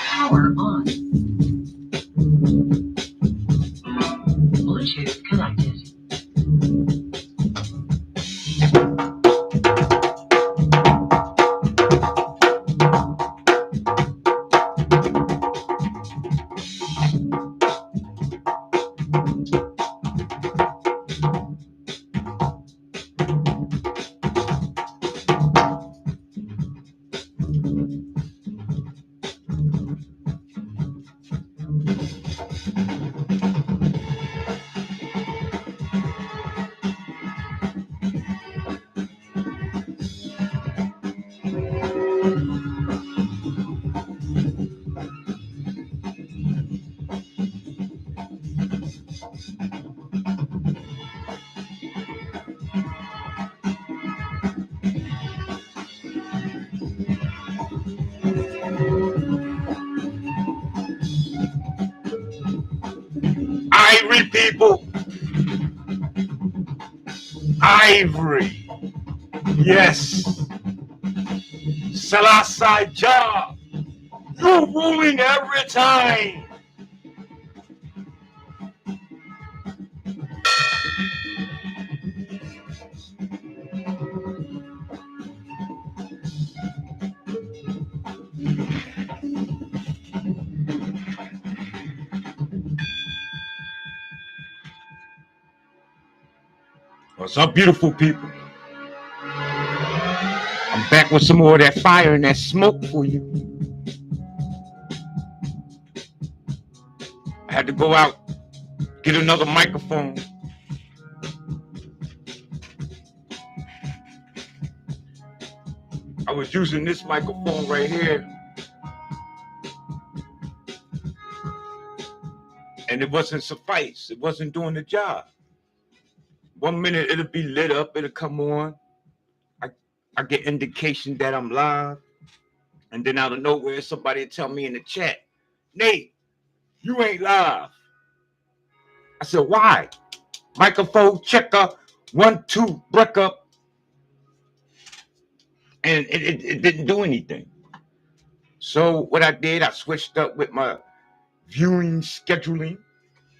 Power on. Bluetooth connected. Ivory people, ivory. Yes, Selassie Jah, you're ruling every time. What's up, beautiful people? I'm back with some more of that fire and that smoke for you. I had to go out, get another microphone. I was using this microphone right here, and it wasn't suffice. It wasn't doing the job. 1 minute it'll be lit up, it'll come on. I get indication that I'm live, and then out of nowhere, somebody will tell me in the chat, Nate, you ain't live. I said, why? Microphone checker, 1, 2, break up. And it didn't do anything. So what I did, I switched up with my viewing scheduling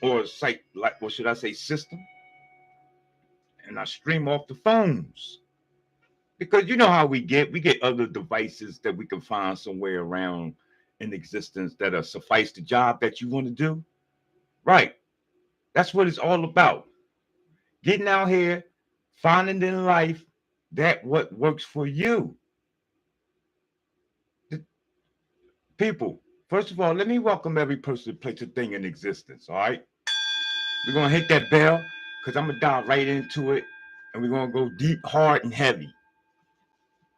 or site, like what should I say, system. And I stream off the phones. Because you know how we get other devices that we can find somewhere around in existence that'll suffice the job that you want to do. Right. That's what it's all about. Getting out here, finding in life that what works for you. People, first of all, let me welcome every person, place, and thing in existence. All right. We're gonna hit that bell because I'm gonna dive right into it, and we're gonna go deep, hard, and heavy.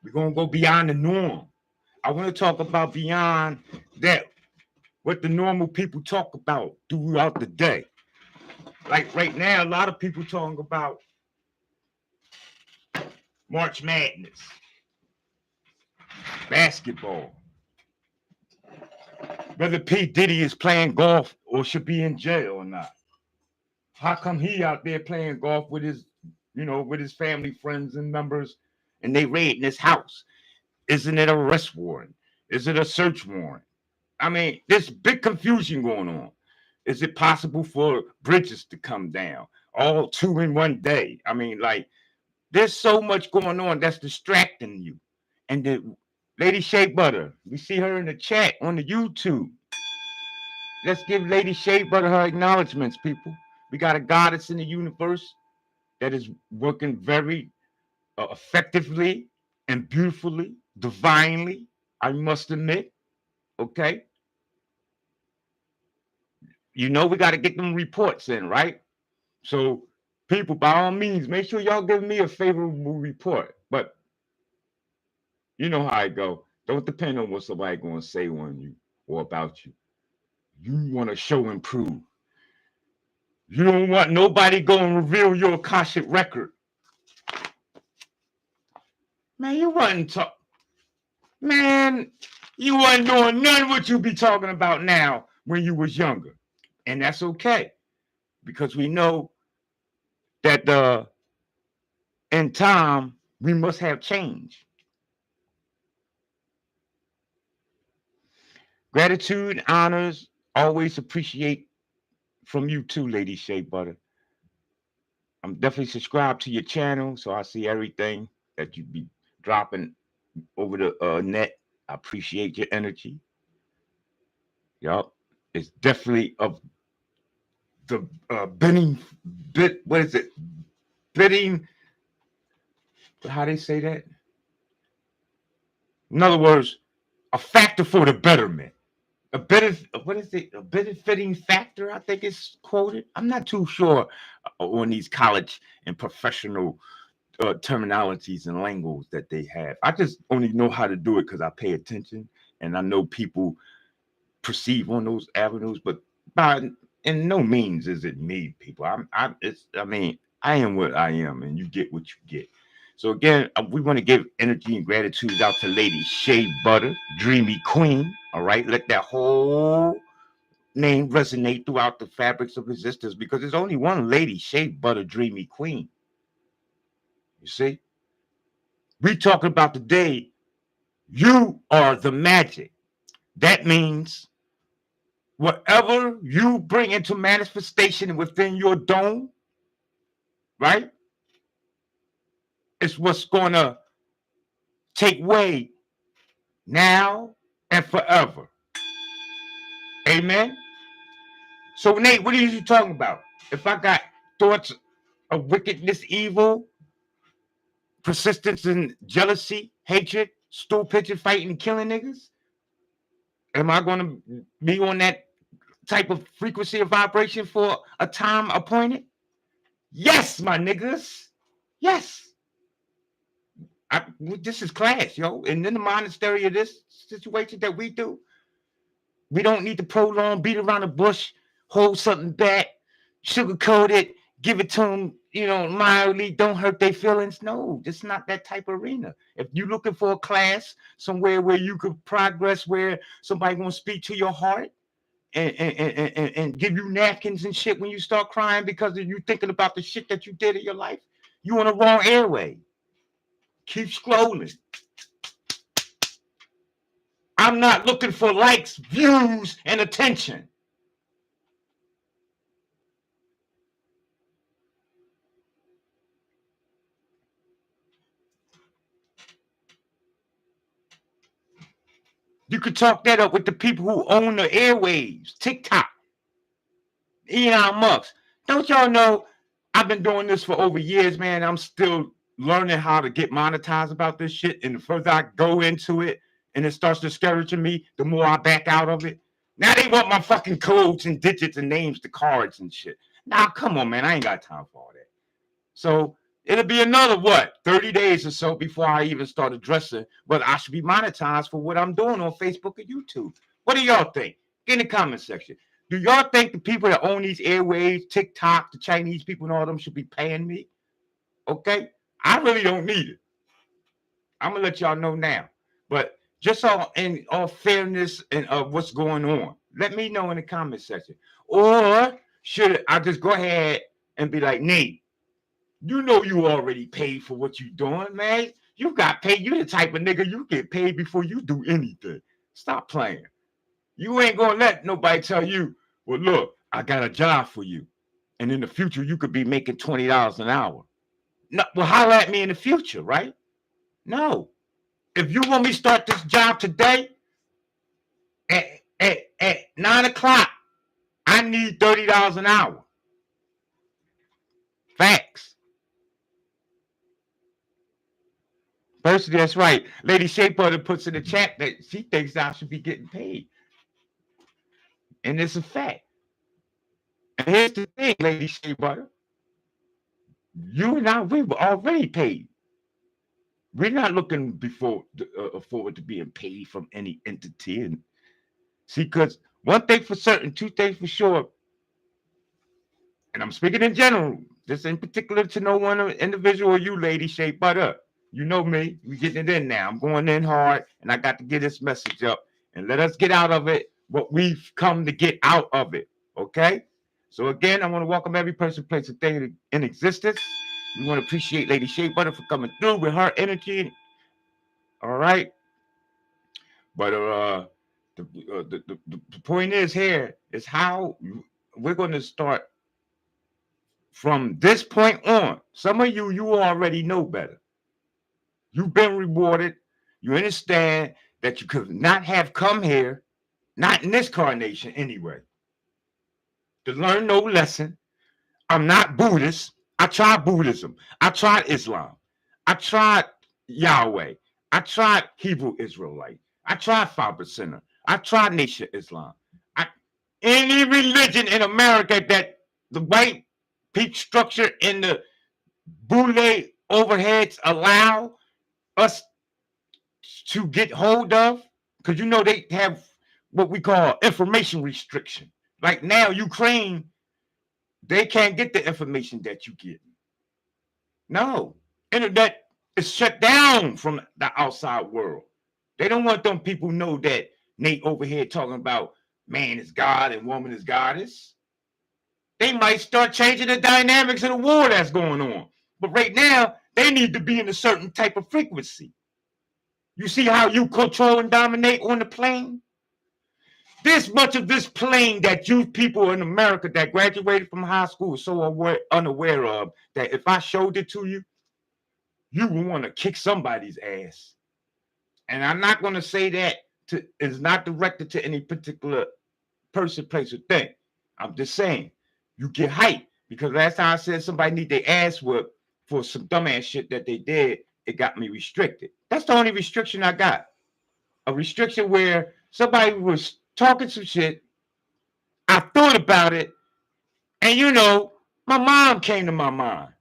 We're gonna go beyond the norm. I want to talk about beyond that what the normal people talk about throughout the day. Like right now, a lot of people talking about March Madness, basketball, whether P. Diddy is playing golf or should be in jail or not. How come he out there playing golf with his, with his family, friends, and members, and they raiding his house? Isn't it a arrest warrant? Is it a search warrant? I mean, there's big confusion going on. Is it possible for bridges to come down all two in one day? I mean, like, there's so much going on that's distracting you. And the Lady Shea Butter, we see her in the chat on the YouTube. Let's give Lady Shea Butter her acknowledgments, people. We got a goddess in the universe that is working very effectively and beautifully, divinely, I must admit. Okay? We got to get them reports in, right? So, people, by all means, make sure y'all give me a favorable report. But you know how I go. Don't depend on what somebody going to say on you or about you. You want to show and prove. You don't want nobody going to reveal your Akashic record. Man, you wasn't doing none of what you be talking about now when you was younger. And that's okay. Because we know that in time, we must have change. Gratitude, honors, always appreciate from you too, Lady Shea Butter. I'm definitely subscribed to your channel, so I see everything that you be dropping over the net. I appreciate your energy. Yup. It's definitely of the what is it? Bidding, how they say that? In other words, a factor for the betterment. A benefiting factor, I think it's quoted. I'm not too sure on these college and professional terminologies and lingo's that they have. I just only know how to do it because I pay attention and I know people perceive on those avenues, but by in no means is it me, people. I am what I am, and you get what you get. So again, we want to give energy and gratitude out to Lady Shea Butter, Dreamy Queen. All right, let that whole name resonate throughout the fabrics of existence because there's only one Lady Shea Butter, Dreamy Queen. You see, we talking about today. You are the magic. That means whatever you bring into manifestation within your dome, right? It's what's going to take way now and forever. Amen. So, Nate, what are you talking about? If I got thoughts of wickedness, evil, persistence and jealousy, hatred, stool pitching, fighting, and killing niggas, am I going to be on that type of frequency of vibration for a time appointed? Yes, my niggas. Yes. This is class, yo. And in the monastery of this situation that we do, we don't need to prolong, beat around the bush, hold something back, sugarcoat it, give it to them, mildly, don't hurt their feelings. No, it's not that type of arena. If you're looking for a class somewhere where you could progress, where somebody gonna speak to your heart and give you napkins and shit when you start crying because of you thinking about the shit that you did in your life, you on the wrong airway. Keep scrolling. I'm not looking for likes, views, and attention. You could talk that up with the people who own the airwaves, TikTok, Elon Musk. Don't y'all know I've been doing this for over years, man. I'm still learning how to get monetized about this shit. And the further I go into it and it starts discouraging me, the more I back out of it. Now they want my fucking codes and digits and names to cards and shit. Now, come on, man. I ain't got time for all that. So it'll be another, 30 days or so before I even start addressing whether I should be monetized for what I'm doing on Facebook or YouTube. What do y'all think? in the comment section. Do y'all think the people that own these airwaves, TikTok, the Chinese people and all of them should be paying me? Okay? I really don't need it. I'm gonna let y'all know now. But just in all fairness and of what's going on, let me know in the comment section. Or should I just go ahead and be like, Nate, you know you already paid for what you doing, man. You got paid. You the type of nigga you get paid before you do anything. Stop playing. You ain't gonna let nobody tell you, well, look, I got a job for you. And in the future, you could be making $20 an hour. No, well, holler at me in the future, right? No. If you want me to start this job today at 9 o'clock, I need $30 an hour. Facts. Personally, that's right. Lady Shea Butter puts in the chat that she thinks I should be getting paid. And it's a fact. And here's the thing, Lady Shea Butter. You and I, we were already paid. We're not looking forward to being paid from any entity. And see, because one thing for certain, two things for sure, and I'm speaking in general, this in particular to no one individual or you, Lady Shea Butter. You know me. We're getting it in now. I'm going in hard, and I got to get this message up. And let us get out of it what we've come to get out of it. Okay? So again, I want to welcome every person, place, and thing in existence. We want to appreciate Lady Shea Butter for coming through with her energy. All right. But the point is here is how we're going to start from this point on. Some of you already know better. You've been rewarded. You understand that you could not have come here, not in this carnation anyway, to learn no lesson. I'm not Buddhist. I tried Buddhism. I tried Islam. I tried Yahweh. I tried Hebrew Israelite. I tried Five Percenter. I tried Nation Islam. Any religion in America that the white peak structure in the boule overheads allow us to get hold of, because you know they have what we call information restriction. Like now, Ukraine, they can't get the information that you get. No, internet is shut down from the outside world. They don't want them people know that Nate over here talking about man is God and woman is goddess. They might start changing the dynamics of the war that's going on. But right now, they need to be in a certain type of frequency. You see how you control and dominate on the plane? This much of this plane that you people in America that graduated from high school are so unaware of that if I showed it to you, you would want to kick somebody's ass. And I'm not going to say that is not directed to any particular person, place, or thing. I'm just saying, you get hyped because last time I said somebody need their ass whipped for some dumbass shit that they did, it got me restricted. That's the only restriction I got. A restriction where somebody was talking some shit, I thought about it, and you know, my mom came to my mind.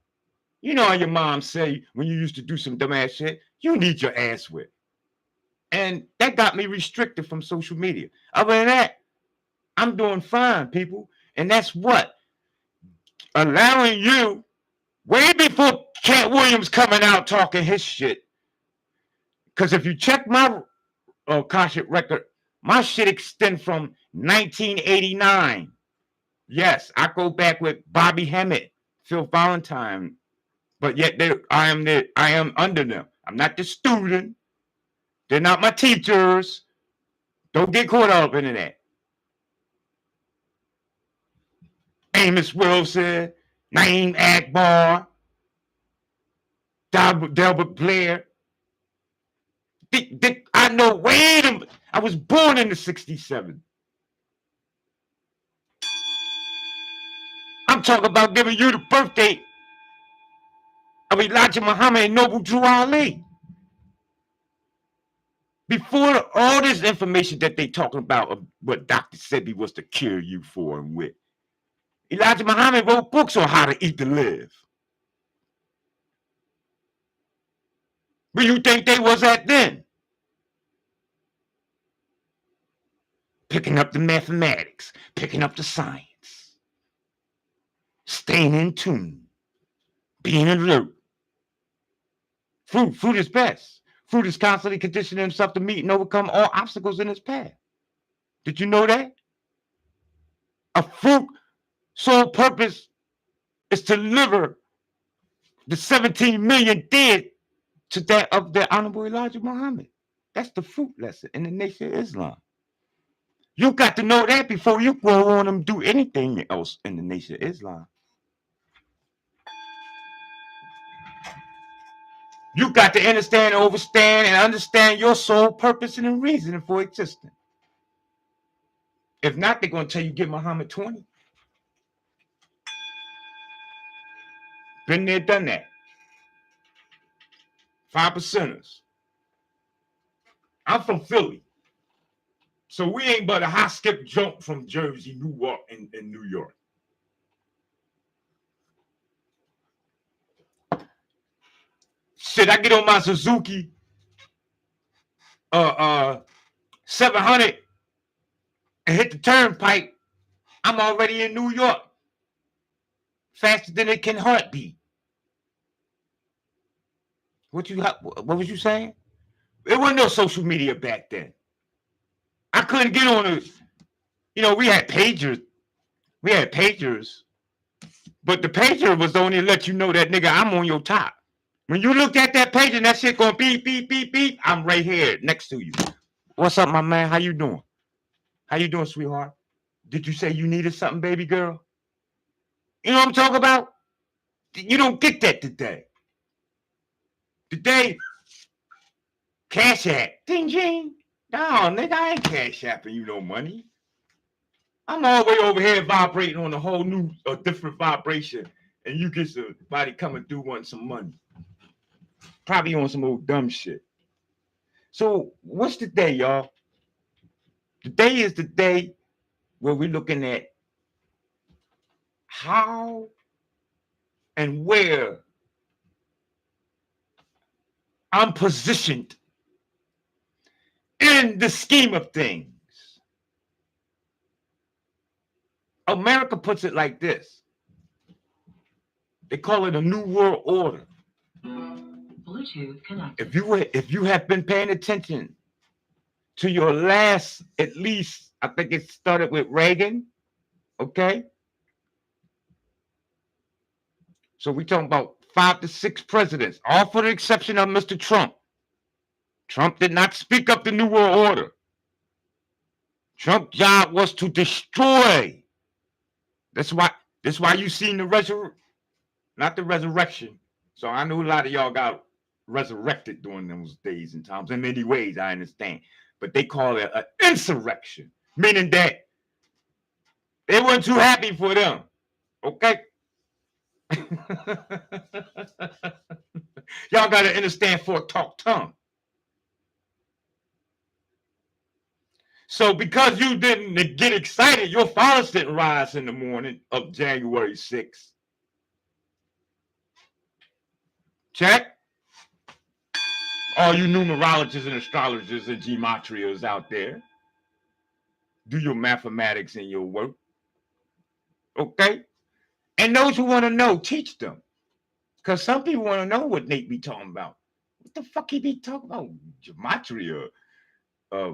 You know how your mom say when you used to do some dumbass shit, you need your ass whipped. And that got me restricted from social media. Other than that, I'm doing fine, people. And that's what? Allowing you, way before Cat Williams coming out talking his shit. Because if you check my Akashic record, my shit extend from 1989. Yes, I go back with Bobby Hemmett, Phil Valentine, but yet I am under them. I'm not the student. They're not my teachers. Don't get caught up in that. Amos Wilson, Naeem Akbar, Delbert Blair. I know, wait a minute. I was born in the 67. I'm talking about giving you the birthday of Elijah Muhammad and Noble Drew Ali. Before all this information that they talking about of what Dr. Sebi was to cure you for and with. Elijah Muhammad wrote books on how to eat to live. Where you think they was at then? picking up the mathematics, picking up the science, staying in tune, being alert. Fruit is best. Fruit is constantly conditioning himself to meet and overcome all obstacles in his path. Did you know that? A fruit sole purpose is to deliver the 17 million dead to that of the Honorable Elijah Muhammad. That's the fruit lesson in the Nation of Islam. You got to know that before you go on and do anything else in the Nation of Islam. You got to understand, overstand, and understand your sole purpose and the reason for existing. If not, they're going to tell you get Muhammad 20. Been there, done that. 5%ers. I'm from Philly. So we ain't but a high skip jump from Jersey, Newark, and New York. Shit, I get on my Suzuki 700 and hit the turnpike. I'm already in New York. Faster than it can heartbeat. What was you saying? There wasn't no social media back then. I couldn't get on it. You know, we had pagers. But the pager was only to let you know that, nigga, I'm on your top. When you looked at that page and that shit going beep, beep, beep, beep, I'm right here next to you. What's up, my man? How you doing? How you doing, sweetheart? Did you say you needed something, baby girl? You know what I'm talking about? You don't get that today. Today, Cash App. Ding, ding. No, nigga, I ain't Cash Apping you no money. I'm all the way over here vibrating on a whole new, different vibration. And you get somebody coming through wanting some money. Probably on some old dumb shit. So what's the day, y'all? Today is the day where we're looking at how and where I'm positioned in the scheme of things. America puts it like this. They call it a new world order. Bluetooth connected. If you have been paying attention to your last, at least, I think it started with Reagan, okay? So we're talking about 5 to 6 presidents, all for the exception of Mr. Trump. Trump did not speak up the New World Order. Trump's job was to destroy. That's why you seen not the resurrection. So I know a lot of y'all got resurrected during those days and times. In many ways, I understand. But they call it an insurrection, meaning that they weren't too happy for them. Okay? Y'all got to understand Fort Talk tongue. So because you didn't get excited, your fathers didn't rise in the morning of January 6th. Check. All you numerologists and astrologers and gematrias out there, do your mathematics in your work. Okay? And those who want to know, teach them. Because some people want to know what Nate be talking about. What the fuck he be talking about? Gematria,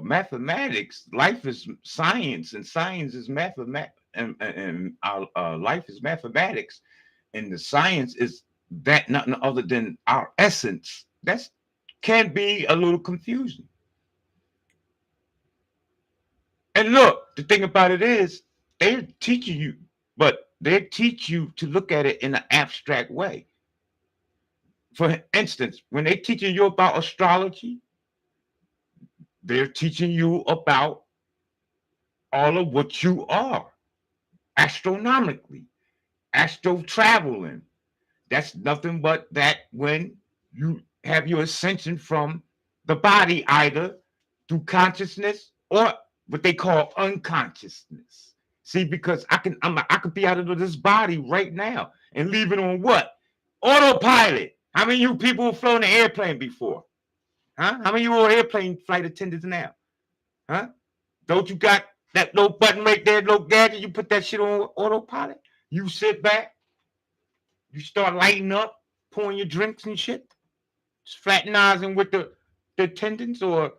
mathematics. Life is science, and science is mathematics, and our life is mathematics, and the science is that nothing other than our essence. That can be a little confusing. And look, the thing about it is, they're teaching you, but they teach you to look at it in an abstract way. For instance, when they're teaching you about astrology, they're teaching you about all of what you are astronomically, astro traveling. That's nothing but that when you have your ascension from the body, either through consciousness or what they call unconsciousness. See, because I could be out of this body right now and leave it on what? Autopilot. How many of you people have flown an airplane before? Huh? How many of you are airplane flight attendants now? Huh? Don't you got That little button right there, little gadget, you put that shit on autopilot. You sit back, you start lighting up, pouring your drinks and shit, just fraternizing with the attendants or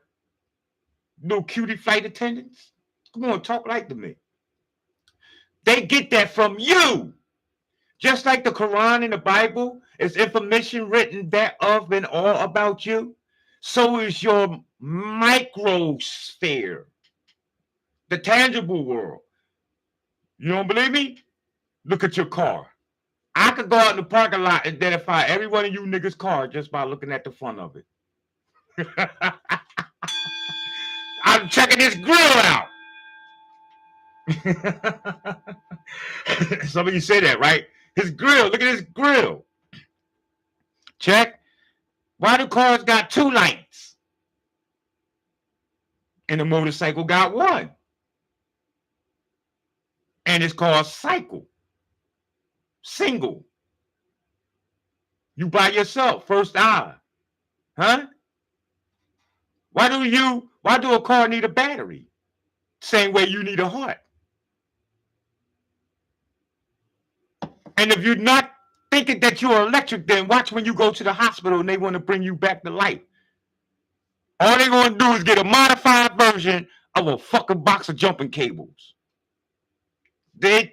little cutie flight attendants. Come on, talk like to me. They get that from you. Just like the Quran and the Bible is information written thereof and all about you, so is your microsphere, the tangible world. You don't believe me? Look at your car. I could go out in the parking lot and identify every one of you niggas' car just by looking at the front of it. I'm checking this grill out. Some of you say that, right? His grill, look at his grill. Check. Why do cars got 2 lights? And the motorcycle got 1. And it's called cycle. Single. You by yourself, first eye. Huh? Why do a car need a battery? Same way you need a heart. And if you're not thinking that you're electric, then watch when you go to the hospital and they want to bring you back to life. All they're going to do is get a modified version of a fucking box of jumping cables. They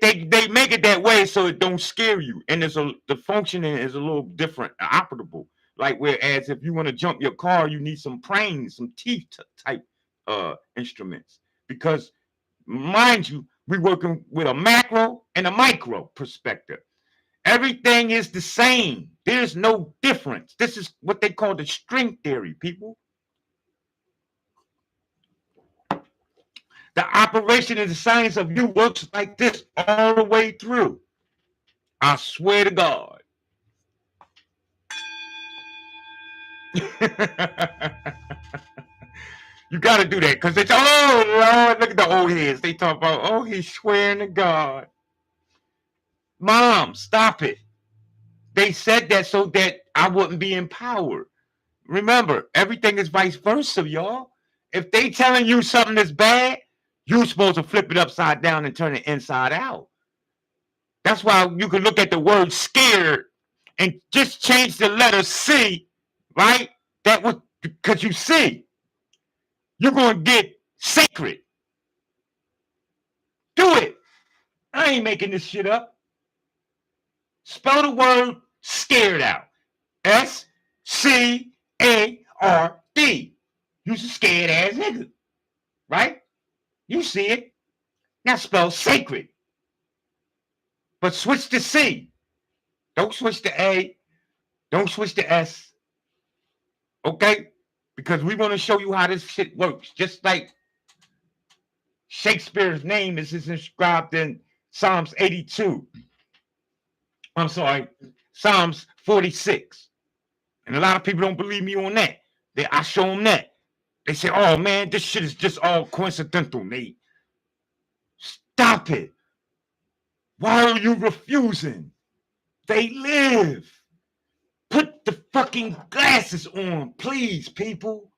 make it that way so it don't scare you. And the functioning is a little different, operable. Like whereas if you want to jump your car, you need some brains, some teeth type instruments. Because mind you, we're working with a macro and a micro perspective. Everything is the same. There's no difference. This is what they call the string theory, people. The operation and the science of you works like this all the way through. I swear to God. You got to do that because it's, oh, Lord, look at the old heads. They talk about, oh, he's swearing to God. Mom, stop it. They said that so that I wouldn't be empowered. Remember, everything is vice versa, y'all. If they telling you something is bad, you're supposed to flip it upside down and turn it inside out. That's why you can look at the word scared and just change the letter C, right? That was because you see, you're going to get sacred. Do it. I ain't making this shit up. Spell the word scared out. S-C-A-R-D. You's a scared ass nigga, right? You see it. Now spell sacred. But switch to C. Don't switch to A. Don't switch to S. Okay? Because we want to show you how this shit works. Just like Shakespeare's name is inscribed in Psalms 82. I'm sorry, Psalms 46. And a lot of people don't believe me on that. I show them that. They say, oh man, this shit is just all coincidental, Nate. Stop it. Why are you refusing? They live. Put the fucking glasses on, please, people.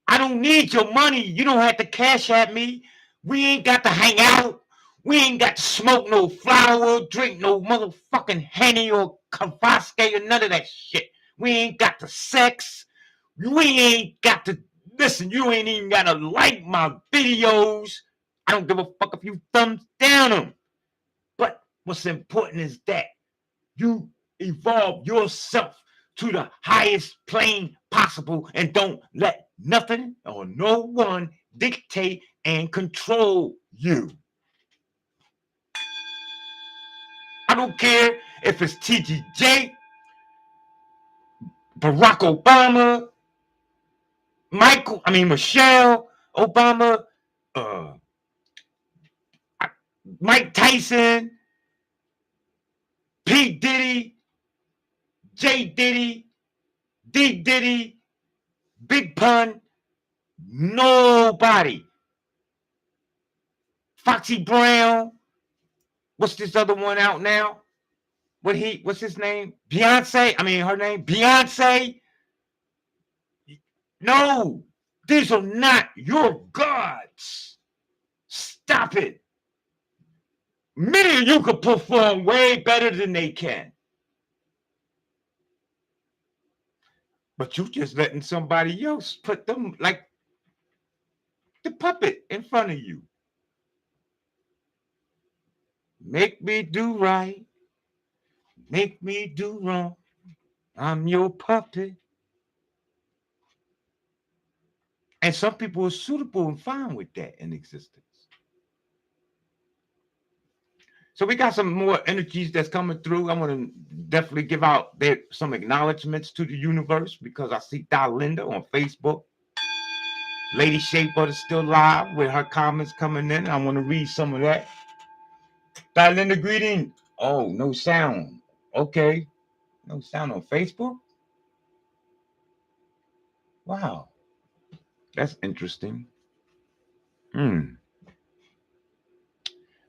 I don't need your money. You don't have to cash at me. We ain't got to hang out. We ain't got to smoke no flower, drink no motherfucking Henny or Kavasque or none of that shit. We ain't got to sex. We ain't got to, listen, you ain't even got to like my videos. I don't give a fuck if you thumbs down them. But what's important is that you evolve yourself to the highest plane possible and don't let nothing or no one dictate and control you. I don't care if it's TGJ, Barack Obama, Michelle Obama, Mike Tyson, P. Diddy, J. Diddy, D. Diddy, Big Pun, nobody. Foxy Brown, what's this other one out now? What's his name? Her name, Beyonce. No, these are not your gods. Stop it. Many of you could perform way better than they can. But you just letting somebody else put them like the puppet in front of you. Make me do right. Make me do wrong. I'm your puppet. And some people are suitable and fine with that in existence. So we got some more energies that's coming through. I want to definitely give out some acknowledgments to the universe because I see Dalinda on Facebook. Lady Shaper is still live with her comments coming in. I want to read some of that. Dalinda, greeting. Oh, no sound. Okay. No sound on Facebook? Wow. That's interesting.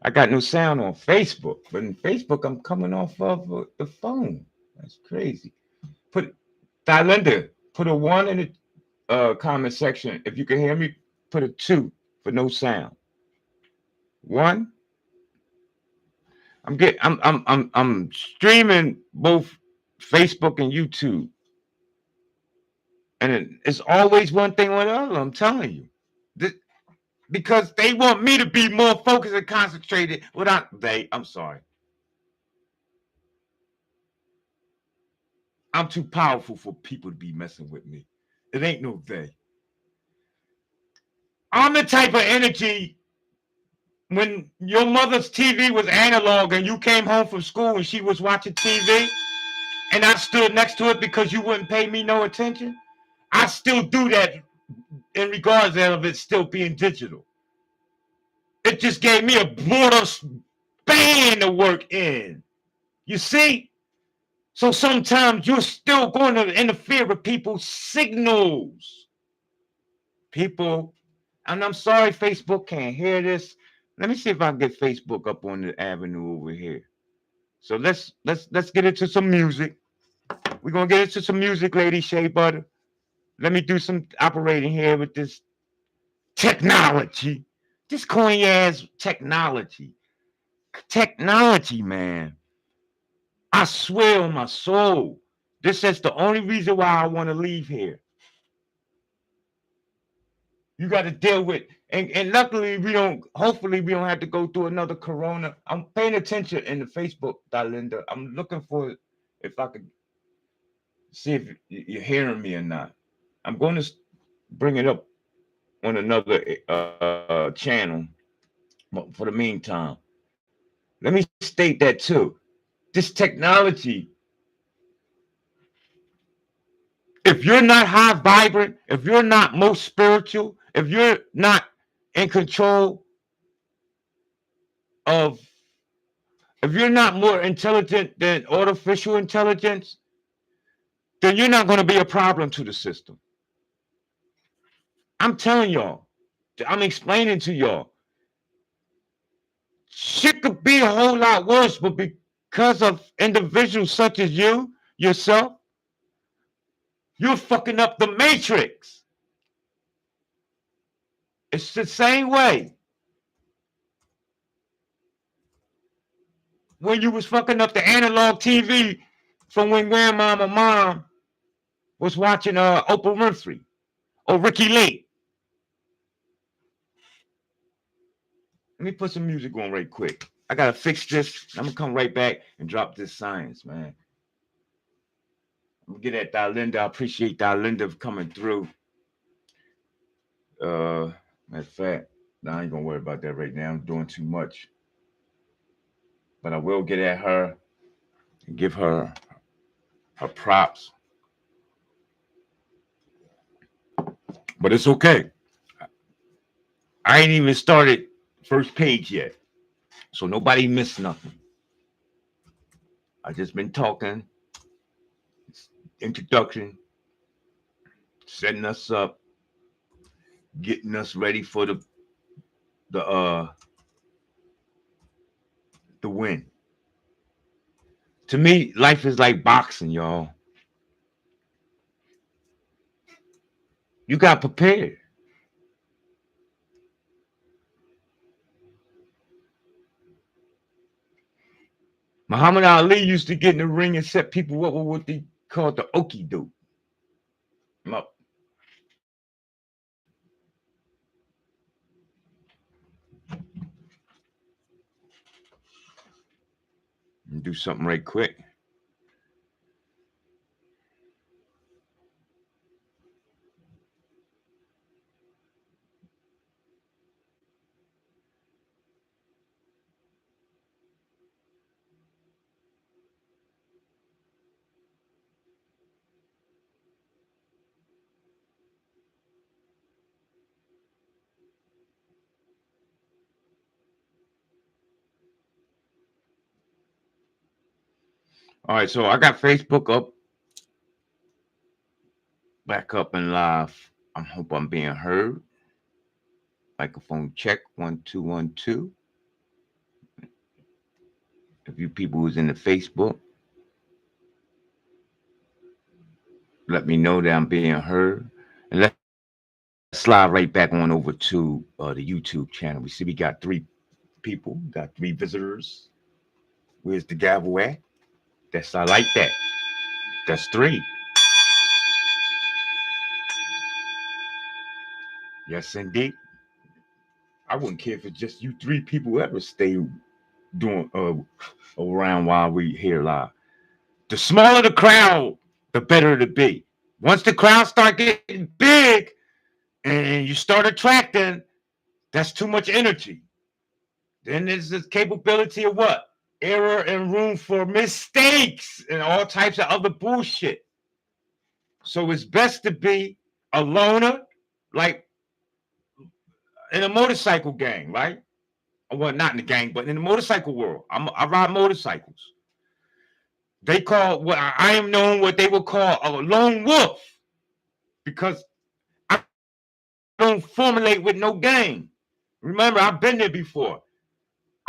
I got no sound on Facebook, but in Facebook, I'm coming off of the phone. That's crazy. Put Dalinda, put a 1 in the comment section. If you can hear me, put a 2 for no sound. 1. I'm streaming both Facebook and YouTube, and it's always one thing or the other. I'm telling you, because they want me to be more focused and concentrated. I'm sorry. I'm too powerful for people to be messing with me. It ain't no they. I'm the type of energy when your mother's TV was analog and you came home from school and she was watching TV and I stood next to it because you wouldn't pay me no attention. I still do that in regards of it still being digital. It just gave me a broader span to work in. You see? So sometimes you're still going to interfere with people's signals. People, and I'm sorry Facebook can't hear this. Let me see if I can get Facebook up on the avenue over here. So let's get into some music. We're gonna get into some music, Lady Shea Butter. Let me do some operating here with this technology. This corny ass technology. Technology, man. I swear on my soul. This is the only reason why I want to leave here. You got to deal with, and luckily hopefully we don't have to go through another corona. I'm paying attention in the Facebook, Dalinda. I'm looking for if I could see if you're hearing me or not. I'm going to bring it up on another channel. But for the meantime, let me state that too. This technology, if you're not high vibrant, if you're not most spiritual, if you're not in control of, if you're not more intelligent than artificial intelligence, then you're not going to be a problem to the system. I'm telling y'all, I'm explaining to y'all. Shit could be a whole lot worse, but because of individuals such as you, yourself, you're fucking up the matrix. It's the same way when you was fucking up the analog TV from when grandma and mom was watching Oprah Winfrey or Ricky Lake. Let me put some music on right quick. I gotta fix this. I'm gonna come right back and drop this science, man. I'm gonna get at Dalinda. I appreciate Dalinda coming through. Matter of fact, I ain't gonna worry about that right now. I'm doing too much. But I will get at her and give her her props. But it's okay. I ain't even started first page yet. So nobody missed nothing. I just been talking, introduction, setting us up, getting us ready for the win. To me, life is like boxing, y'all. You got prepared. Muhammad Ali used to get in the ring and set people up with what they called the okie doke. Do something right quick. All right, so I got Facebook up, back up and live. I hope I'm being heard. Microphone check 1 2 1 2. If you people who's in the Facebook, let me know that I'm being heard. And let's slide right back on over to the YouTube channel. We see we got 3 people, got 3 visitors. Where's the gavel at? I like that. That's 3. Yes, indeed. I wouldn't care if it's just you 3 people ever stay doing around while we here live. The smaller the crowd, the better it'll be. Once the crowd start getting big and you start attracting, that's too much energy. Then there's this capability of what? Error and room for mistakes and all types of other bullshit. So it's best to be a loner, like in a motorcycle gang, right? Well, not in the gang, but in the motorcycle world. I ride motorcycles. They call what I am known what they would call a lone wolf because I don't formulate with no gang. Remember, I've been there before.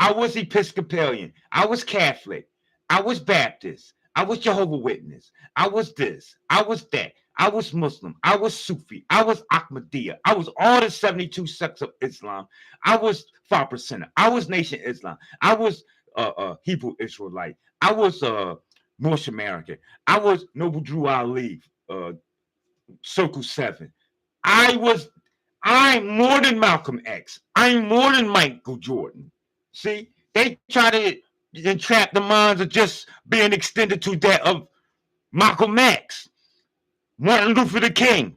I was Episcopalian. I was Catholic. I was Baptist. I was Jehovah Witness. I was this. I was that. I was Muslim. I was Sufi. I was Ahmadiyya. I was all the 72 sects of Islam. I was 5%. I was Nation Islam. I was Hebrew Israelite. I was North American. I was Noble Drew Ali, Circle 7. I'm more than Malcolm X. I'm more than Michael Jordan. See, they try to entrap the minds of just being extended to that of Malcolm X, Martin Luther King,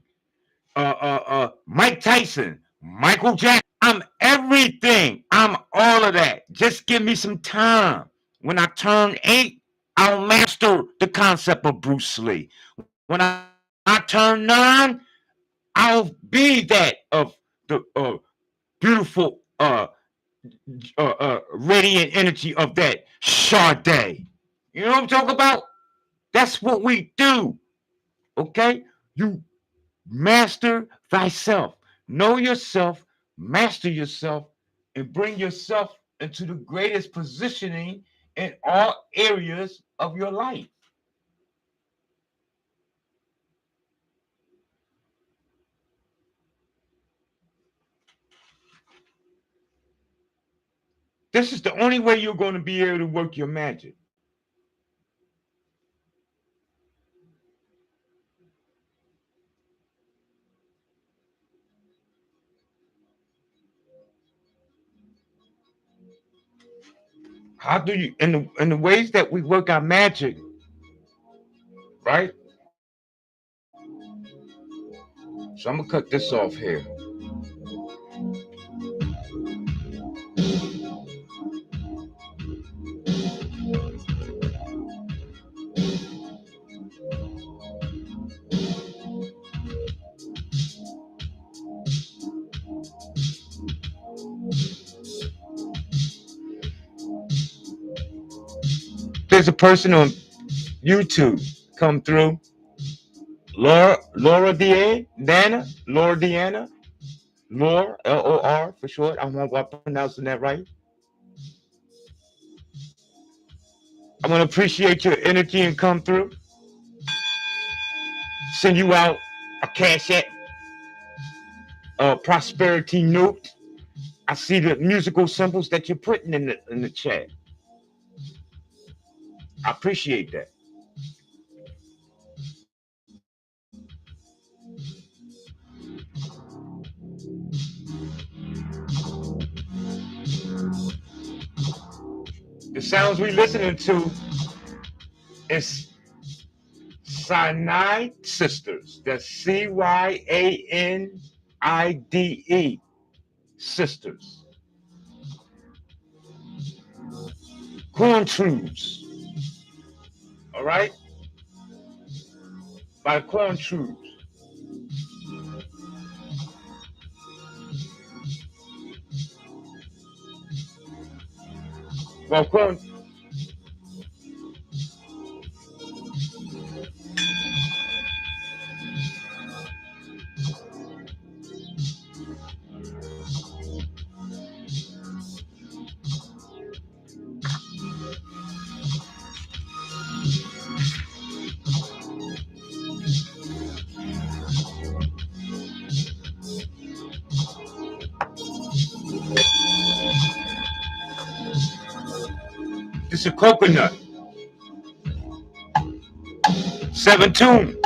Mike Tyson, Michael Jackson. I'm everything. I'm all of that. Just give me some time. When I turn 8, I'll master the concept of Bruce Lee. When I turn 9, I'll be that of the beautiful radiant energy of that Sade. You know what I'm talking about? That's what we do. Okay? You master thyself. Know yourself, master yourself, and bring yourself into the greatest positioning in all areas of your life. This is the only way you're going to be able to work your magic. How do you in the ways that we work our magic, right? So I'm gonna cut this off here. There's a person on YouTube come through. Laura Deanna, Lore, LOR for short. I don't know if I'm pronouncing that right. I want to appreciate your energy and come through. Send you out a cash app, prosperity note. I see the musical symbols that you're putting in the chat. I appreciate that. The sounds we listening to is Cyanide Sisters. That's Cyanide Sisters. Corn Truths. All right? By Corn Truths. Well, Corn. This is a coconut. 7 tune.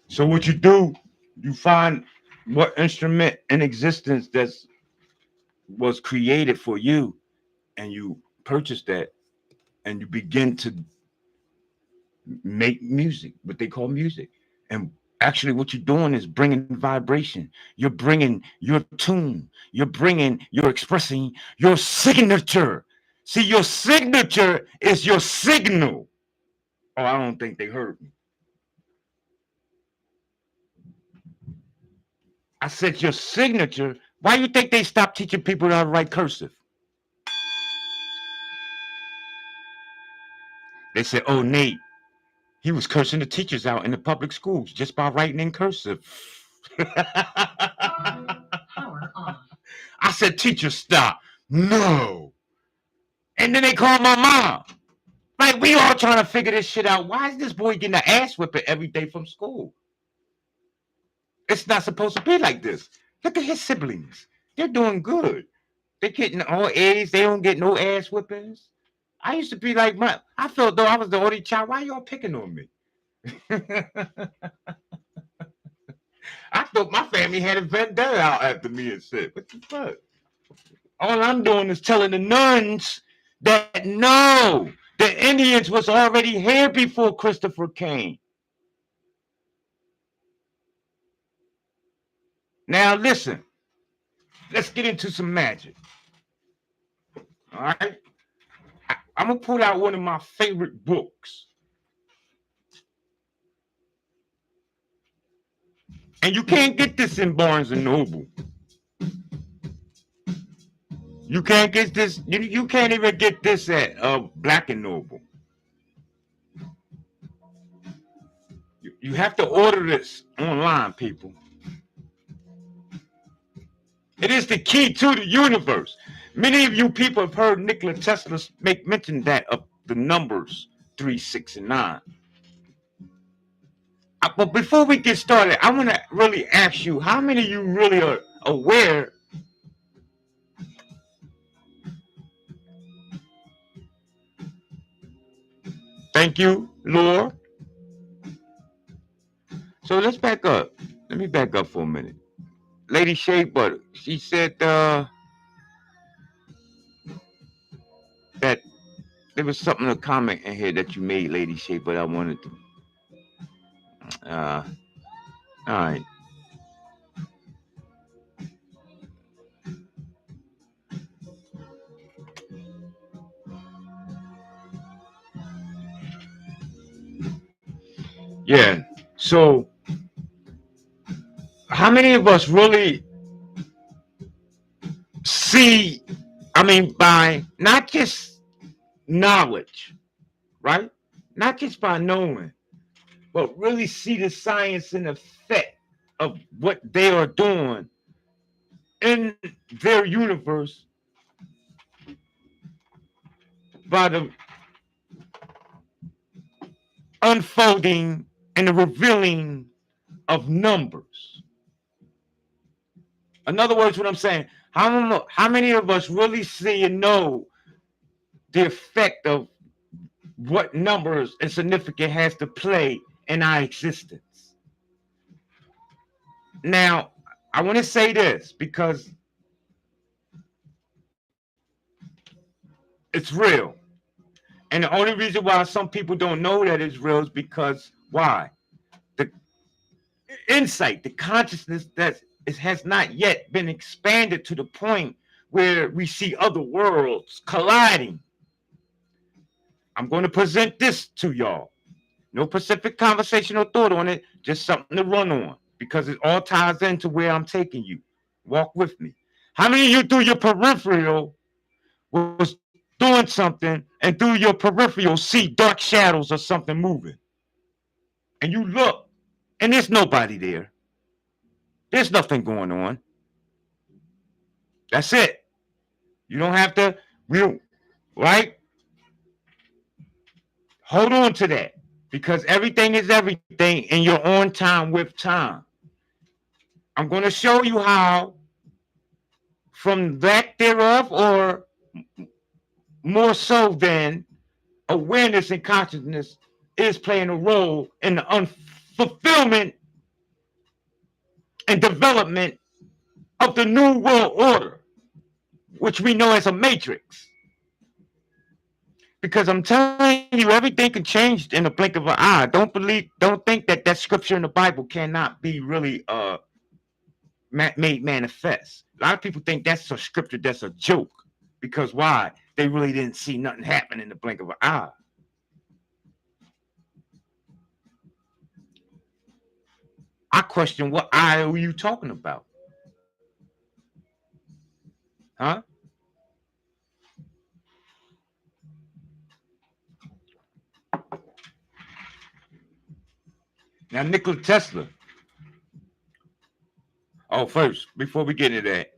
So what you do, you find what instrument in existence that was created for you, and you purchase that, and you begin to make music, what they call music. And actually, what you're doing is bringing vibration. You're bringing your tune. You're expressing your signature. See, your signature is your signal. Oh, I don't think they heard me. I said your signature. Why you think they stopped teaching people how to write cursive? They said, "Oh, Nate, he was cursing the teachers out in the public schools just by writing in cursive." Power off. I said, "Teacher, stop." No. And then they called my mom. Like, we all trying to figure this shit out. Why is this boy getting an ass whipping every day from school? It's not supposed to be like this. Look at his siblings. They're doing good. They're getting all A's. They don't get no ass whippings. I used to be like, I felt though I was the only child. Why y'all picking on me? I thought my family had a vendetta out after me and shit. What the fuck? All I'm doing is telling the nuns that no, the Indians was already here before Christopher came. Now listen, let's get into some magic. All right, I'm gonna pull out one of my favorite books, and you can't get this in Barnes and Noble. You can't get this. You can't even get this at Black and Noble. You have to order this online, people. It is the key to the universe. Many of you people have heard Nikola Tesla make mention that of the numbers 3, 6, and 9. But before we get started, I want to really ask you, how many of you really are aware? Thank you, Lord. So let's back up. Let me back up for a minute. Lady Shea Butter, she said that there was something, a comment in here that you made, Lady Shea, but I wanted to. All right. Yeah. So, how many of us really see? I mean, by not just knowledge, right? Not just by knowing, but really see the science and effect of what they are doing in their universe by the unfolding and the revealing of numbers. In other words, what I'm saying, how many of us really see and know the effect of what numbers and significance has to play in our existence? Now, I want to say this because it's real. And the only reason why some people don't know that it's real is because why? The insight, the consciousness that it has not yet been expanded to the point where we see other worlds colliding. I'm going to present this to y'all. No specific conversation or thought on it, just something to run on because it all ties into where I'm taking you. Walk with me. How many of you through your peripheral was doing something and through your peripheral see dark shadows or something moving? And you look and there's nobody there. There's nothing going on. That's it. You don't have to, right? Hold on to that because everything is everything and you're on time with time. I'm going to show you how from that thereof, or more so than awareness and consciousness is playing a role in the unfulfillment and development of the new world order, which we know as a matrix. Because I'm telling you, everything can change in the blink of an eye. Don't think that scripture in the Bible cannot be really made manifest. A lot of people think that's a scripture that's a joke. Because why? They really didn't see nothing happen in the blink of an eye. I question, what eye are you talking about? Huh? Now, Nikola Tesla. Oh, first, before we get into that,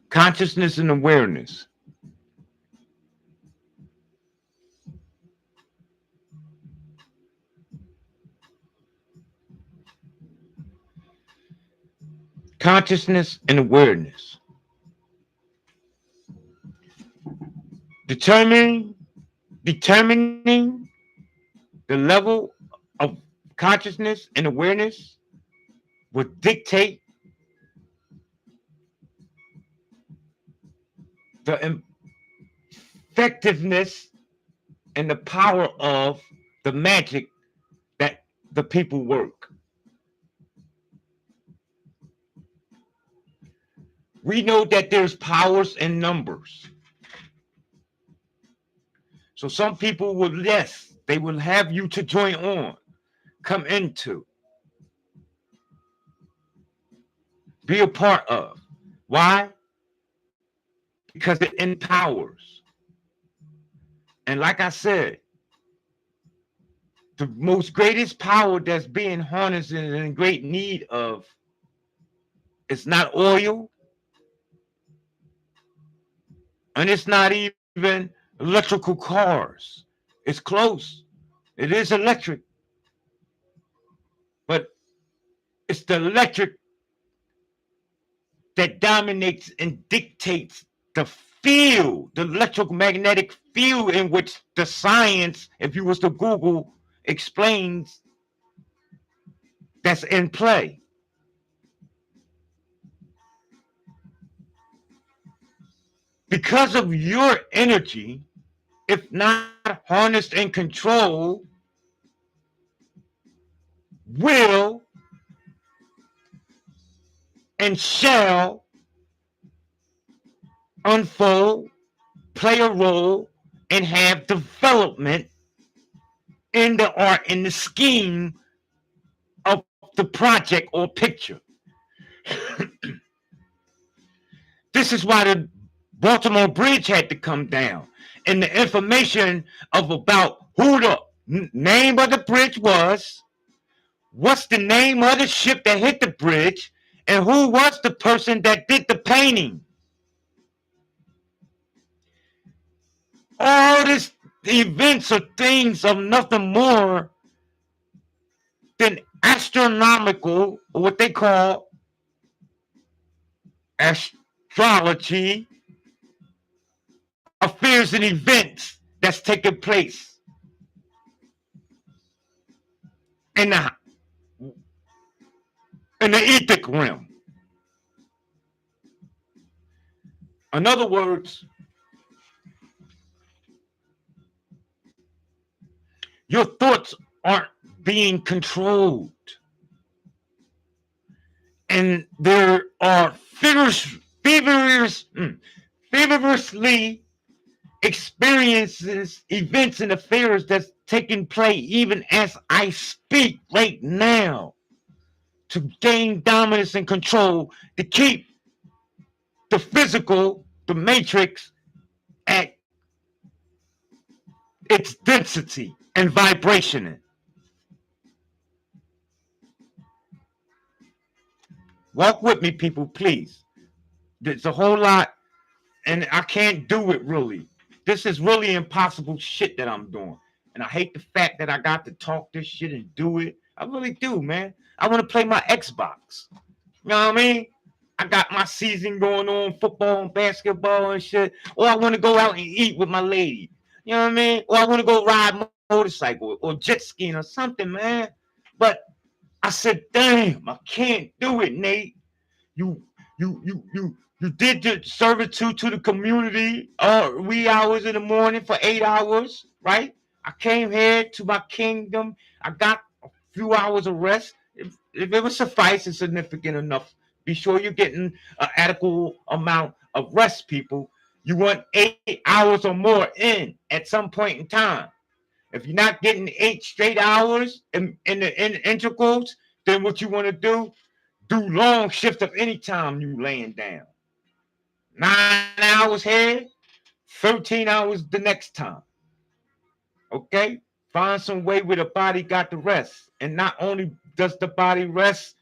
consciousness and awareness. Consciousness and awareness. Determining the level of consciousness and awareness will dictate the effectiveness and the power of the magic that the people work. We know that there's powers in numbers. So some people will, yes, they will have you to join on, come into, be a part of. Why? Because it empowers. And like I said, the most greatest power that's being harnessed and in great need of is not oil, and it's not even electrical cars. It's close. It is electric, but it's the electric that dominates and dictates the field, the electromagnetic field in which the science, if you was to Google, explains that's in play. Because of your energy, if not harnessed and controlled, will and shall unfold, play a role, and have development in the art, in the scheme of the project or picture. This is why the Baltimore Bridge had to come down. And the information of about who the name of the bridge was, what's the name of the ship that hit the bridge, and who was the person that did the painting. All this events or things of nothing more than astronomical, or what they call astrology, affairs and events that's taking place in the etheric realm. In other words, your thoughts aren't being controlled. And there are feverishly experiences, events, and affairs that's taking place even as I speak right now to gain dominance and control to keep the physical, the matrix, at its density and vibration. Walk with me, people, please. There's a whole lot, and I can't do it really. This is really impossible shit that I'm doing. And I hate the fact that I got to talk this shit and do it. I really do, man. I want to play my Xbox. You know what I mean? I got my season going on, football and basketball and shit. Or I want to go out and eat with my lady. You know what I mean? Or I want to go ride motorcycle or jet skiing or something, man. But I said, damn, I can't do it, Nate. You did your servitude to the community wee hours in the morning for 8 hours, right? I came here to my kingdom. I got a few hours of rest. If it would suffice and significant enough, be sure you're getting an adequate amount of rest, people. You want 8 hours or more in at some point in time. If you're not getting 8 straight hours in the integrals, then what you want to do long shift of any time you laying down. 9 hours here, 13 hours the next time. Okay? Find some way where the body got to rest. And not only does the body rest,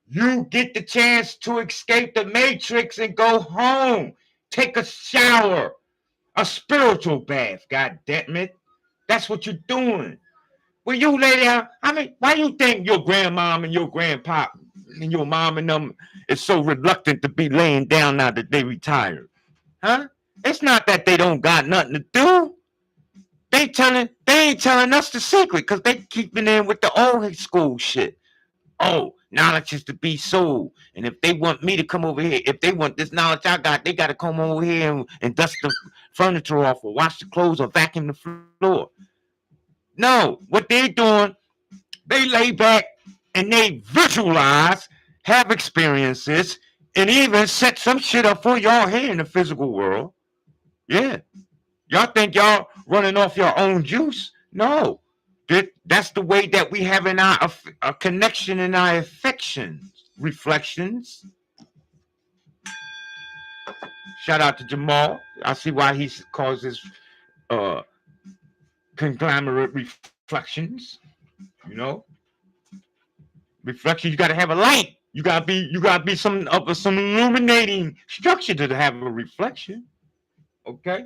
you get the chance to escape the matrix and go home. Take a shower. A spiritual bath, god damn it. That's what you're doing. When you lay down, I mean, why you think your grandmom and your grandpa and your mom and them is so reluctant to be laying down now that they retired? Huh? It's not that they don't got nothing to do. They ain't telling us the secret because they keeping in with the old school shit. Oh, knowledge is to be sold. And if they want me to come over here, if they want this knowledge I got, they got to come over here and dust the furniture off or wash the clothes or vacuum the floor. No, what they're doing, they lay back and they visualize, have experiences, and even set some shit up for y'all here in the physical world. Yeah. Y'all think y'all running off your own juice? No. That's the way that we have in our a connection in our affections, reflections. Shout out to Jamal. I see why he calls his conglomerate reflections. You know, reflection. You got to have a light. You got to be some illuminating structure to have a reflection. Okay.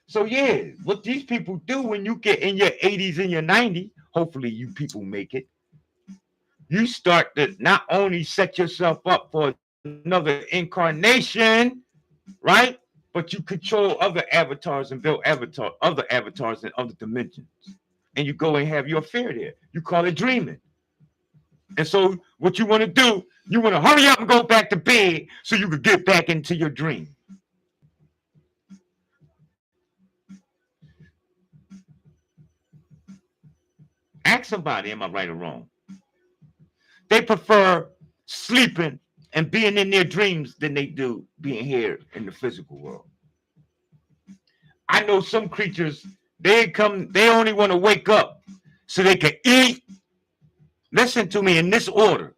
So yeah, what these people do when you get in your 80s and your 90s, hopefully you people make it. You start to not only set yourself up for another incarnation, right? But you control other avatars and build other avatars in other dimensions. And you go and have your affair there. You call it dreaming. And so what you want to do, you want to hurry up and go back to bed so you can get back into your dream. Ask somebody, am I right or wrong? They prefer sleeping and being in their dreams than they do being here in the physical world. I know some creatures, they only want to wake up so they can eat. Listen to me in this order.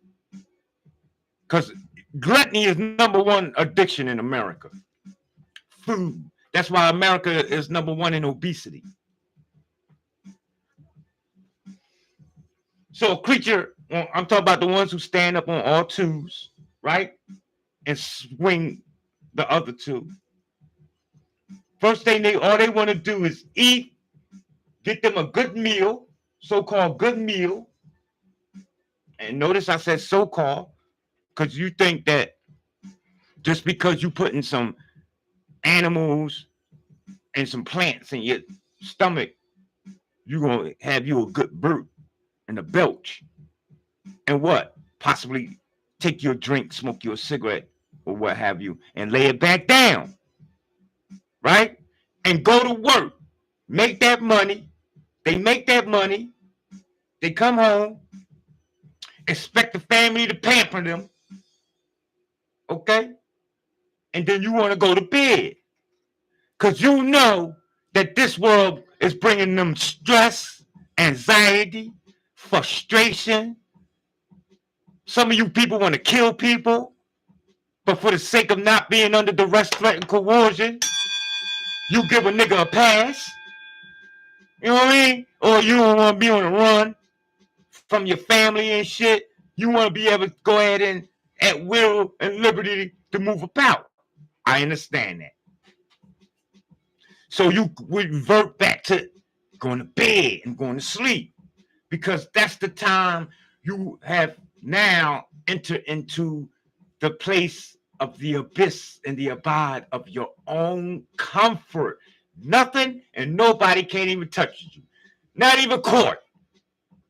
Because Gluttony is number one addiction in America. Food. That's why America is number one in obesity. So a creature, I'm talking about the ones who stand up on all twos, right? And swing the other two. First thing all they want to do is eat, get them a good meal, so-called good meal. And notice I said so-called, because you think that just because you putting some animals and some plants in your stomach, you're going to have you a good burp and a belch. And what? Possibly take your drink, smoke your cigarette, or what have you, and lay it back down. Right? And go to work. Make that money. They make that money. They come home. Expect the family to pamper them. Okay? And then you want to go to bed. Because you know that this world is bringing them stress, anxiety, frustration. Some of you people want to kill people, but for the sake of not being under duress, threat, and coercion, you give a nigga a pass. You know what I mean? Or you don't want to be on the run from your family and shit. You want to be able to go ahead and at will and liberty to move about. I understand that. So you revert back to going to bed and going to sleep, because that's the time you have now entered into the place of the abyss and the abide of your own comfort. Nothing and nobody can't even touch you. Not even court.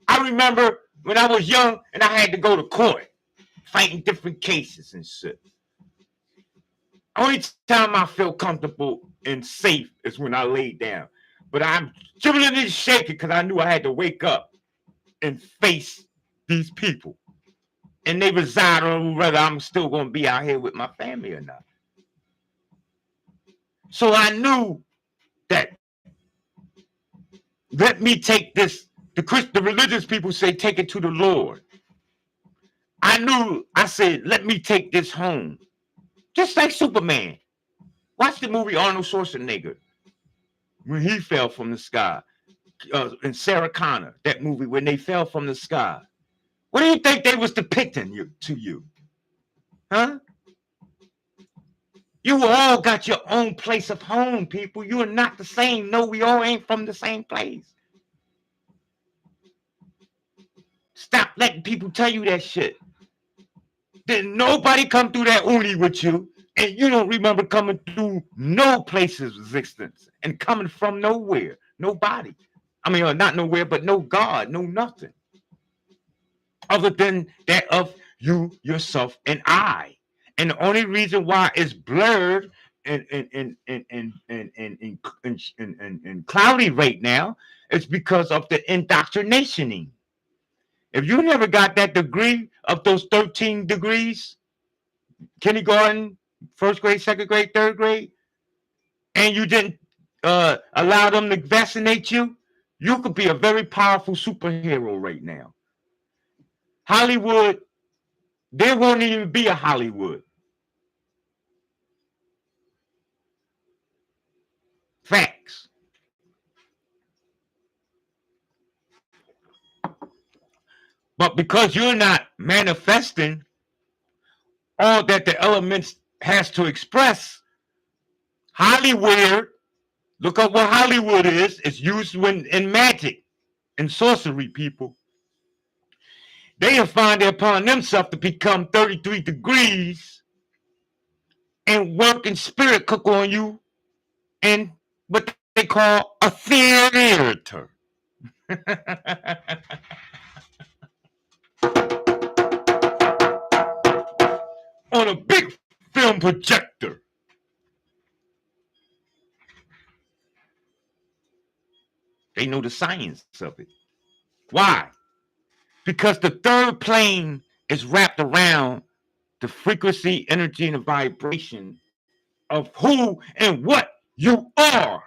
I remember when I was young and I had to go to court, fighting different cases and shit. Only time I feel comfortable and safe is when I lay down. But I'm trembling and shaking because I knew I had to wake up and face these people. And they reside on whether I'm still going to be out here with my family or not. So I knew that let me take this. The religious people say take it to the Lord. I said, let me take this home. Just like Superman. Watch the movie Arnold Schwarzenegger when he fell from the sky. And Sarah Connor, that movie when they fell from the sky. What do you think they was depicting to you? Huh? You all got your own place of home, people. You are not the same. No, we all ain't from the same place. Stop letting people tell you that shit. Did nobody come through that uni with you, and you don't remember coming through no place's existence and coming from nowhere. Nobody. I mean, not nowhere, but no God, no nothing. Other than that of you, yourself, and I. And the only reason why it's blurred and cloudy right now is because of the indoctrinationing. If you never got that degree of those 13 degrees, kindergarten, first grade, second grade, third grade, and you didn't allow them to vaccinate you, you could be a very powerful superhero right now. Hollywood, there won't even be a Hollywood. Facts. But because you're not manifesting all that the elements has to express, Hollywood, look up what Hollywood is. It's used in magic and sorcery, people. They have found it upon themselves to become 33 degrees and work in spirit cook on you in what they call a theater. On a big film projector. They know the science of it. Why? Because the third plane is wrapped around the frequency, energy, and the vibration of who and what you are.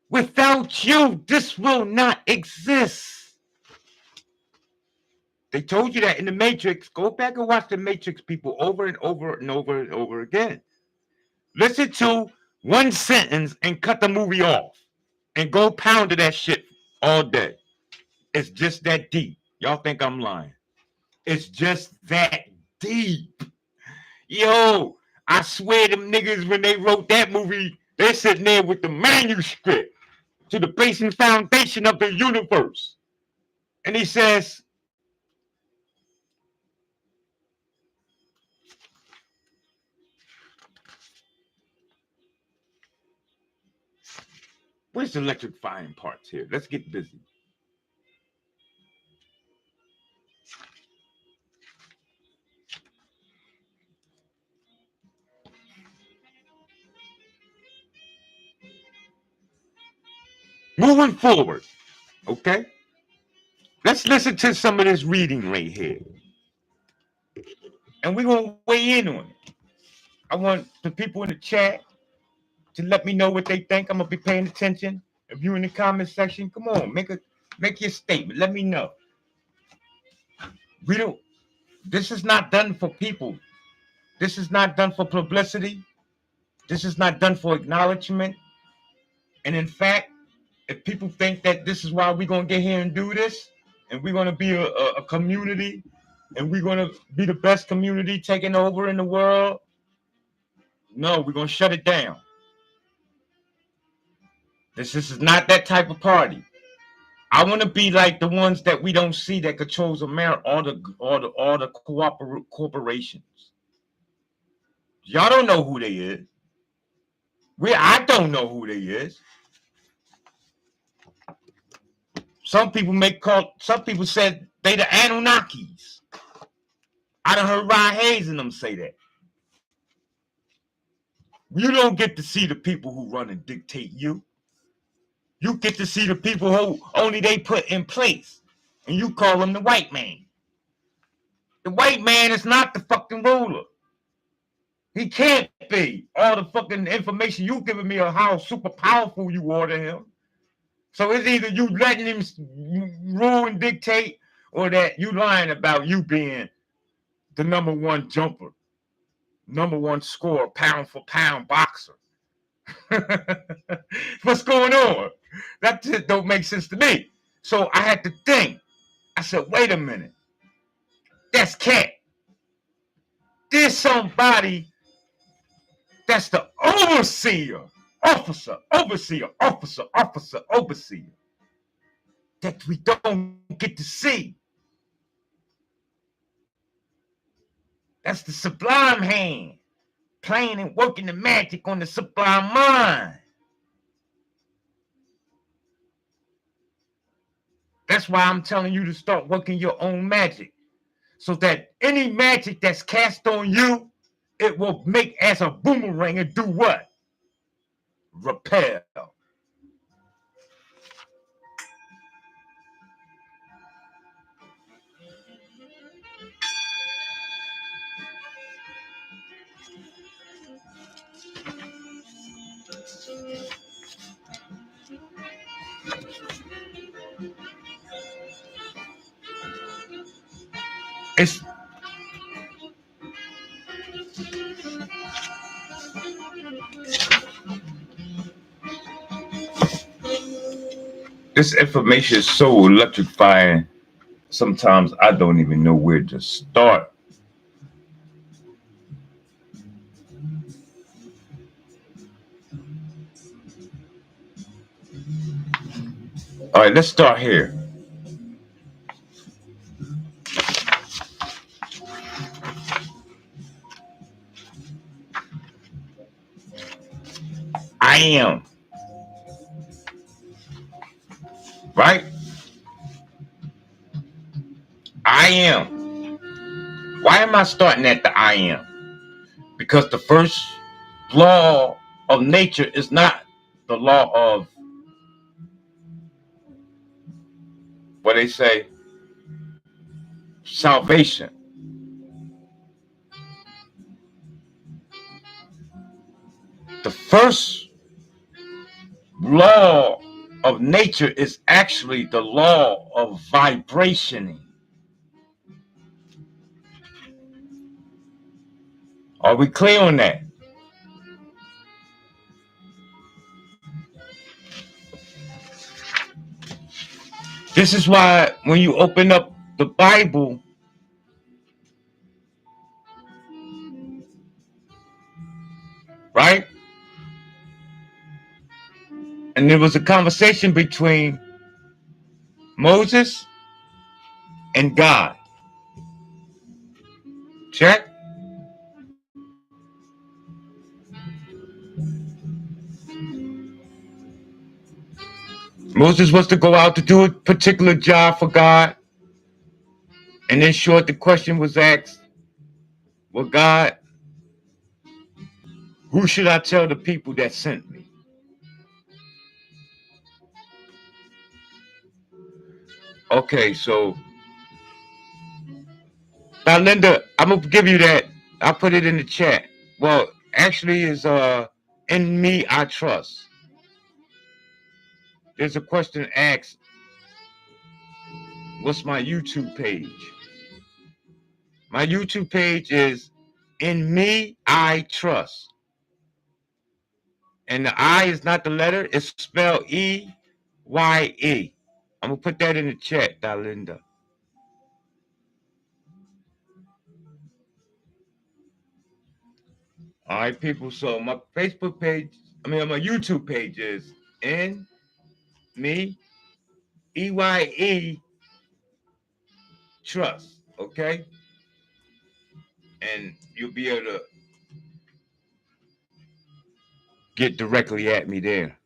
Without you, this will not exist. They told you that in the Matrix. Go back and watch the Matrix, people, over and over and over and over again. Listen to one sentence and cut the movie off and go pound to that shit all day. It's just that deep. Y'all think I'm lying. It's just that deep. Yo, I swear them niggas, when they wrote that movie, they're sitting there with the manuscript to the basic foundation of the universe. And he says, where's the electrifying parts here? Let's get busy. Moving forward, okay? Let's listen to some of this reading right here. And we're going to weigh in on it. I want the people in the chat to let me know what they think. I'm going to be paying attention. If you're in the comment section, come on, make your statement. Let me know. This is not done for people. This is not done for publicity. This is not done for acknowledgement. And in fact, if people think that this is why we're going to get here and do this, and we're going to be a community, and we're going to be the best community taking over in the world, no, we're going to shut it down. This is not that type of party. I want to be like the ones that we don't see that controls America, all the corporations. Y'all don't know who they is. I don't know who they is. Some people said they the Anunnakis. I done heard Ryan Hayes and them say that. You don't get to see the people who run and dictate you. You get to see the people who only they put in place. And you call them the white man. The white man is not the fucking ruler. He can't be. All the fucking information you giving me on how super powerful you are to him. So it's either you letting him rule and dictate, or that you lying about you being the number one jumper, number one scorer, pound for pound boxer. What's going on? That just don't make sense to me. So I had to think. I said, wait a minute. That's cat. There's somebody that's the overseer, officer, that we don't get to see. That's the sublime hand, playing and working the magic on the sublime mind. That's why I'm telling you to start working your own magic, so that any magic that's cast on you, it will make as a boomerang and do what? Repel. This information is so electrifying. Sometimes I don't even know where to start. All right, let's start here. I am. Right? I am. Why am I starting at the I am? Because the first law of nature is not the law of what they say, salvation. The first law of nature is actually the law of vibrationing. Are we clear on that? This is why when you open up the Bible, right? And there was a conversation between Moses and God. Check. Moses was to go out to do a particular job for God. And in short, the question was asked, well, God, who should I tell the people that sent me? Okay, so now Linda, I'm gonna give you that. I'll put it in the chat. Well, actually is in me I trust. There's a question asked, what's my YouTube page? My YouTube page is in me I trust. And the I is not the letter, it's spelled E-Y-E. I'm gonna put that in the chat, Dalinda. All right, people. So my Facebook page, my YouTube page is N Me EYE Trust. Okay, and you'll be able to get directly at me there.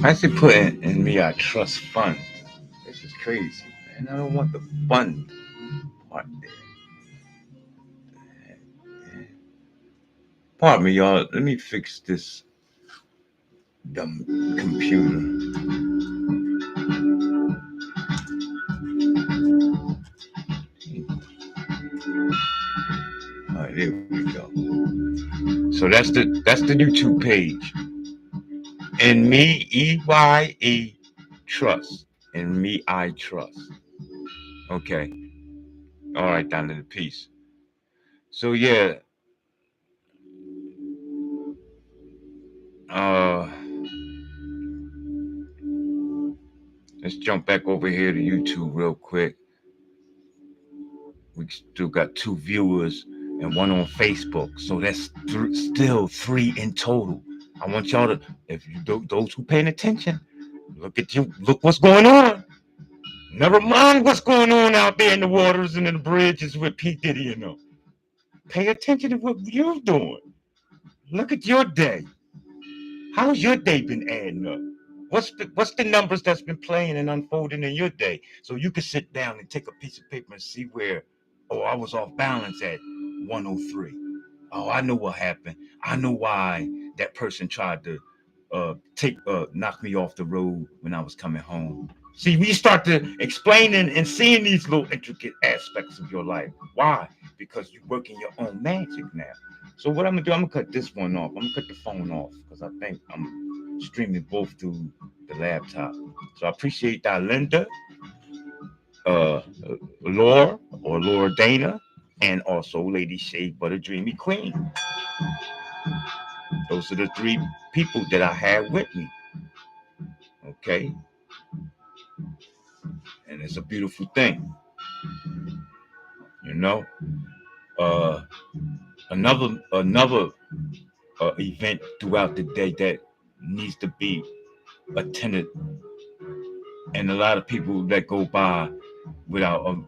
I should put in me I trust fund. This is crazy, man. I don't want the fund part there. Pardon me, y'all. Let me fix this dumb computer. All right, there we go. So that's the YouTube page. In me EYE trust. In me I trust. Okay. All right, down to the piece. So yeah. Let's jump back over here to YouTube real quick. We still got 2 viewers and 1 on Facebook, so that's still 3 in total. I want y'all to, if you those who paying attention, look what's going on. Never mind what's going on out there in the waters and in the bridges with P Diddy and them. Pay attention to what you're doing. Look at your day. How's your day been adding up? What's the numbers that's been playing and unfolding in your day? So you can sit down and take a piece of paper and see where, oh, I was off balance at 103. Oh, I know what happened. I know why that person tried to knock me off the road when I was coming home. See, we start to explain and seeing these little intricate aspects of your life. Why? Because you're working your own magic now. So what I'm gonna do, I'm gonna cut this one off. I'm gonna cut the phone off because I think I'm streaming both through the laptop. So I appreciate that, Linda, uh, Laura Dana, and also Lady Shea Butter Dreamy Queen. Those are the 3 people that I had with me. Okay, and it's a beautiful thing, you know. Uh, another event throughout the day that needs to be attended, and a lot of people that go by without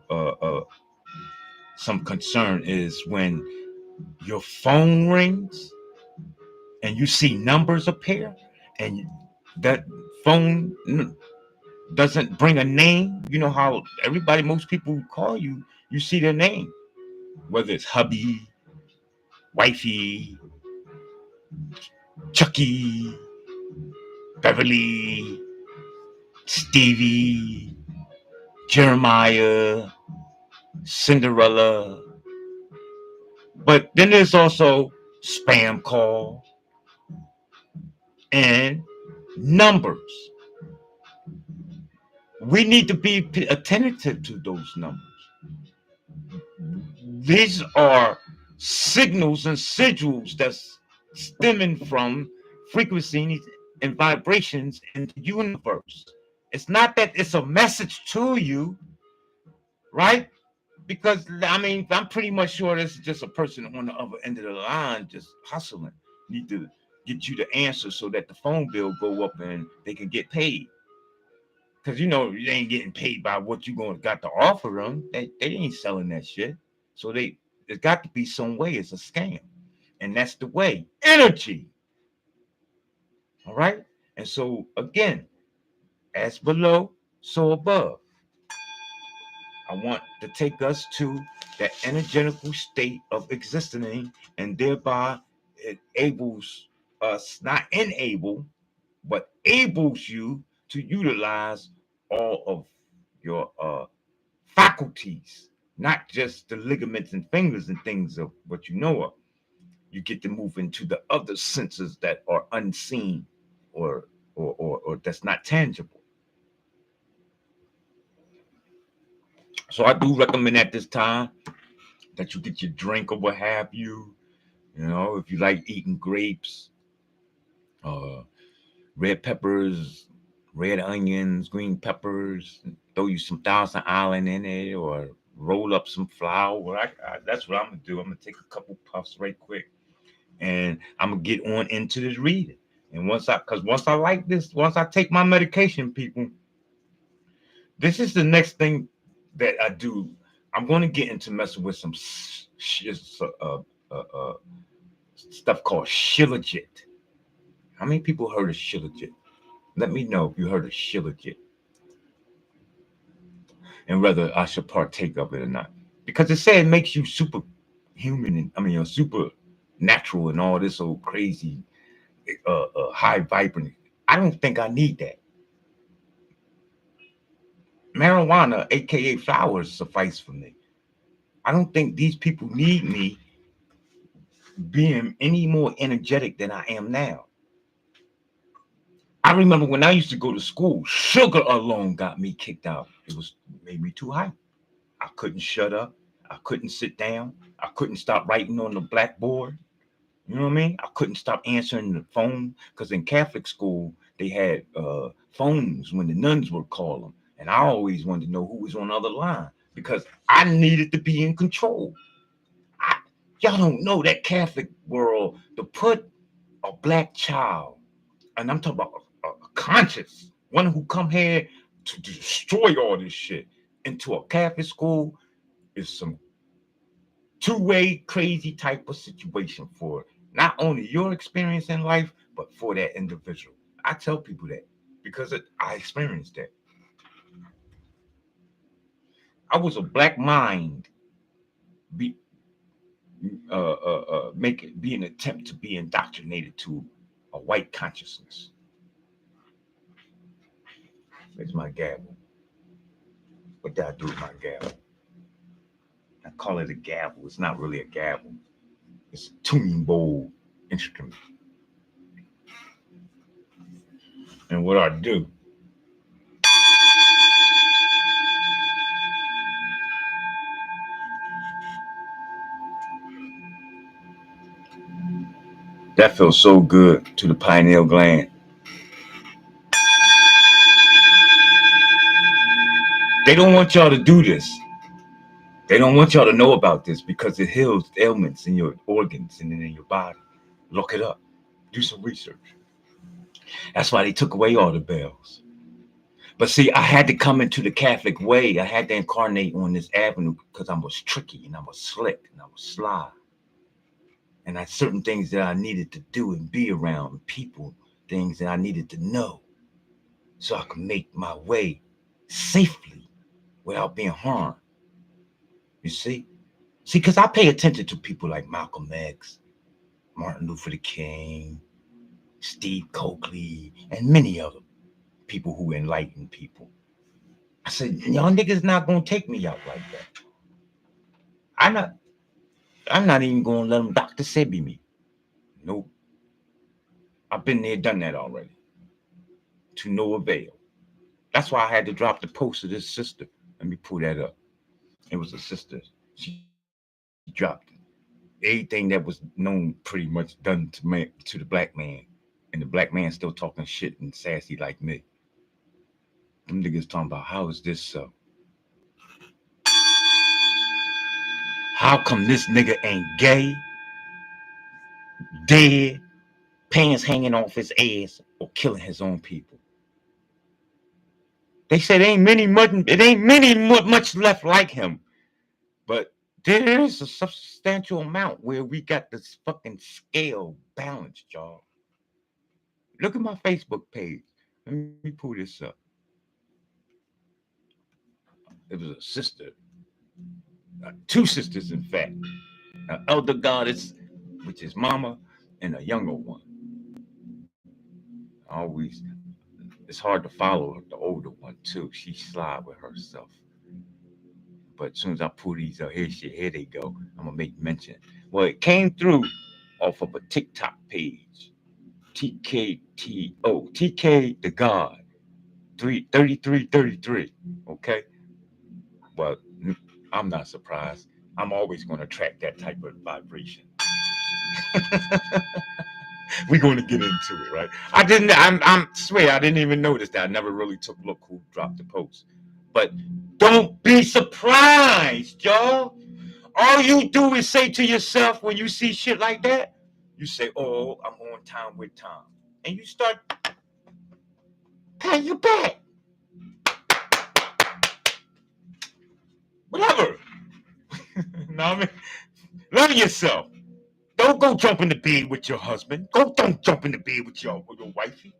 some concern is when your phone rings and you see numbers appear, and that phone doesn't bring a name. You know how most people call you, you see their name, whether it's hubby, wifey, Chucky, Beverly, Stevie, Jeremiah, Cinderella. But then there's also spam call and numbers. We need to be attentive to those numbers. These are signals and sigils that's stemming from frequencies and vibrations in the universe. It's not that it's a message to you, right? Because I mean, I'm pretty much sure this is just a person on the other end of the line just hustling. Need to get you the answer so that the phone bill go up and they can get paid. Because you ain't getting paid by what you gonna got to offer them. They ain't selling that shit. So there's got to be some way. It's a scam, and that's the way. Energy. All right. And so again, as below, so above. I want to take us to that energetical state of existing, and thereby it enables us, not enable, but enables you to utilize all of your faculties, not just the ligaments and fingers and things of what you know of. You get to move into the other senses that are unseen or that's not tangible. So I do recommend at this time that you get your drink or what have you. If you like eating grapes, uh, red peppers, red onions, green peppers, throw you some Thousand Island in it, or roll up some flour. That's what I'm gonna do. I'm gonna take a couple puffs right quick, and I'm gonna get on into this reading. And once I like this, once I take my medication, people, this is the next thing that I do. I'm going to get into messing with some uh, stuff called shilajit. How many people heard of shilajit? Let me know if you heard of shilajit and whether I should partake of it or not. Because it said it makes you superhuman, and super natural and all this old crazy, high vibrant. I don't think I need that. Marijuana, aka flowers, suffice for me. I don't think these people need me being any more energetic than I am now. I remember when I used to go to school, sugar alone got me kicked out. Made me too high. I couldn't shut up. I couldn't sit down. I couldn't stop writing on the blackboard. You know what I mean? I couldn't stop answering the phone because in Catholic school they had phones when the nuns would call them, and I always wanted to know who was on the other line because I needed to be in control. I, y'all don't know that Catholic world to put a black child, and I'm talking about a conscious one who come here to destroy all this shit into a Catholic school is some two-way crazy type of situation for not only your experience in life, but for that individual. I tell people that because I experienced that. I was a black mind be be an attempt to be indoctrinated to a white consciousness. It's my gavel. What did I do with my gavel? I call it a gavel. It's not really a gavel. It's a tuning bowl instrument. And what I do, that feels so good to the pineal gland. They don't want y'all to do this. They don't want y'all to know about this because it heals ailments in your organs and in your body. Look it up. Do some research. That's why they took away all the bells. But see, I had to come into the Catholic way. I had to incarnate on this avenue because I was tricky and I was slick and I was sly. And I had certain things that I needed to do and be around people, things that I needed to know. so I can make my way safely without being harmed. You see? See, because I pay attention to people like Malcolm X, Martin Luther King, Steve Coakley, and many other people who enlighten people. I said, y'all niggas not gonna take me out like that. I'm not I'm not even gonna let them Dr. Sebi me. Nope. I've been there, done that already. To no avail. That's why I had to drop the post of this sister. Let me pull that up. It was a sister. She dropped it. Everything that was known pretty much done to the black man, and the black man still talking shit and sassy like me. Them niggas talking about how is this so? How come this nigga ain't gay, dead, pants hanging off his ass, or killing his own people? They said it ain't much left like him, but there is a substantial amount where we got this fucking scale balanced, y'all. Look at my Facebook page. Let me pull this up. It was a sister, two sisters, in fact, an elder goddess, which is Mama, and a younger one. Always, it's hard to follow the older one too. She slide with herself. But as soon as I pull these up, here they go. I'm gonna make mention. Well, it came through off of a TikTok page. TK the God, 3333. Okay. Well, I'm not surprised. I'm always gonna track that type of vibration. We're gonna get into it, right? I'm swear I didn't even notice that. I never really took a look who dropped the post. But don't be surprised, y'all. All you do is say to yourself when you see shit like that, you say, "Oh, I'm on time with time," and you start patting your back, whatever. No, I mean, love yourself. Don't go jump in the bed with your husband. Don't jump in the bed with your wifey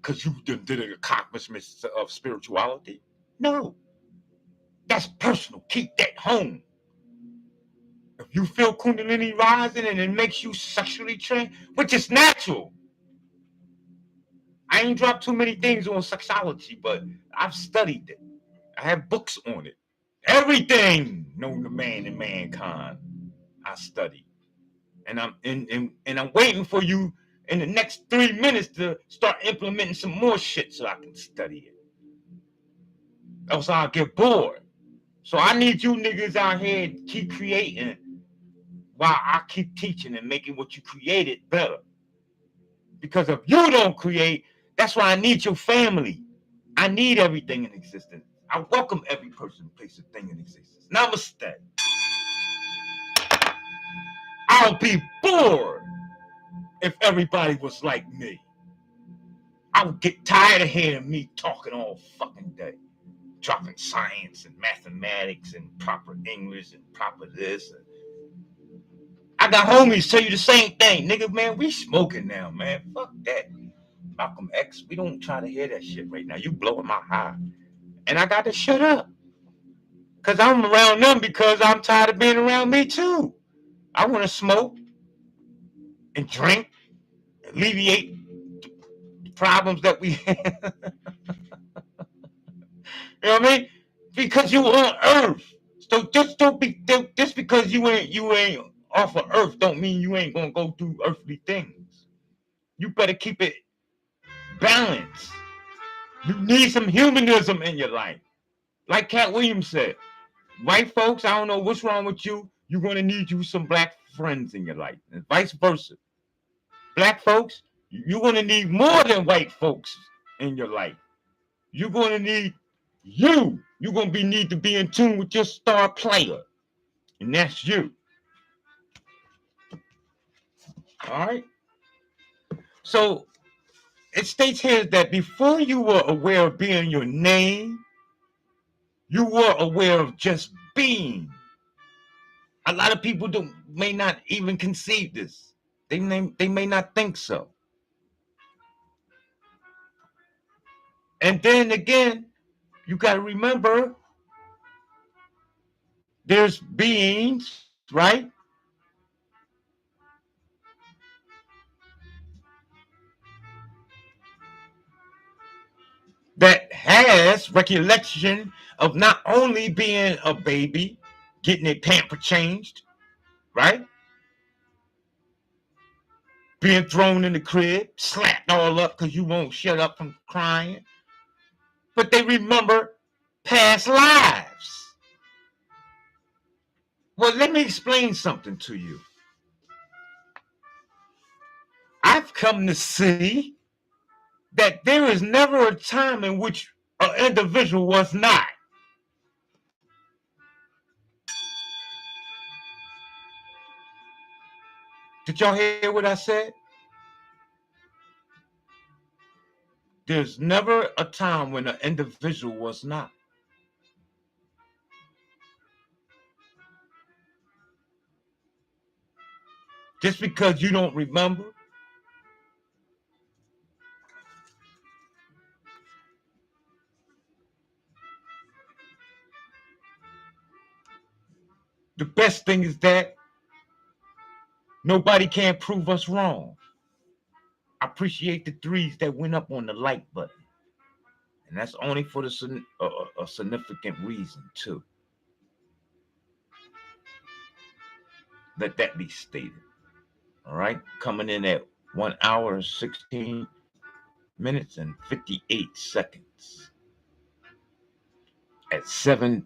because you did an accomplishment of spirituality. No, that's personal. Keep that home. If you feel Kundalini rising and it makes you sexually trained, which is natural. I ain't dropped too many things on sexuality, but I've studied it. I have books on it. Everything known to man and mankind, I study. And I'm waiting for you in the next 3 minutes to start implementing some more shit so I can study it. Else I'll get bored. So I need you niggas out here to keep creating while I keep teaching and making what you created better. Because if you don't create, that's why I need your family. I need everything in existence. I welcome every person, place, and thing in existence. Namaste. I'll be bored if everybody was like me. I would get tired of hearing me talking all fucking day. Dropping science and mathematics and proper English and proper this. I got homies tell you the same thing. Nigga, man, we smoking now, man. Fuck that. Malcolm X, we don't try to hear that shit right now. You blowing my high. And I got to shut up. Because I'm around them because I'm tired of being around me too. I want to smoke and drink, alleviate the problems that we have. You know what I mean? Because you on Earth. So just because you ain't off of Earth don't mean you ain't gonna go through earthly things. You better keep it balanced. You need some humanism in your life. Like Cat Williams said, white folks, I don't know what's wrong with you. You're gonna need you some black friends in your life, and vice versa. Black folks, you're gonna need more than white folks in your life. You're gonna need you. You're gonna need to be in tune with your star player, and that's you. All right. So it states here that before you were aware of being your name, you were aware of just being. A lot of people may not even conceive this. They may not think so. And then again, you got to remember there's beings, right? That has recollection of not only being a baby, getting their pamper changed, right? Being thrown in the crib, slapped all up because you won't shut up from crying. But they remember past lives. Well, let me explain something to you. I've come to see that there is never a time in which an individual was not. Did y'all hear what I said? There's never a time when an individual was not. Just because you don't remember, the best thing is that nobody can prove us wrong. I appreciate the threes that went up on the like button. And that's only for a significant reason, too. Let that be stated. All right. Coming in at 1 hour, 16 minutes, and 58 seconds. At 7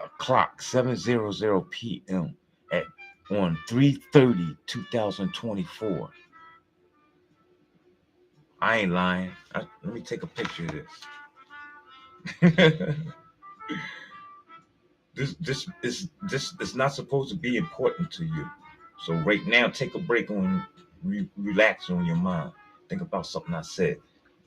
o'clock, 7:00 p.m. at on 3/30/2024. I ain't lying. Let me take a picture of this. This is not supposed to be important to you. So right now, take a break on, relax on your mind. Think about something I said.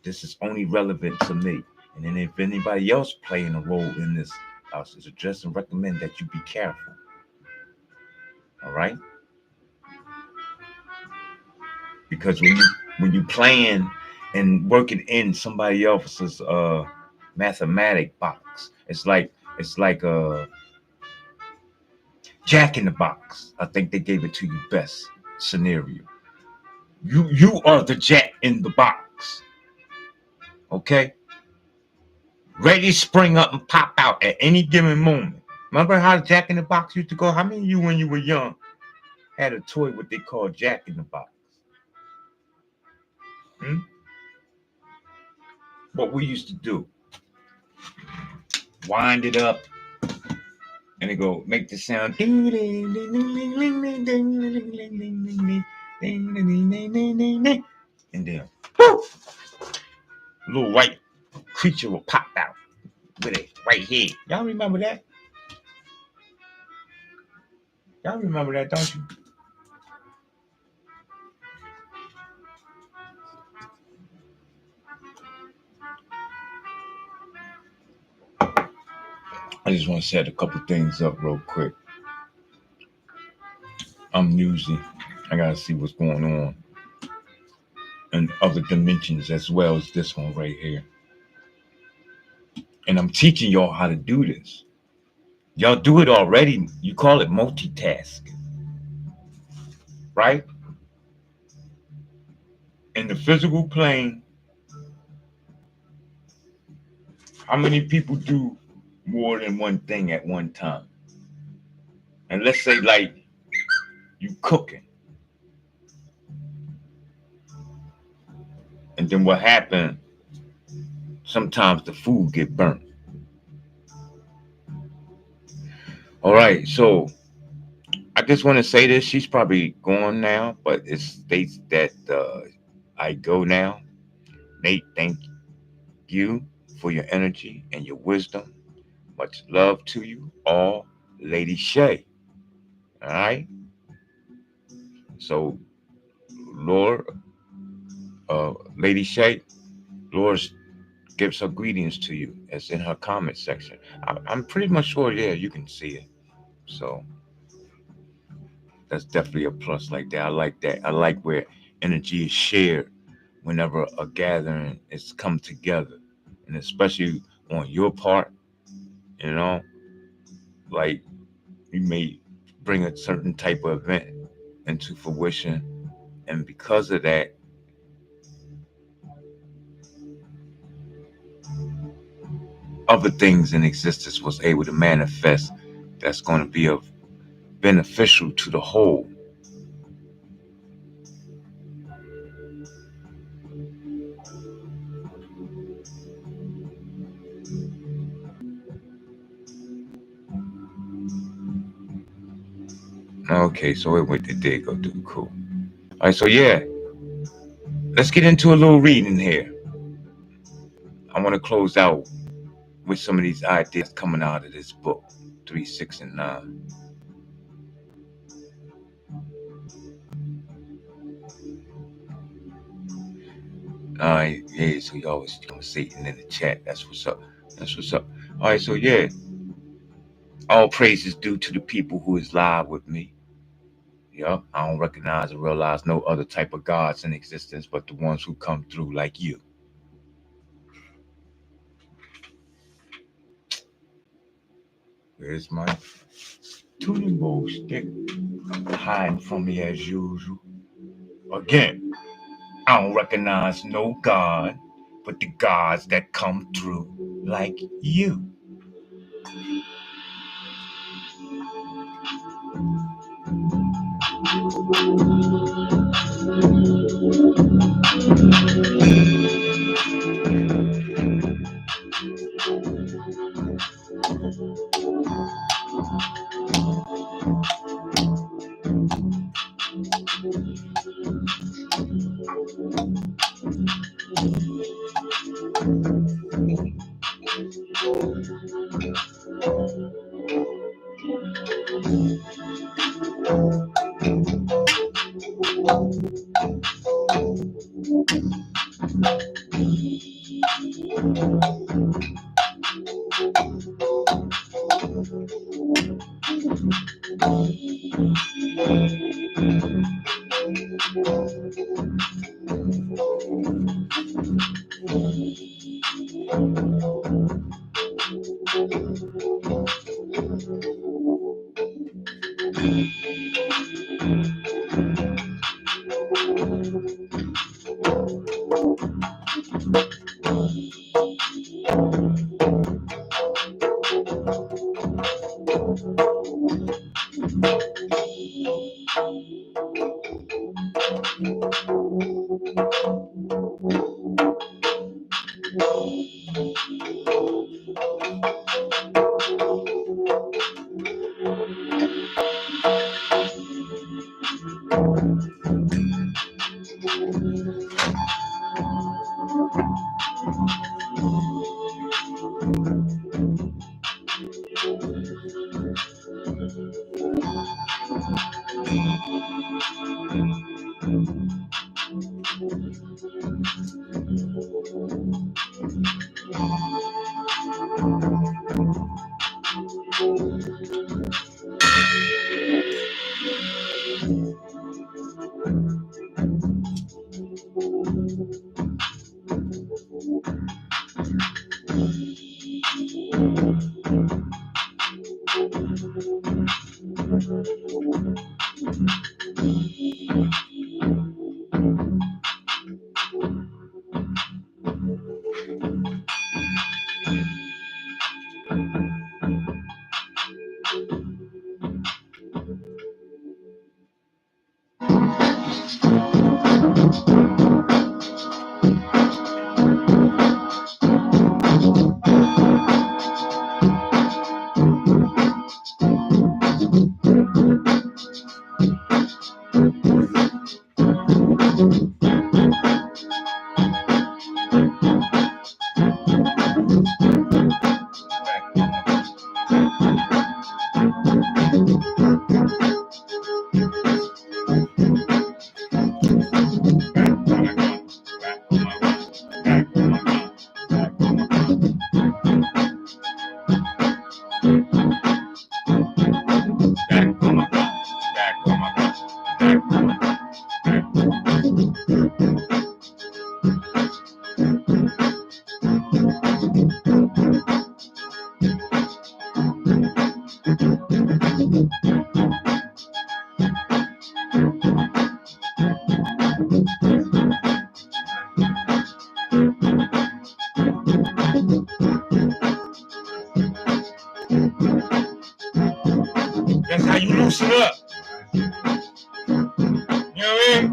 This is only relevant to me. And then if anybody else playing a role in this, I suggest and recommend that you be careful. All right? Because when you playing and working in somebody else's mathematic box, it's like Jack in the Box. I think they gave it to you best scenario. You are the Jack in the Box. Okay? Ready to spring up and pop out at any given moment. Remember how Jack in the Box used to go? How many of you when you were young had a toy what they call Jack in the Box? Hmm? What we used to do. Wind it up and it go make the sound and then whoo, a little white creature will pop out with it right here. Y'all remember that? Y'all remember that, don't you? I just want to set a couple things up real quick. I gotta see what's going on in other dimensions as well as this one right here. And I'm teaching y'all how to do this. Y'all do it already. You call it multitasking, right? In the physical plane, how many people do more than one thing at one time? And let's say like you cooking. And then what happened? Sometimes the food get burnt. All right, so I just want to say this. She's probably gone now, but it states that I go now. Nate, thank you for your energy and your wisdom. Much love to you all, Lady Shay. All right. So, Lord, Lady Shay, Lord gives her greetings to you. It's in her comment section. I'm pretty much sure, yeah, you can see it. So that's definitely a plus like that. I like that. I like where energy is shared whenever a gathering is come together and especially on your part, you know, like you may bring a certain type of event into fruition, and because of that, other things in existence was able to manifest that's going to be of beneficial to the whole. Okay, so it went to dig go through. Cool. All right, so yeah, let's get into a little reading here. I want to close out with some of these ideas coming out of this book, 3, 6, and 9. All right, yeah, so you always conversating in the chat. That's what's up. That's what's up. All right, so yeah, all praise is due to the people who is live with me. Yeah, I don't recognize or realize no other type of gods in existence but the ones who come through like you. Where's my tuning bowl stick? Hiding from me as usual. Again, I don't recognize no god but the gods that come through like you. loosen up. You know what I mean?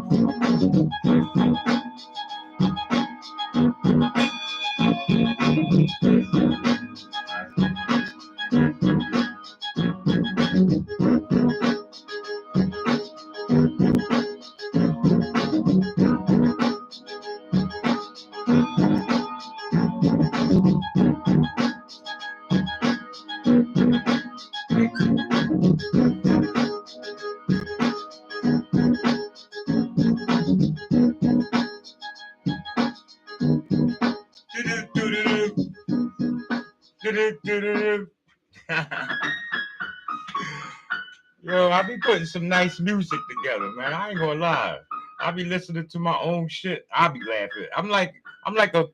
Yo, I be putting some nice music together, man. I ain't gonna lie. I be listening to my own shit. I be laughing. I'm like a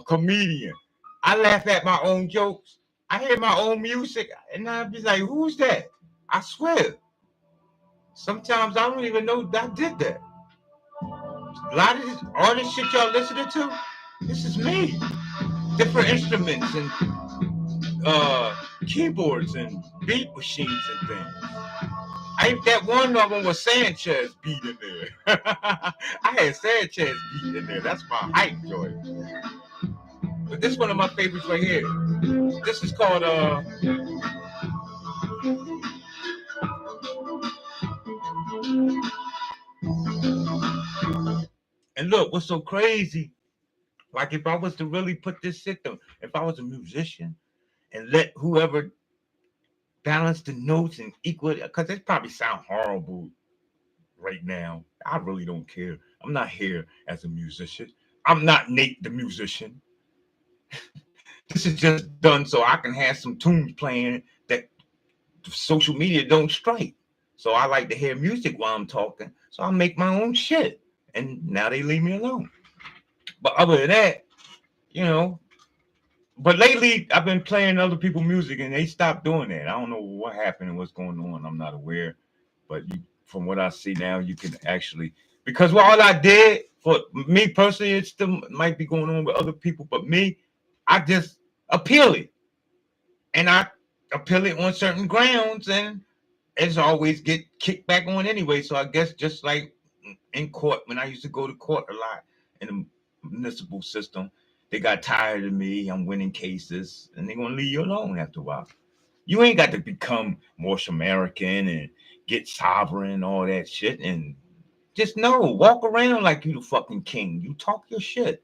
comedian. I laugh at my own jokes. I hear my own music, and I be like, "Who's that?" I swear. Sometimes I don't even know that I did that. A lot of this, all this shit y'all listening to, this is me. Different instruments and keyboards and beat machines and things. I that one of them was Sanchez beat in there. I had Sanchez beat in there. That's my hype joint. But this one of my favorites right here. This is called and look, what's so crazy? Like if I was to really put this system, if I was a musician and let whoever balance the notes and equal it, because it probably sound horrible right now. I really don't care. I'm not here as a musician. I'm not Nate the musician. This is just done so I can have some tunes playing that social media don't strike. So I like to hear music while I'm talking. So I make my own shit. And now they leave me alone. But other than that, you know, but lately I've been playing other people's music and they stopped doing that. I don't know what happened and what's going on. I'm not aware. But from what I see now, you can actually, because all I did for me personally, it still might be going on with other people, but me, I just appeal it. And I appeal it on certain grounds, and it's always get kicked back on anyway. So I guess just like in court, when I used to go to court a lot in the municipal system, they got tired of me. I'm winning cases, and they're gonna leave you alone after a while. You ain't got to become more American and get sovereign and all that shit. And just know, walk around like you the fucking king. You talk your shit.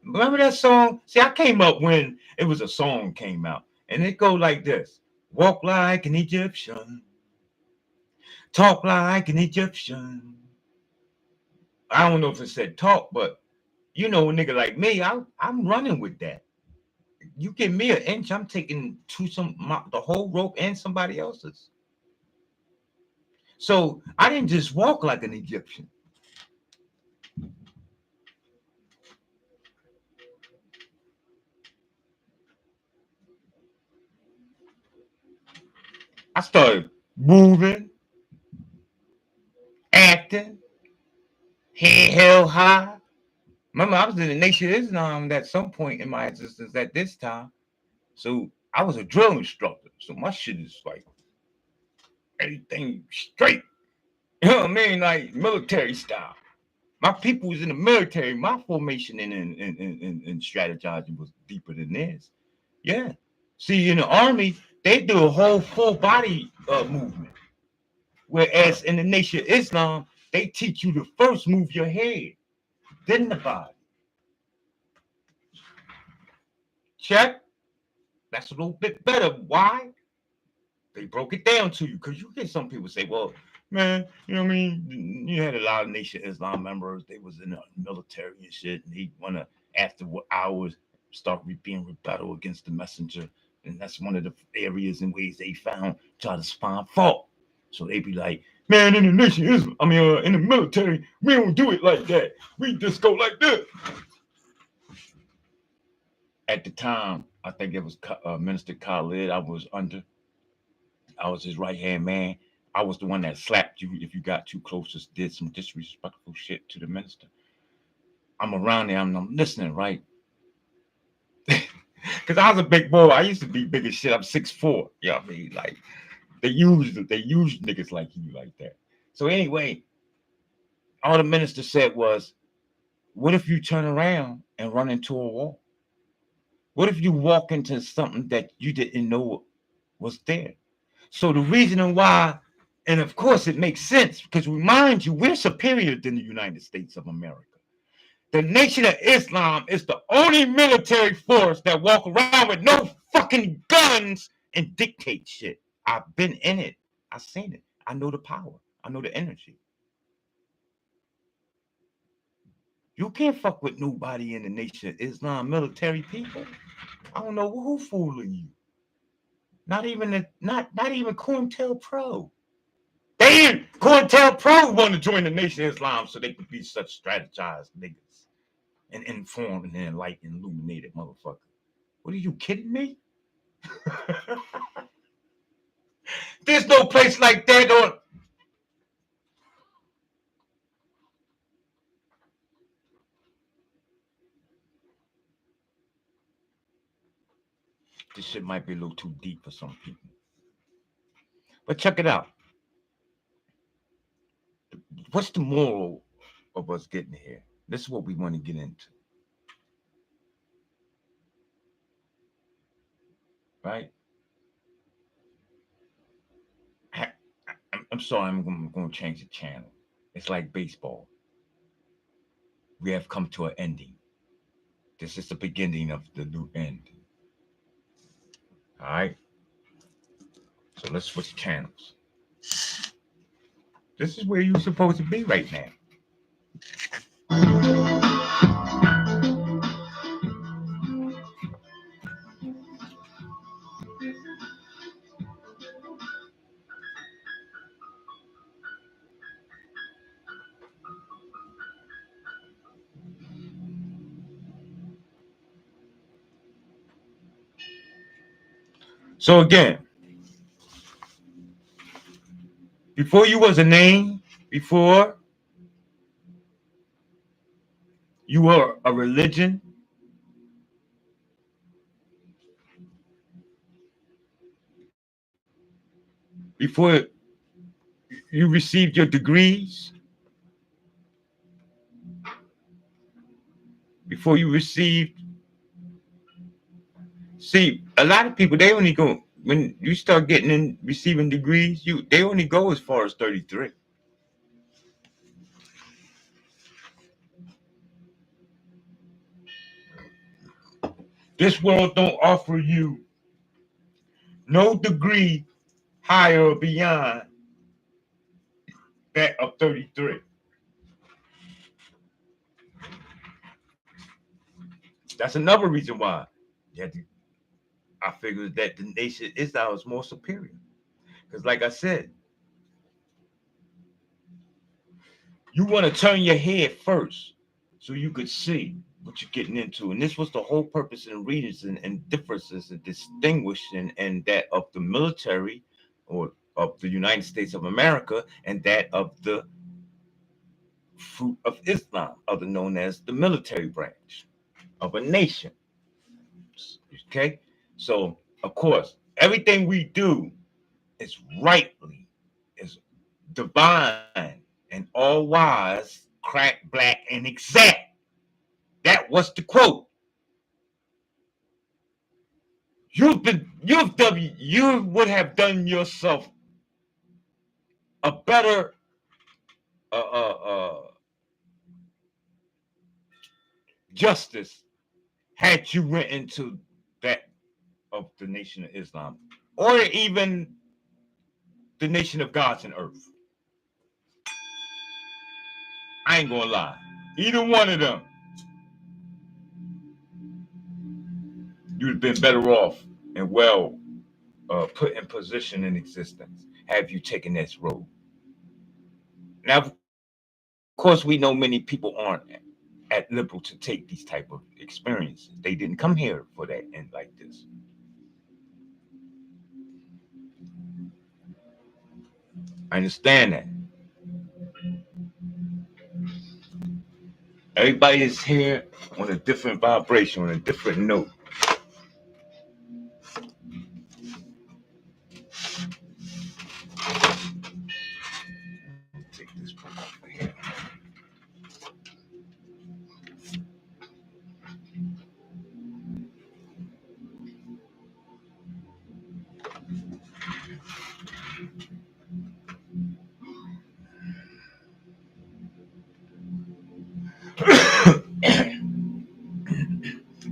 Remember that song? See, I came up when it was a song came out, and it go like this: walk like an Egyptian, talk like an Egyptian. I don't know if it said talk, but you know, a nigga like me, I'm running with that. You give me an inch, I'm taking the whole rope and somebody else's. So I didn't just walk like an Egyptian. I started moving, acting, head held high. Remember, I was in the Nation of Islam at some point in my existence at this time. So I was a drill instructor. So my shit is like everything straight. You know what I mean? Like military style. My people was in the military. My formation and strategizing was deeper than theirs. Yeah. See, in the army, they do a whole full body movement. Whereas in the Nation of Islam, they teach you to first move your head, then the body. Check. That's a little bit better. Why? They broke it down to you because you get some people say, well, man, you know what I mean? You had a lot of Nation of Islam members. They was in the military and shit, and they want to, after hours, start being rebuttal against the messenger. And that's one of the areas and ways they found try to find fault. So they be like, man, in the Nation of Islam, in the military, we don't do it like that. We just go like this. At the time, I think it was Minister Khalid. I was his right hand man. I was the one that slapped you if you got too close. Just did some disrespectful shit to the minister. I'm around there. I'm listening, right? Because I was a big boy. I used to be big as shit. I'm 6'4". You know what I mean? Like They use niggas like you like that. So anyway, all the minister said was, what if you turn around and run into a wall? What if you walk into something that you didn't know was there? So the reason why, and of course it makes sense, because remind you, we're superior than the United States of America. The Nation of Islam is the only military force that walk around with no fucking guns and dictate shit. I've been in it. I've seen it. I know the power. I know the energy. You can't fuck with nobody in the Nation of Islam military people. I don't know who fooling you. Not even COINTELPRO. COINTELPRO want to join the Nation of Islam so they could be such strategized niggas and informed and enlightened, illuminated motherfucker. What are you kidding me? There's no place like that on. This shit might be a little too deep for some people. But check it out. What's the moral of us getting here? This is what we want to get into. Right? I'm sorry, I'm going to change the channel. It's like baseball. We have come to an ending. This is the beginning of the new end. All right? So let's switch channels. This is where you're supposed to be right now. So again, before you was a name, before you were a religion, before you received your degrees, before you received, see, a lot of people, they only go, when you start getting in receiving degrees, they only go as far as 33. This world don't offer you no degree higher or beyond that of 33. That's another reason why I figured that the Nation of Islam is more superior. Because like I said, you want to turn your head first so you could see what you're getting into. And this was the whole purpose in readings and differences and distinguishing and that of the military or of the United States of America and that of the Fruit of Islam, other known as the military branch of a nation. Okay? So, of course, everything we do is rightly, is divine and all wise, crack, black, and exact. That was the quote. You would have done yourself a better justice had you went into that of the Nation of Islam or even the Nation of Gods and Earth. I ain't gonna lie. Either one of them, you'd have been better off and well put in position in existence have you taken this road. Now, of course, we know many people aren't at liberal to take these type of experiences. They didn't come here for that and like this. I understand that. Everybody is here on a different vibration, on a different note.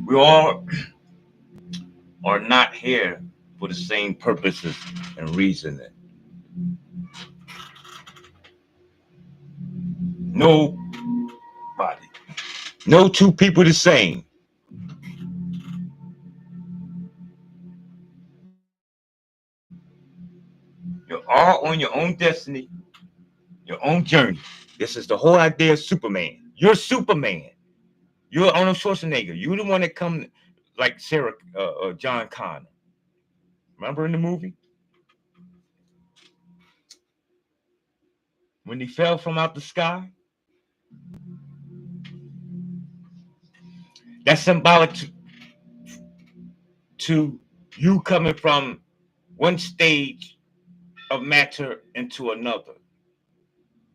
We all are not here for the same purposes and reasoning. Nobody. No two people the same. You're all on your own destiny, your own journey. This is the whole idea of Superman. You're Superman. You're Arnold Schwarzenegger. You're the one that come like Sarah, John Connor. Remember in the movie when he fell from out the sky? That's symbolic to you coming from one stage of matter into another,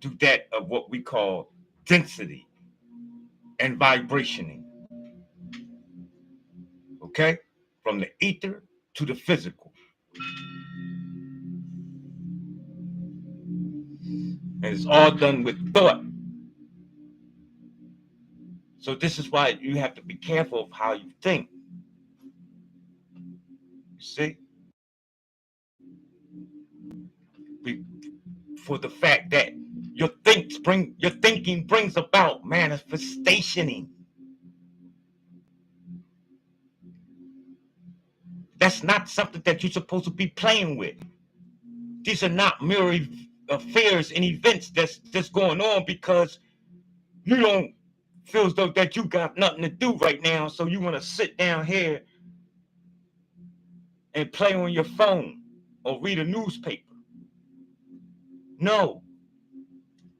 to that of what we call density and vibrationing. Okay? From the ether to the physical. And it's all done with thought. So this is why you have to be careful of how you think. You see? For the fact that your thinking brings about manifestationing. That's not something that you're supposed to be playing with. These are not mere affairs and events that's going on because you don't feel as though that you got nothing to do right now, so you want to sit down here and play on your phone or read a newspaper. No.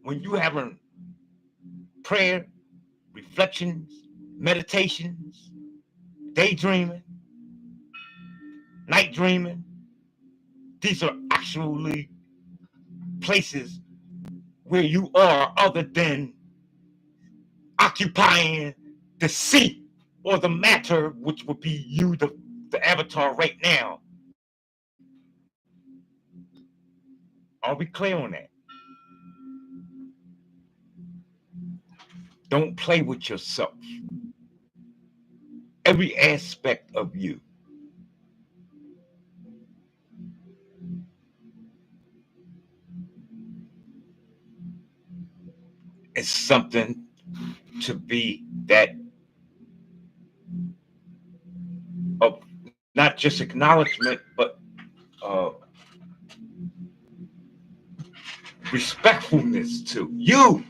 When you having prayer, reflections, meditations, daydreaming, night dreaming, these are actually places where you are other than occupying the seat or the matter, which would be you, the avatar right now. Are we clear on that? Don't play with yourself. Every aspect of you is something to be that of not just acknowledgement, but respectfulness to you.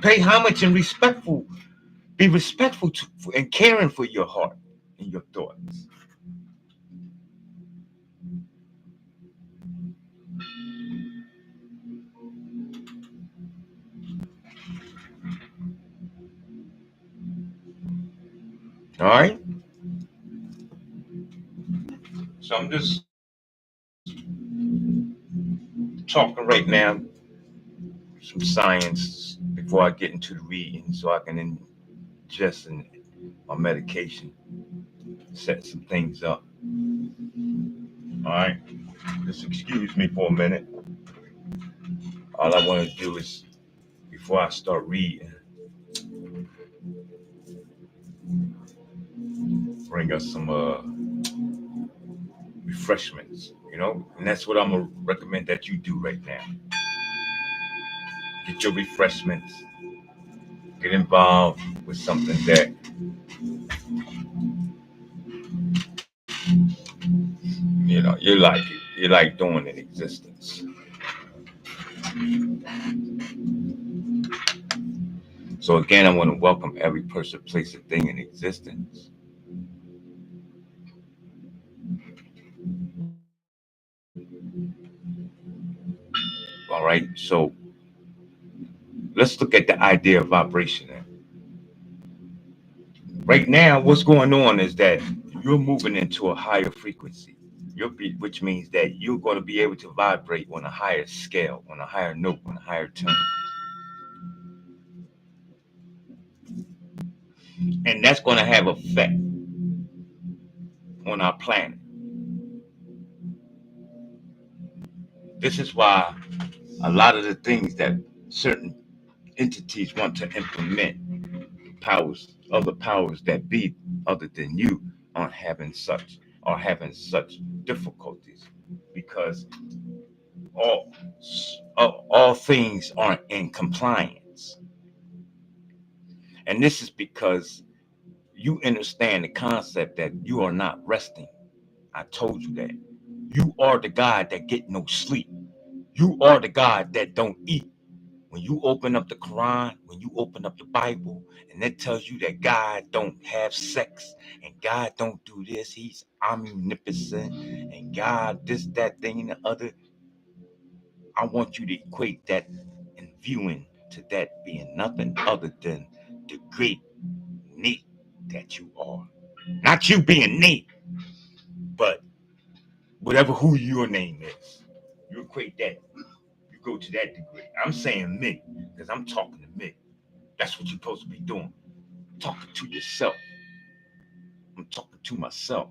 Pay homage and respectful. Be respectful to and caring for your heart and your thoughts. All right. So I'm just talking right now some science before I get into the reading, so I can ingest my medication, set some things up. All right. Just excuse me for a minute. All I want to do is, before I start reading, bring us some refreshments, and that's what I'm gonna recommend that you do right now. Get your refreshments, get involved with something that you like doing in existence. So again, I want to welcome every person, place, and thing in existence. All right. So let's look at the idea of vibration. Right now, what's going on is that you're moving into a higher frequency. Which means that you're going to be able to vibrate on a higher scale, on a higher note, on a higher tone. And that's going to have effect on our planet. This is why a lot of the things that certain entities want to implement, powers, other powers that be other than you, aren't having such or having such difficulties because all all things aren't in compliance. And this is because you understand the concept that you are not resting. I told you that. You are the God that get no sleep. You are the God that don't eat. When you open up the Quran, when you open up the Bible, and it tells you that God don't have sex, and God don't do this, he's omnipotent, and God this, that, thing, and the other, I want you to equate that and viewing to that being nothing other than the great Nate that you are. Not you being Nate, but whatever who your name is. You equate that. You go to that degree. I'm saying me, because I'm talking to me. That's what you're supposed to be doing. Talking to yourself. I'm talking to myself.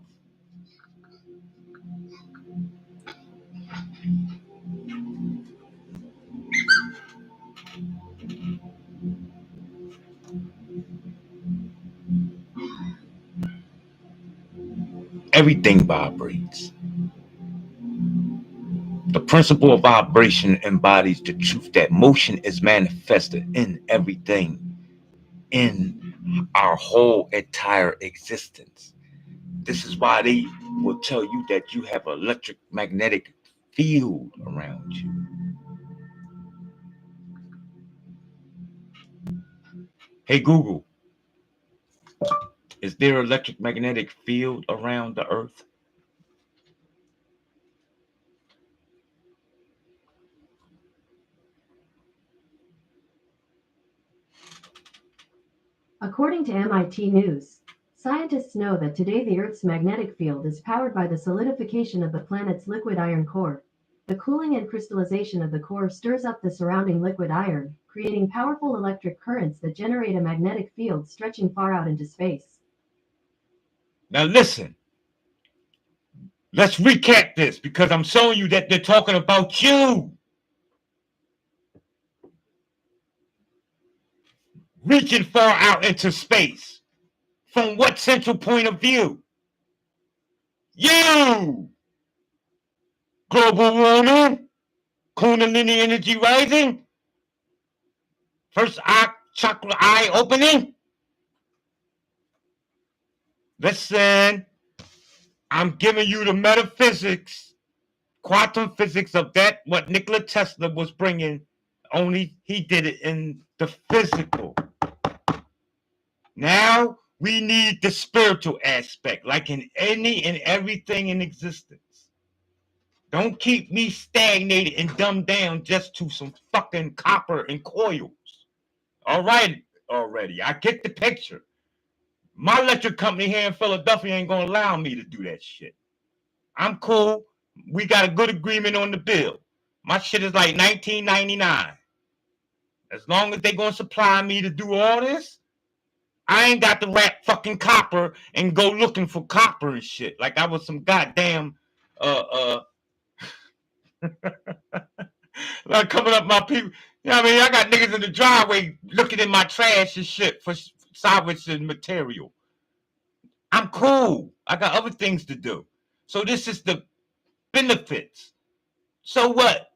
Everything vibrates. The principle of vibration embodies the truth that motion is manifested in everything, in our whole entire existence. This is why they will tell you that you have an electric magnetic field around you. Hey Google, is there an electric magnetic field around the earth? According to MIT News, scientists know that today the Earth's magnetic field is powered by the solidification of the planet's liquid iron core. The cooling and crystallization of the core stirs up the surrounding liquid iron, creating powerful electric currents that generate a magnetic field stretching far out into space. Now listen, let's recap this because I'm showing you that they're talking about you. Reaching far out into space. From what central point of view? You! Global warming? Kundalini energy rising? First eye chakra eye opening? Listen, I'm giving you the metaphysics, quantum physics of that, what Nikola Tesla was bringing, only he did it in the physical. Now we need the spiritual aspect, like in any and everything in existence. Don't keep me stagnated and dumbed down just to some fucking copper and coils. All right, already. I get the picture. My electric company here in Philadelphia ain't gonna allow me to do that shit. I'm cool. We got a good agreement on the bill. My shit is like 1999. As long as they gonna supply me to do all this, I ain't got to rap fucking copper and go looking for copper and shit. Like I was some goddamn like coming up my people. You know what I mean? I got niggas in the driveway looking in my trash and shit for salvaging material. I'm cool. I got other things to do. So this is the benefits. So what?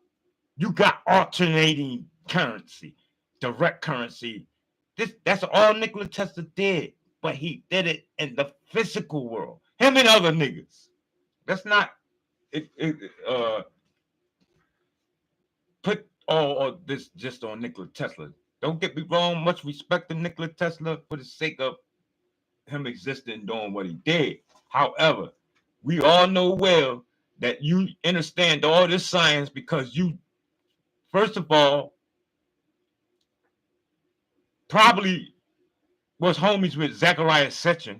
You got alternating currency, direct currency. That's all Nikola Tesla did, but he did it in the physical world. Him and other niggas. That's not put all of this just on Nikola Tesla. Don't get me wrong. Much respect to Nikola Tesla for the sake of him existing, doing what he did. However, we all know well that you understand all this science because you, first of all, probably was homies with Zachariah Sitchin,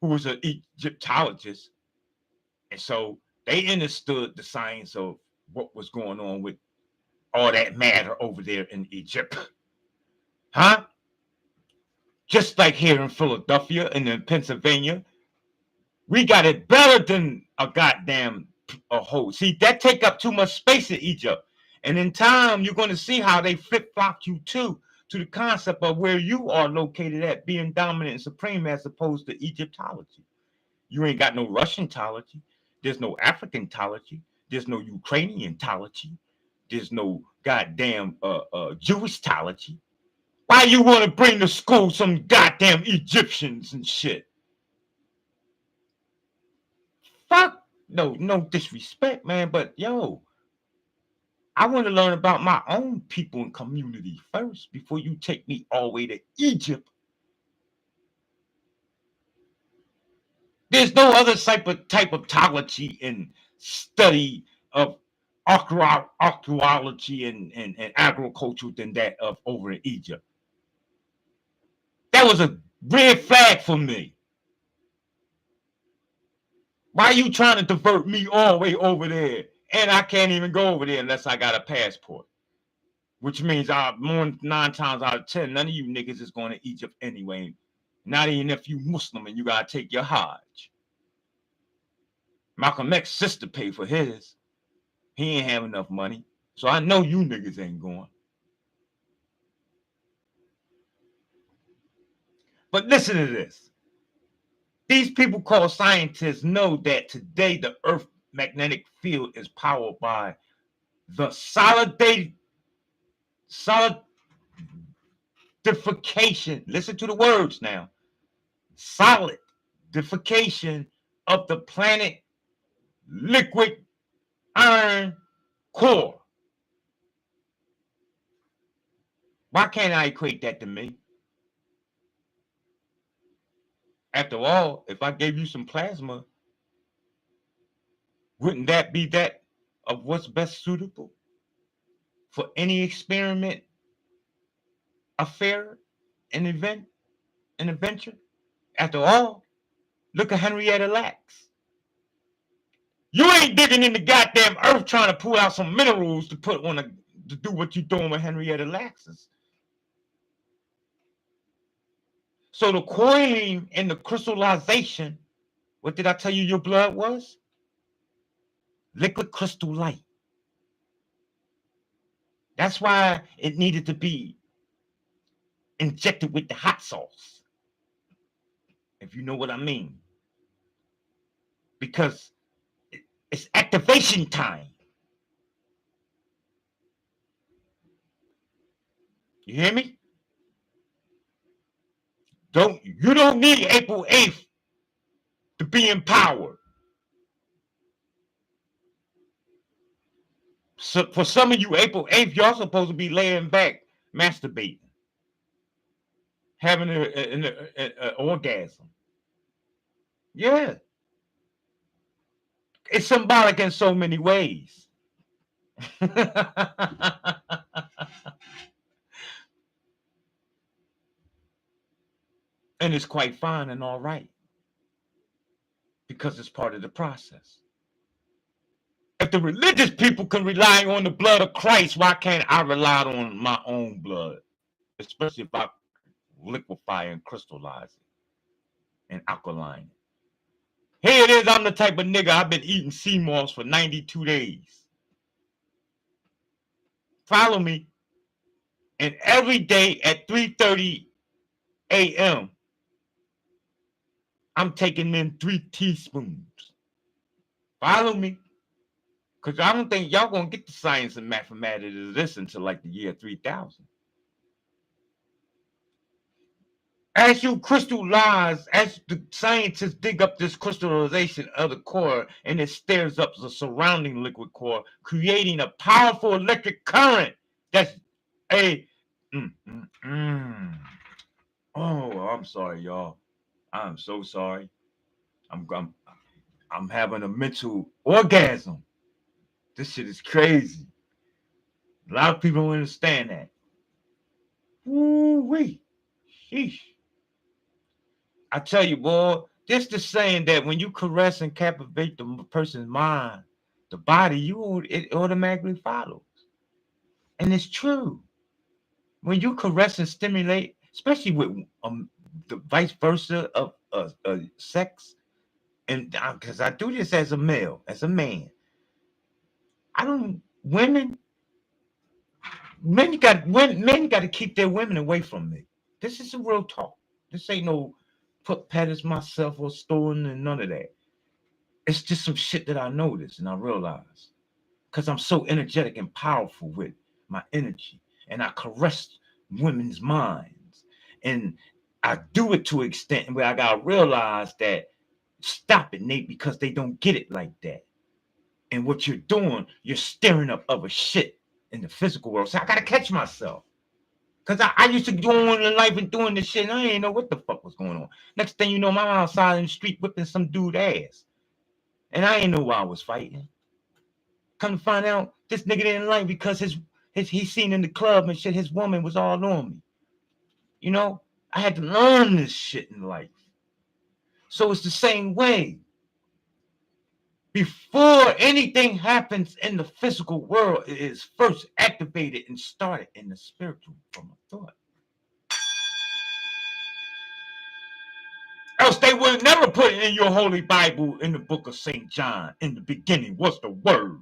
who was an Egyptologist. And so they understood the science of what was going on with all that matter over there in Egypt. Huh? Just like here in Philadelphia and in Pennsylvania, we got it better than a goddamn a hole. See, that take up too much space in Egypt. And in time, you're going to see how they flip-flop you to the concept of where you are located at being dominant and supreme as opposed to Egyptology. You ain't got no Russian-tology. There's no African-tology. There's no Ukrainian-tology. There's no goddamn Jewish-tology. Why you want to bring to school some goddamn Egyptians and shit? Fuck. No disrespect, man, but yo, I want to learn about my own people and community first before you take me all the way to Egypt. There's no other type of topology and study of archaeology and agriculture than that of over in Egypt. That was a red flag for me. Why are you trying to divert me all the way over there? And I can't even go over there unless I got a passport. Which means more than 9 times out of 10, none of you niggas is going to Egypt anyway. Not even if you Muslim and you got to take your Hajj. Malcolm X's sister paid for his. He ain't have enough money. So I know you niggas ain't going. But listen to this. These people called scientists know that today the Earth magnetic field is powered by the solidification. Listen to the words now. Solidification of the planet liquid iron core. Why can't I equate that to me? After all, if I gave you some plasma, wouldn't that be that of what's best suitable for any experiment, affair, an event, an adventure? After all, look at Henrietta Lacks. You ain't digging in the goddamn earth trying to pull out some minerals to put on to do what you're doing with Henrietta Lacks. So the coiling and the crystallization, what did I tell you your blood was? Liquid crystal light. That's why it needed to be injected with the hot sauce, if you know what I mean. Because it's activation time. You hear me? You don't need April 8th to be empowered. So for some of you, April 8th, y'all supposed to be laying back, masturbating, having an orgasm. Yeah. It's symbolic in so many ways. And it's quite fine and all right. Because it's part of the process. If the religious people can rely on the blood of Christ, why can't I rely on my own blood? Especially if I liquefy and crystallize it and alkaline it. Here it is, I'm the type of nigga, I've been eating sea moss for 92 days. Follow me. And every day at 3:30 a.m., I'm taking in 3 teaspoons. Follow me. Because I don't think y'all going to get the science and mathematics of this until like the year 3000. As you crystallize, as the scientists dig up this crystallization of the core and it stirs up the surrounding liquid core, creating a powerful electric current that's a... Oh, I'm sorry, y'all. I'm so sorry. I'm having a mental orgasm. This shit is crazy. A lot of people don't understand that. Ooh-wee. Sheesh. I tell you, boy, this the saying that when you caress and captivate the person's mind, the body, it automatically follows. And it's true. When you caress and stimulate, especially with the vice versa of sex, and because I do this as a male, as a man, Men got to keep their women away from me. This is a real talk. This ain't no put patties myself or stolen and none of that. It's just some shit that I noticed and I realized because I'm so energetic and powerful with my energy, and I caress women's minds, and I do it to an extent where I gotta realize that stop it, Nate, because they don't get it like that. And what you're doing, you're stirring up other shit in the physical world. So I gotta catch myself. Cause I used to go on in life and doing this shit, and I didn't know what the fuck was going on. Next thing you know, I'm outside in the street whipping some dude ass. And I didn't know why I was fighting. Come to find out, this nigga didn't like because his he seen in the club and shit, his woman was all on me. You know, I had to learn this shit in life. So it's the same way. Before anything happens in the physical world, it is first activated and started in the spiritual from a thought. Else they would never put it in your holy Bible in the book of St. John. In the beginning was the word.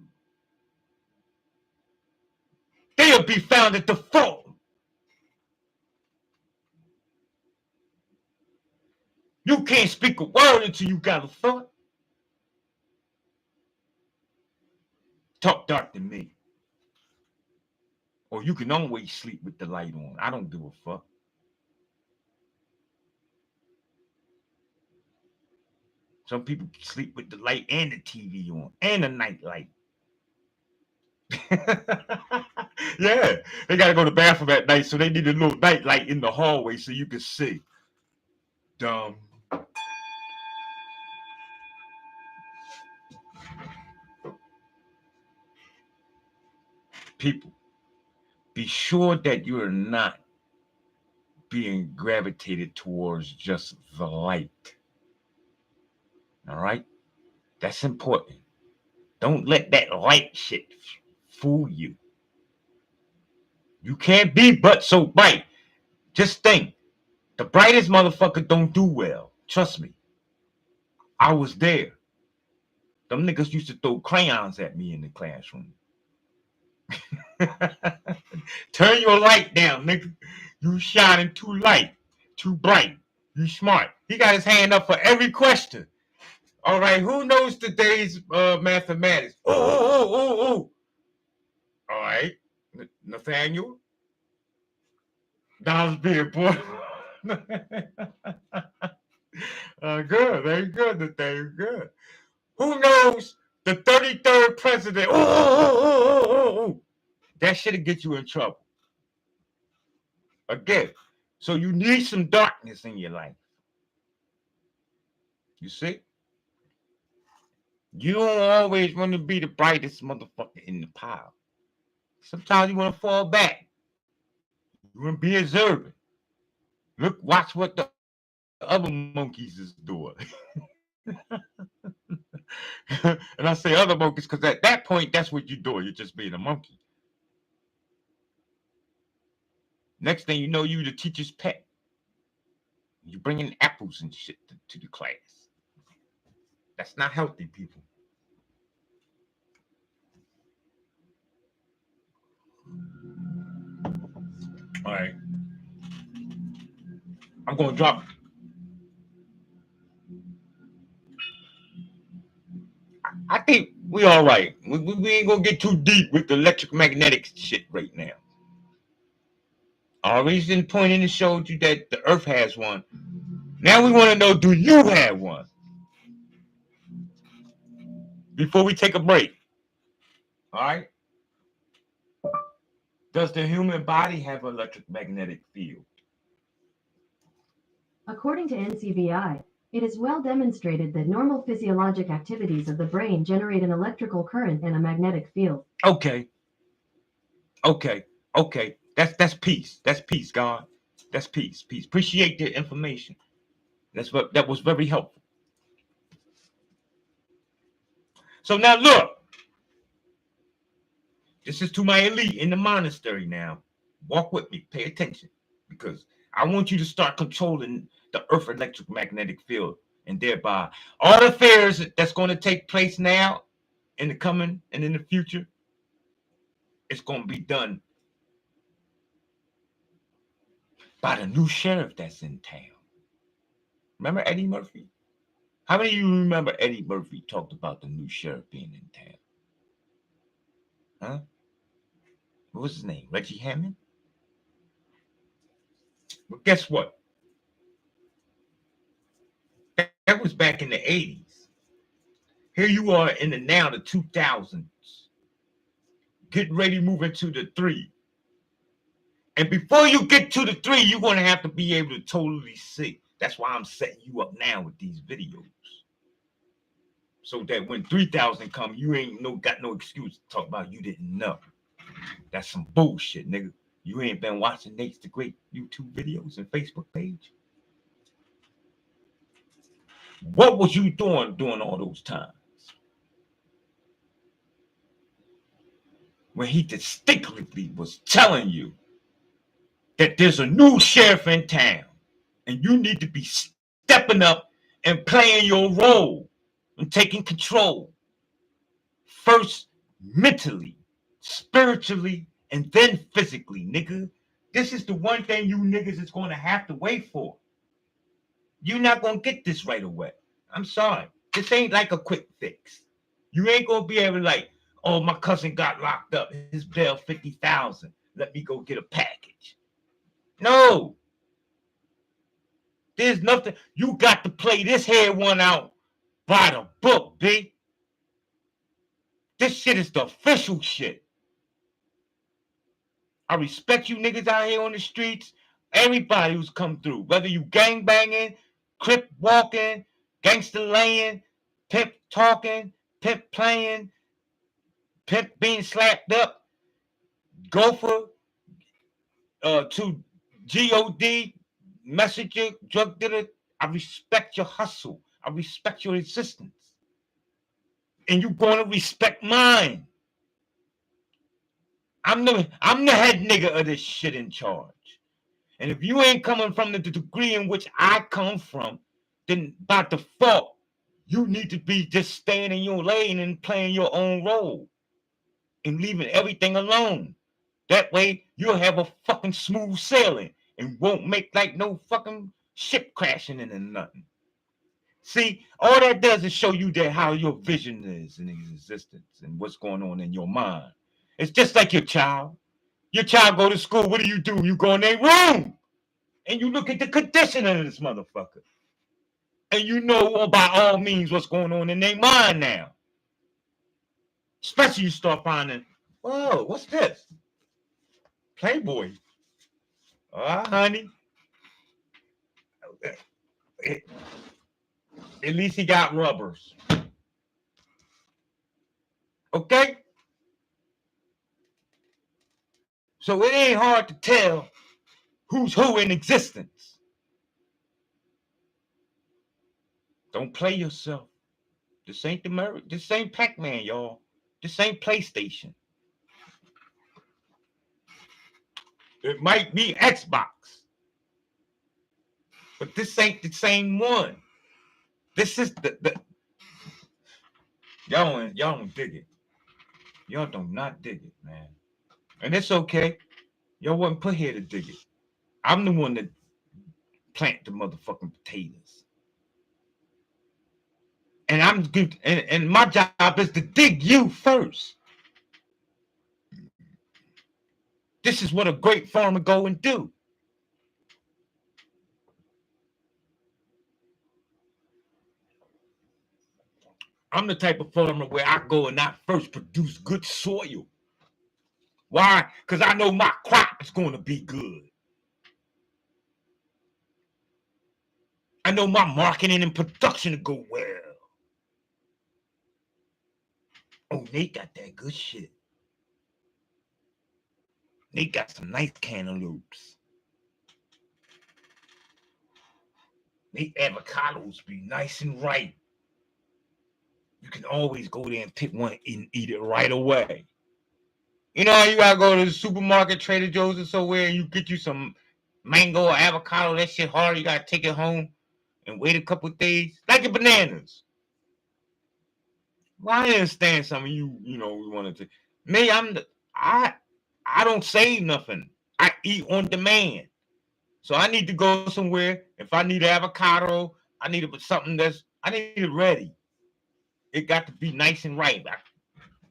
They'll be found at the fault. You can't speak a word until you got a thought. Talk dark to me. Or you can always sleep with the light on. I don't give a fuck. Some people sleep with the light and the TV on and the night light. Yeah, they gotta go to the bathroom at night, so they need a little night light in the hallway so you can see. Dumb. People, be sure that you are not being gravitated towards just the light. All right? That's important. Don't let that light shit fool you. You can't be but so bright. Just think, the brightest motherfucker don't do well. Trust me. I was there. Them niggas used to throw crayons at me in the classroom. Turn your light down, nigga. You shining too light, too bright. You smart. He got his hand up for every question. All right, who knows today's mathematics? Oh. All right, Nathaniel. That was big, boy. Good, very good, Nathaniel. Good. Who knows the 33rd president? Oh. That shit'll get you in trouble. Again, so you need some darkness in your life. You see? You don't always want to be the brightest motherfucker in the pile. Sometimes you want to fall back. You want to be observant. Look, watch what the other monkeys is doing. And I say other monkeys because at that point, that's what you're doing. You're just being a monkey. Next thing you know, you the teacher's pet. You bringing apples and shit to the class. That's not healthy, people. All right. I'm going to drop. I think we all right. We ain't going to get too deep with the electromagnetic shit right now. I already pointed and showed you that the Earth has one. Now we want to know, do you have one? Before we take a break. All right. Does the human body have an electromagnetic field? According to NCVI, it is well demonstrated that normal physiologic activities of the brain generate an electrical current and a magnetic field. Okay. That's peace. That's peace, God. That's peace. Appreciate the information. That was very helpful. So now look. This is to my elite in the monastery now. Walk with me. Pay attention. Because I want you to start controlling the Earth electromagnetic field. And thereby, all the affairs that's going to take place now, in the coming and in the future, it's going to be done by the new sheriff that's in town. Remember Eddie Murphy? How many of you remember Eddie Murphy talked about the new sheriff being in town? Huh? What was his name? Reggie Hammond? Well, guess what? That was back in the 80s. Here you are in the 2000s. Getting ready to move into the 3. And before you get to the 3, you're going to have to be able to totally see. That's why I'm setting you up now with these videos. So that when 3000 come, you ain't got no excuse to talk about you didn't know. That's some bullshit, nigga. You ain't been watching Nate's the Great YouTube videos and Facebook page? What was you doing during all those times? When he distinctly was telling you that there's a new sheriff in town and you need to be stepping up and playing your role and taking control. First, mentally, spiritually, and then physically, nigga. This is the one thing you niggas is going to have to wait for. You're not going to get this right away. I'm sorry. This ain't like a quick fix. You ain't going to be able to like, oh, my cousin got locked up. His bail $50,000. Let me go get a package. No. There's nothing. You got to play this here one out by the book, B. This shit is the official shit. I respect you niggas out here on the streets. Everybody who's come through. Whether you gang banging, crip walking, gangster laying, pimp talking, pimp playing, pimp being slapped up, gopher, to G.O.D., messenger, drug dealer. I respect your hustle. I respect your existence. And you're going to respect mine. I'm the head nigga of this shit in charge. And if you ain't coming from the degree in which I come from, then by default, you need to be just staying in your lane and playing your own role and leaving everything alone. That way, you'll have a fucking smooth sailing and won't make like no fucking ship crashing into nothing. See, all that does is show you that how your vision is in existence and what's going on in your mind. It's just like your child. Your child go to school. What do? You go in their room and you look at the condition of this motherfucker. And you know by all means what's going on in their mind now. Especially you start finding, whoa, what's this? Playboy. Honey. At least he got rubbers. Okay? So it ain't hard to tell who's who in existence. Don't play yourself. This ain't this ain't Pac-Man, y'all. This ain't PlayStation. It might be Xbox. But this ain't the same one. This is the y'all don't dig it. Y'all do not dig it, man. And it's okay. Y'all wasn't put here to dig it. I'm the one that plant the motherfucking potatoes. And I'm good. And my job is to dig you first. This is what a great farmer go and do. I'm the type of farmer where I go and I first produce good soil. Why? Because I know my crop is going to be good. I know my marketing and production to go well. Oh, Nate got that good shit. Nate got some nice cantaloupes. Nate avocados be nice and ripe. You can always go there and pick one and eat it right away. You know how you gotta go to the supermarket, Trader Joe's or somewhere, and you get you some mango or avocado, that shit hard, you gotta take it home and wait a couple of days. Like your bananas. Well, I understand some of you, we wanted to. Me, I don't save nothing. I eat on demand. So I need to go somewhere. If I need avocado, I need something I need it ready. It got to be nice and right.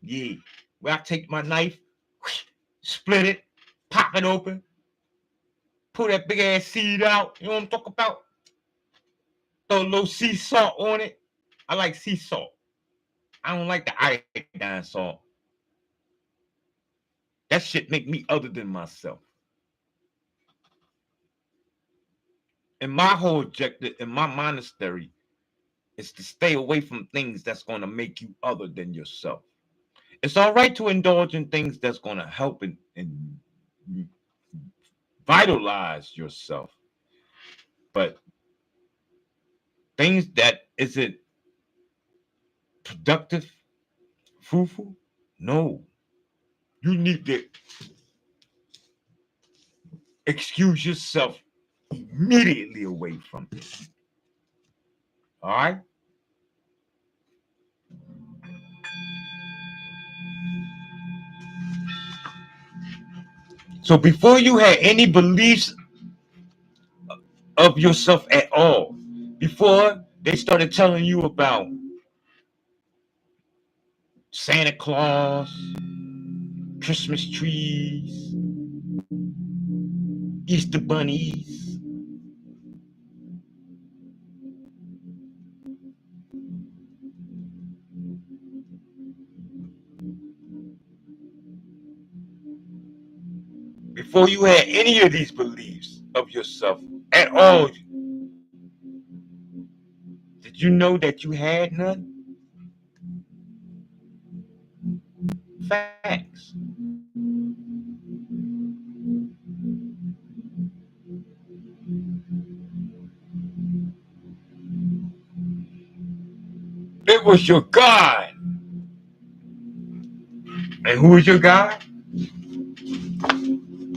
Yeah. Where I take my knife, split it, pop it open, pull that big ass seed out. You know what I'm talking about? Throw a little sea salt on it. I like sea salt. I don't like the iodine salt. That shit make me other than myself. And my whole objective in my monastery is to stay away from things that's going to make you other than yourself. It's all right to indulge in things that's going to help and vitalize yourself, but things that isn't productive, fruitful, no. You need to excuse yourself immediately away from it. All right? So before you had any beliefs of yourself at all, before they started telling you about Santa Claus, Christmas trees, Easter bunnies, before you had any of these beliefs of yourself at all, did you know that you had none? Facts. It was your God. And who is your God?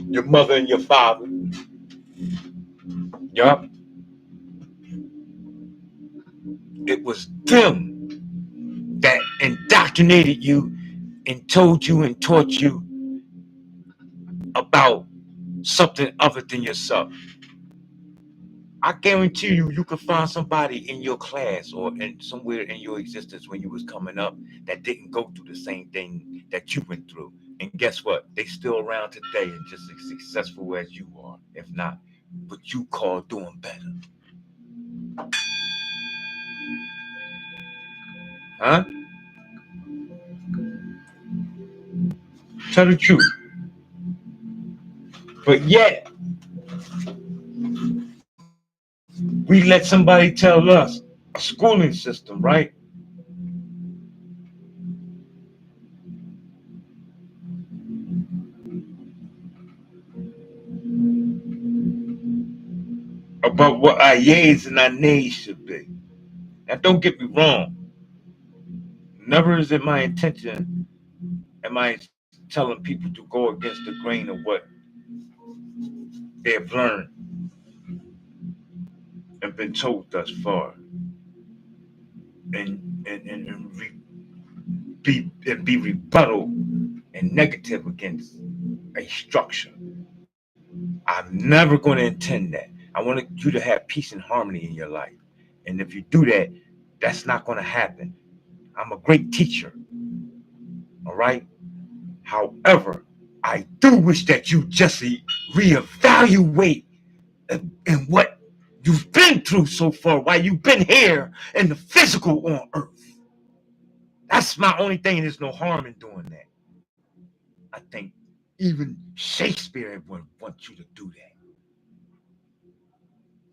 Your mother and your father. Yup. It was them that indoctrinated you and told you and taught you about something other than yourself. I guarantee you, you could find somebody in your class or in somewhere in your existence when you was coming up that didn't go through the same thing that you went through. And guess what? They still around today and just as successful as you are, if not what you call doing better. Huh? Tell the truth. But yet, we let somebody tell us, a schooling system, right? About what our yays and our nays should be. Now, don't get me wrong. Never is it my intention, am I telling people to go against the grain of what they have learned and been told thus far, and be rebuttal and negative against a structure. I'm never going to intend that. I want you to have peace and harmony in your life. And if you do that, that's not going to happen. I'm a great teacher, all right? However, I do wish that you just reevaluate in what you've been through so far while you've been here in the physical on earth. That's my only thing. There's no harm in doing that. I think even Shakespeare would want you to do that.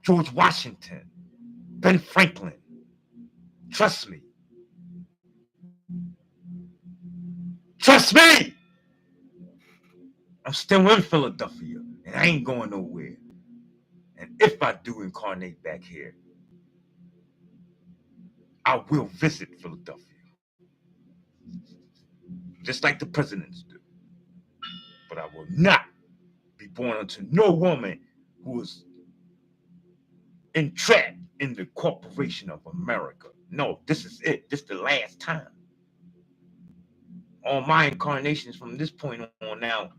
George Washington, Ben Franklin. Trust me. Trust me. I'm still in Philadelphia and I ain't going nowhere. And if I do incarnate back here, I will visit Philadelphia, just like the presidents do. But I will not be born unto no woman who is entrapped in the corporation of America. No, this is it. This is the last time. on my incarnations from this point on now,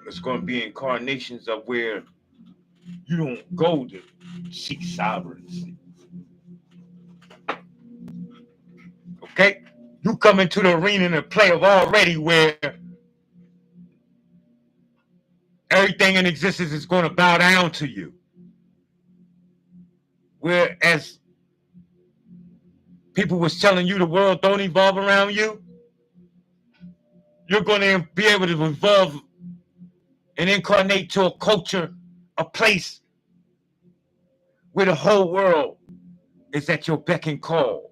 it's going to be incarnations of where you don't go to seek sovereignty. Okay? You come into the arena and play of already where everything in existence is going to bow down to you. Whereas people was telling you the world don't evolve around you, you're going to be able to evolve and incarnate to a culture, a place where the whole world is at your beck and call.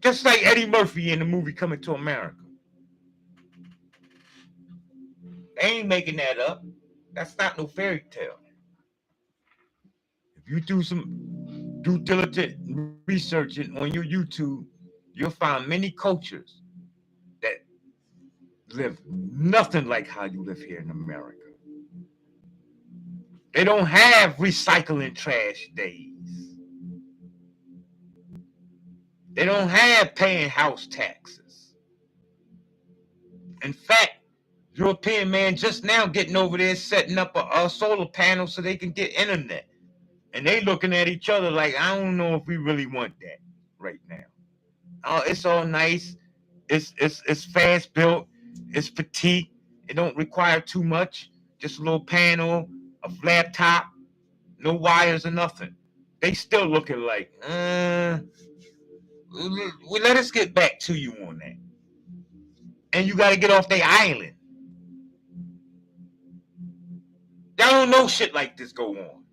Just like Eddie Murphy in the movie Coming to America. They ain't making that up. That's not no fairy tale. If you do some due diligent research on your YouTube, you'll find many cultures that live nothing like how you live here in America. They don't have recycling trash days. They don't have paying house taxes. In fact, European man just now getting over there setting up a solar panel so they can get internet. And they looking at each other like, I don't know if we really want that right now. Oh, it's all nice. It's fast built. It's petite. It don't require too much. Just a little panel, a laptop, no wires or nothing. They still looking like, let us get back to you on that. And you got to get off their island. Y'all don't know shit like this go on.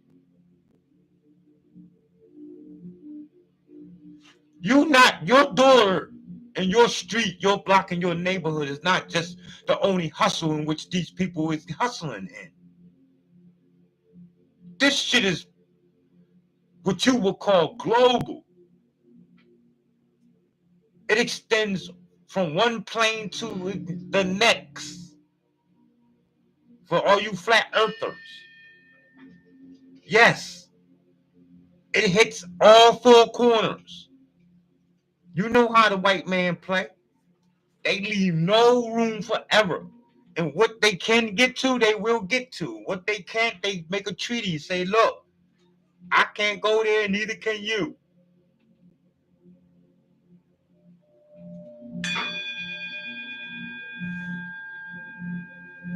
Your door and your street, your block and your neighborhood is not just the only hustle in which these people is hustling in. This shit is what you would call global. It extends from one plane to the next. For all you flat earthers. Yes. It hits all four corners. You know how the white man play. They leave no room for error. And what they can get to, they will get to. What they can't, they make a treaty and say, look, I can't go there, and neither can you.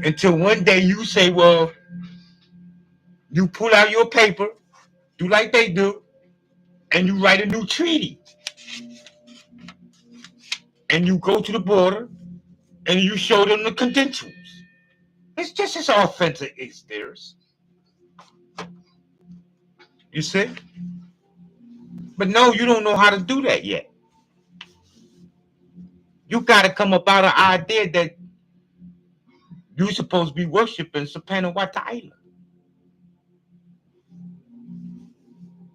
Until one day you say, well, you pull out your paper, do like they do, and you write a new treaty. And you go to the border, and you show them the credentials. It's just as authentic as theirs. You see? But no, you don't know how to do that yet. You got to come about an idea that you're supposed to be worshiping Sapanawataila.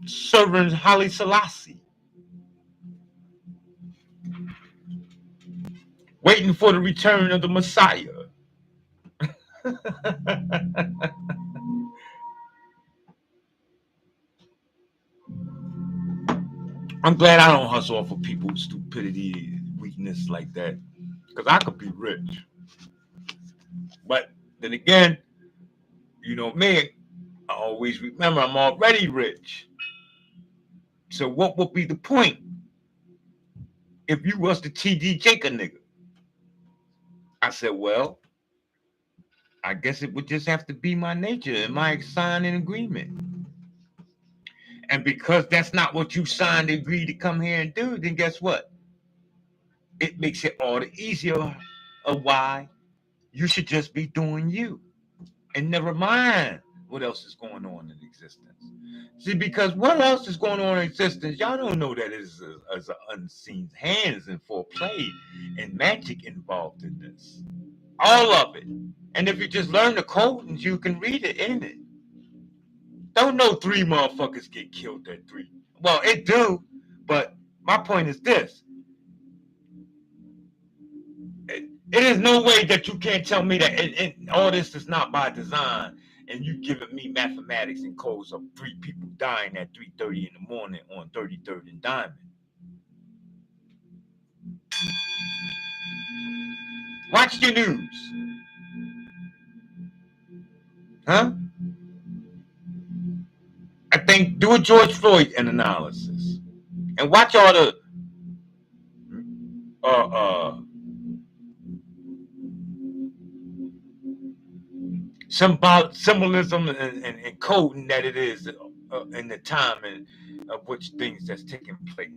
Serving Haile Selassie. Waiting for the return of the Messiah. I'm glad I don't hustle off of people's stupidity, weakness like that. Because I could be rich. But then again, you know me, I always remember I'm already rich. So what would be the point if you was the TD Jacob nigga? I said, well, I guess it would just have to be my nature and my sign an agreement. And because that's not what you signed and agreed to come here and do, then guess what? It makes it all the easier of why you should just be doing you. And never mind what else is going on in existence. See, because what else is going on in existence, y'all don't know that is an unseen hands and foreplay and magic involved in this. All of it. And if you just learn the code, you can read it in it. Don't know 3 motherfuckers get killed at 3. Well, it do, but my point is this. It is no way that you can't tell me that all this is not by design and you giving me mathematics and codes of 3 people dying at 3:30 in the morning on 33rd and Diamond. Watch your news. Huh? I think do a George Floyd analysis. And watch all the symbolism and coding that it is in the time and of which things that's taking place.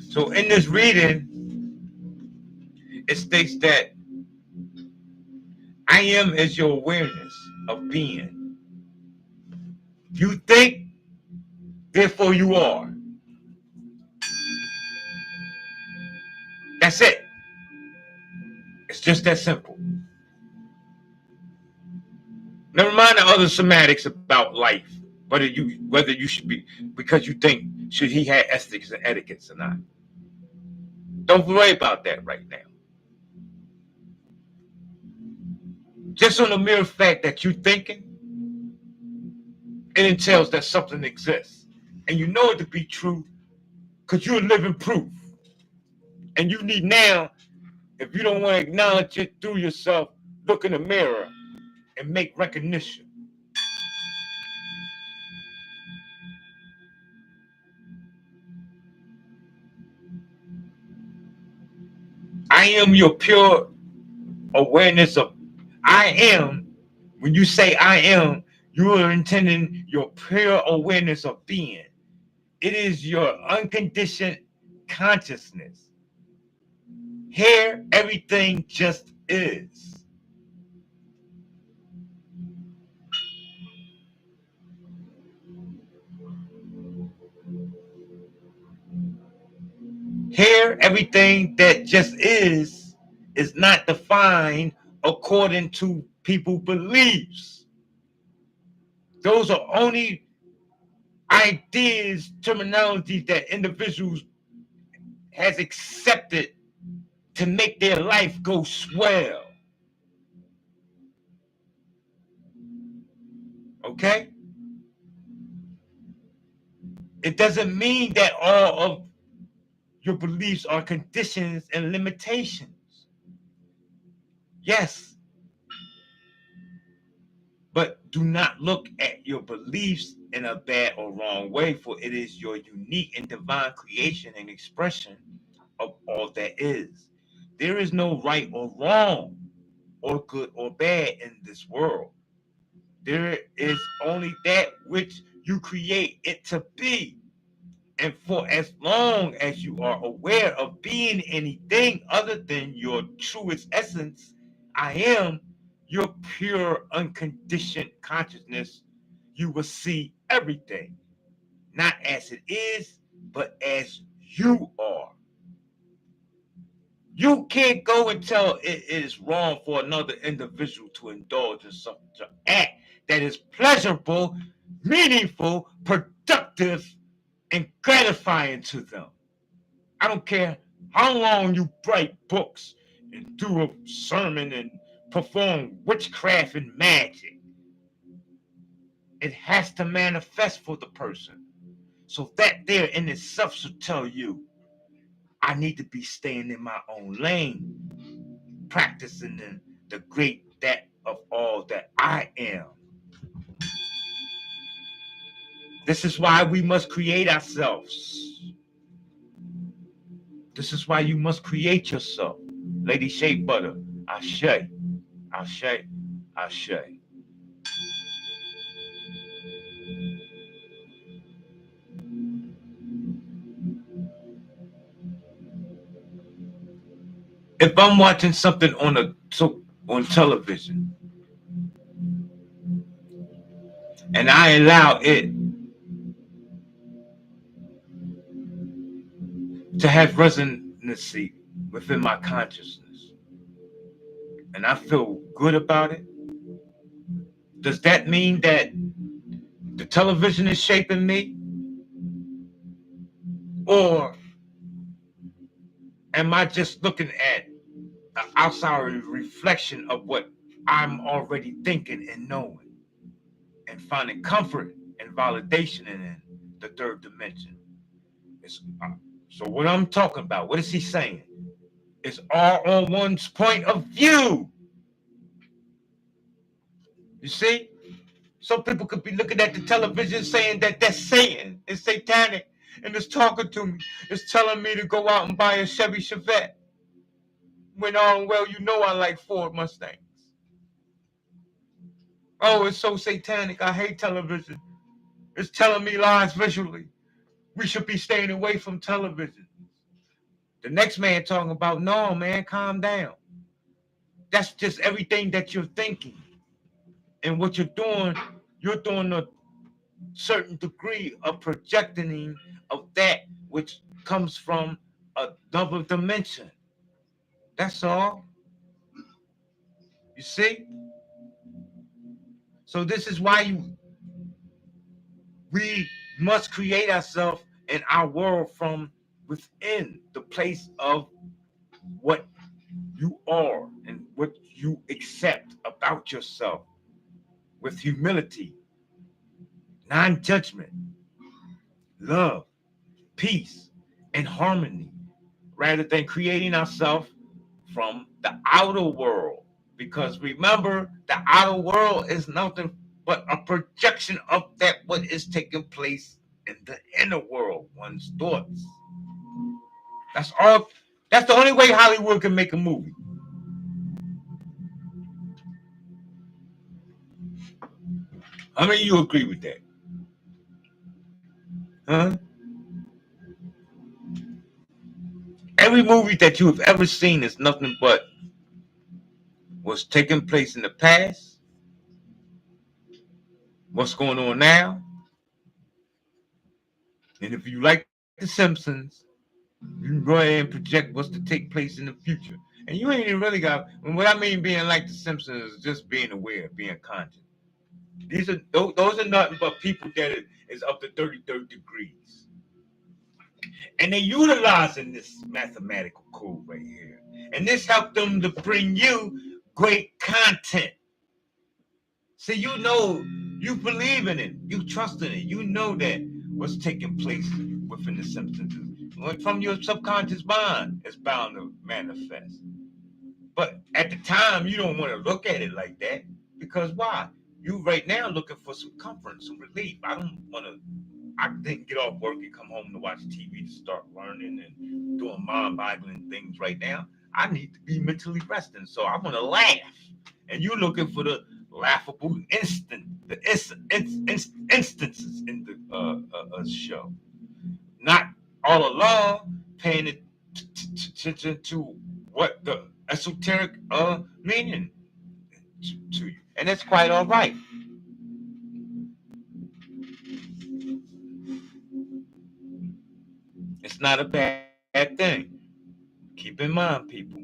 So in this reading, it states that I am is your awareness of being. You think, therefore you are. That's it. It's just that simple. Never mind the other semantics about life, whether you should be, because you think should he have ethics and etiquettes or not. Don't worry about that right now. Just on the mere fact that you're thinking, it entails that something exists. And you know it to be true because you're living proof. And you need now, if you don't want to acknowledge it through yourself, look in the mirror and make recognition. I am your pure awareness of I am. When you say I am, you are intending your pure awareness of being. It is your unconditioned consciousness. Here, everything just is. Here, everything that just is not defined according to people's beliefs. Those are only ideas, terminologies that individuals has accepted to make their life go swell. Okay? It doesn't mean that all of your beliefs are conditions and limitations. Yes. But do not look at your beliefs in a bad or wrong way, for it is your unique and divine creation and expression of all that is. There is no right or wrong, or good or bad in this world. There is only that which you create it to be. And for as long as you are aware of being anything other than your truest essence, I am your pure, unconditioned consciousness, you will see everything, not as it is, but as you are. You can't go and tell it is wrong for another individual to indulge in such an act that is pleasurable, meaningful, productive, and gratifying to them. I don't care how long you write books and do a sermon and perform witchcraft and magic. It has to manifest for the person. So that there in itself should tell you, I need to be staying in my own lane, practicing the great that of all that I am. This is why we must create ourselves. This is why you must create yourself. Lady Shea Butter, Ashe, Ashe, Ashe. If I'm watching something on television and I allow it to have resonancy within my consciousness and I feel good about it, does that mean that the television is shaping me, or am I just looking at an outside reflection of what I'm already thinking and knowing and finding comfort and validation in the third dimension? So what I'm talking about, what is he saying? It's all on one's point of view. You see? Some people could be looking at the television saying that that's Satan, it's satanic, and it's talking to me. It's telling me to go out and buy a Chevy Chevette. When all well, you know I like Ford Mustangs. Oh, it's so satanic. I hate television. It's telling me lies visually. We should be staying away from television. The next man talking about, no, man, calm down. That's just everything that you're thinking. And what you're doing a certain degree of projecting of that which comes from another dimension. That's all. You see? So this is why we must create ourselves and our world from within the place of what you are and what you accept about yourself with humility, non-judgment, love, peace, and harmony, rather than creating ourselves from the outer world. Because remember, the outer world is nothing but a projection of that what is taking place in the inner world, one's thoughts. That's all. That's the only way Hollywood can make a movie. How many of you agree with that? Huh? Every movie that you have ever seen is nothing but what's taking place in the past, what's going on now, and if you like The Simpsons, you can go ahead and project what's to take place in the future. And you ain't even really got, and what I mean being like The Simpsons is just being aware, being conscious. Those are nothing but people that is up to 33rd degrees. And they're utilizing this mathematical code right here. And this helped them to bring you great content. See, you know, you believe in it, you trust in it, you know that what's taking place within the Simpsons from your subconscious mind is bound to manifest. But at the time, you don't want to look at it like that because why? You right now looking for some comfort, some relief. I didn't get off work and come home to watch TV to start learning and doing mind-boggling things right now. I need to be mentally resting, so I want to laugh. And you're looking for the laughable instances in the show. Not all along paying attention to what the esoteric meaning to you. And that's quite all right. It's not a bad thing. Keep in mind, people,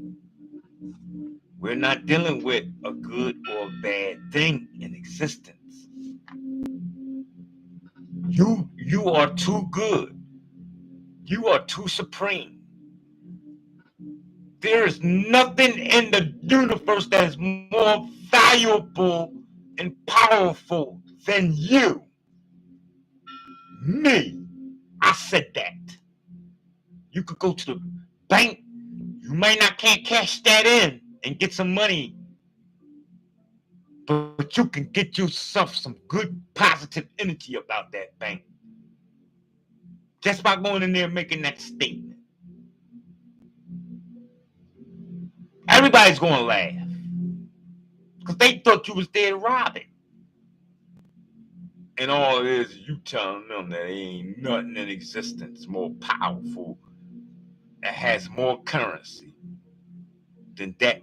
we're not dealing with a good or a bad thing in existence. You are too good. You are too supreme. There is nothing in the universe that is more valuable and powerful than you. Me. I said that. You could go to the bank. You might not can't cash that in and get some money, but you can get yourself some good positive energy about that bank just by going in there and making that statement. Everybody's gonna laugh because they thought you was there to rob it. And all it is you telling them that ain't nothing in existence more powerful that has more currency than that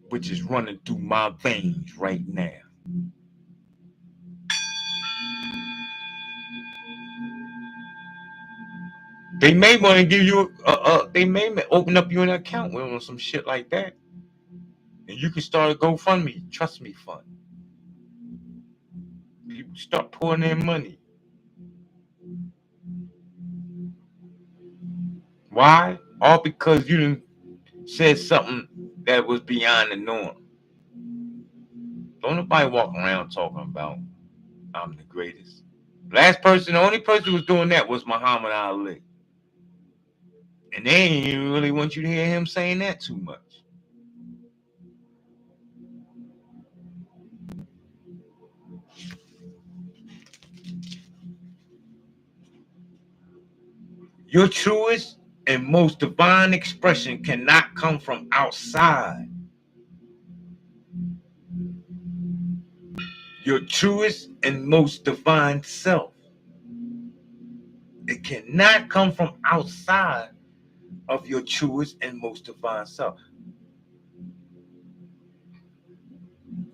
which is running through my veins right now. They may want to give you they may open up you an account with them or some shit like that. And you can start a GoFundMe, trust me fund. people start pouring in money. Why? All because you done said something that was beyond the norm. Don't nobody walk around talking about I'm the greatest. The only person who was doing that was Muhammad Ali. And they ain't even really want you to hear him saying that too much. Your truest and most divine expression cannot come from outside. Your truest and most divine self. It cannot come from outside of your truest and most divine self.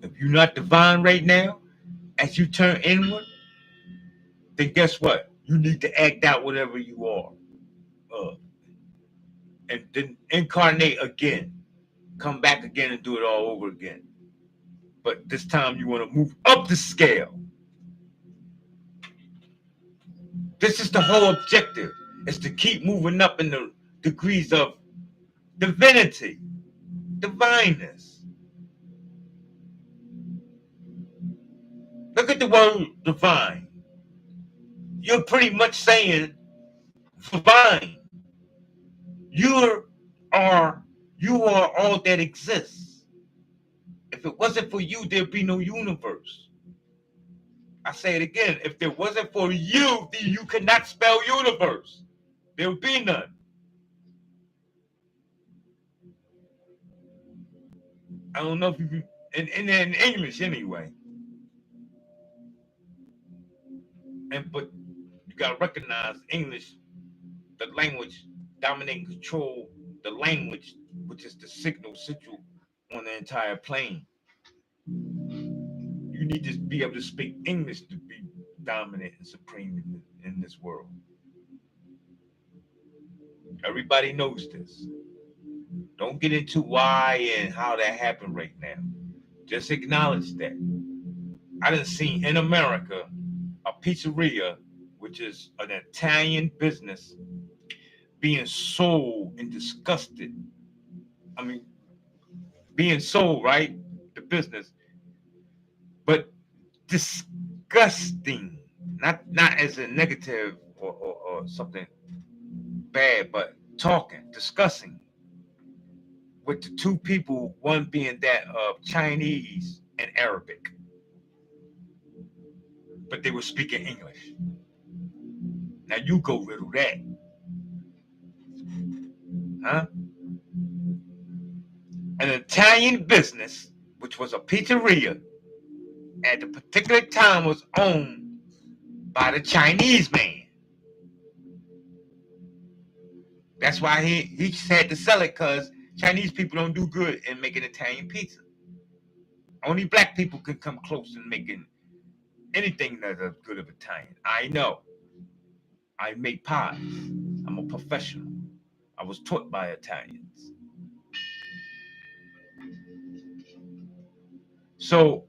If you're not divine right now, as you turn inward, then guess what? You need to act out whatever you are. And then incarnate again. Come back again and do it all over again. But this time you want to move up the scale. This is the whole objective, is to keep moving up in the degrees of divinity, divineness. Look at the word divine. You're pretty much saying divine. You are all that exists. If it wasn't for you, there'd be no universe. I say it again. If there wasn't for you, then you could not spell universe. There would be none. I don't know if you can, in English anyway. But you gotta recognize English, the language, dominate and control the language, which is the signal on the entire plane. You need to be able to speak English to be dominant and supreme in this world. Everybody knows this. Don't get into why and how that happened right now. Just acknowledge that. I done seen in America a pizzeria, which is an Italian business, being sold and disgusted. I mean, being sold, right? The business, but disgusting. Not as a negative or something bad, but discussing with the two people, one being that of Chinese and Arabic. But they were speaking English. Now you go riddle that. Huh? An Italian business, which was a pizzeria, at the particular time was owned by the Chinese man. That's why he had to sell it, because Chinese people don't do good in making Italian pizza. Only black people can come close in making anything that's as good of Italian. I know. I make pies. I'm a professional. I was taught by Italians. So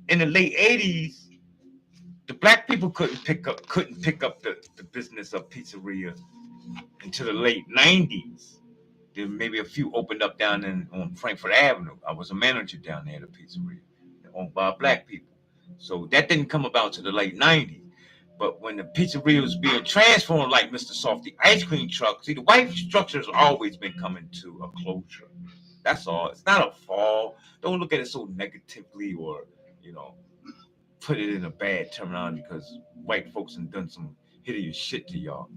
in the late 80s, the black people couldn't pick up the business of pizzeria until the late 90s. There maybe a few opened up down on Frankfurt Avenue. I was a manager down there at a pizzeria owned by black people. So that didn't come about to the late 90s. But when the pizzeria was being transformed like Mr. Softy ice cream truck, see, the white structure has always been coming to a closure. That's all. It's not a fall. Don't look at it so negatively or, put it in a bad terminology, because white folks have done some hideous shit to y'all.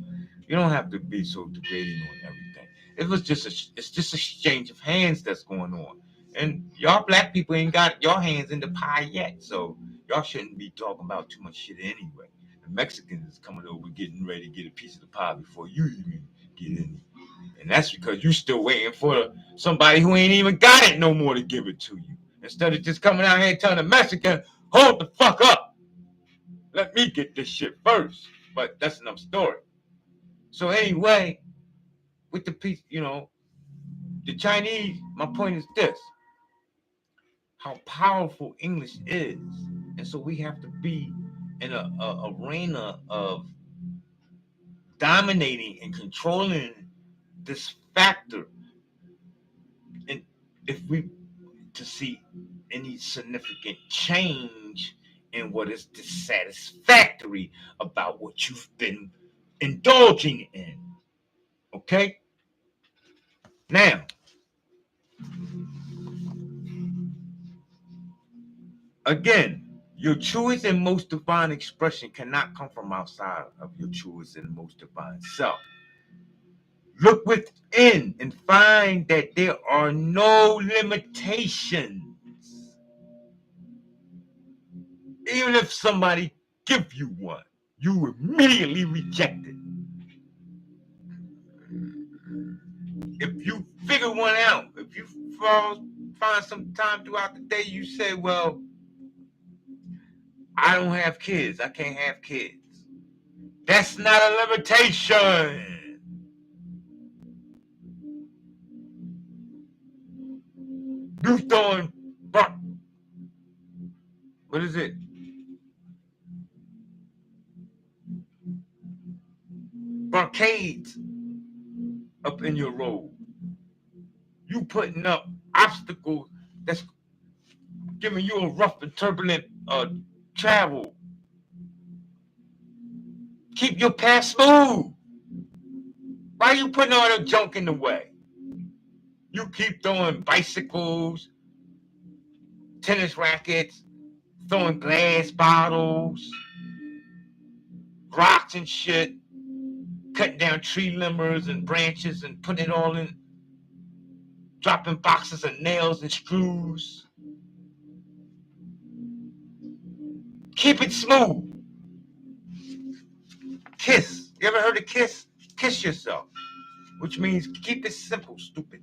You don't have to be so degrading on everything. It's just a exchange of hands that's going on. And y'all black people ain't got your hands in the pie yet. So y'all shouldn't be talking about too much shit anyway. The Mexicans is coming over getting ready to get a piece of the pie before you even get in it. And that's because you still waiting for somebody who ain't even got it no more to give it to you. Instead of just coming out here and telling the Mexican, hold the fuck up. Let me get this shit first. But that's another story. So anyway, with the piece, the Chinese, my point is this: how powerful English is. And so we have to be in a arena of dominating and controlling this factor, and if we to see any significant change in what is dissatisfactory about what you've been indulging in. Okay? Now, again, your truest and most divine expression cannot come from outside of your truest and most divine self. Look within and find that there are no limitations. Even if somebody give you one, you immediately reject it. If you figure one out, if you find some time throughout the day, you say, well, I don't have kids. I can't have kids. That's not a limitation. You throwing, what is it? Barricades up in your road. You putting up obstacles that's giving you a rough and turbulent travel. Keep your path smooth. Why are you putting all that junk in the way? You keep throwing bicycles, tennis rackets, throwing glass bottles, rocks and shit, cutting down tree limbers and branches and putting it all in, dropping boxes of nails and screws. Keep it smooth. Kiss. You ever heard of kiss? Kiss yourself, which means keep it simple, stupid.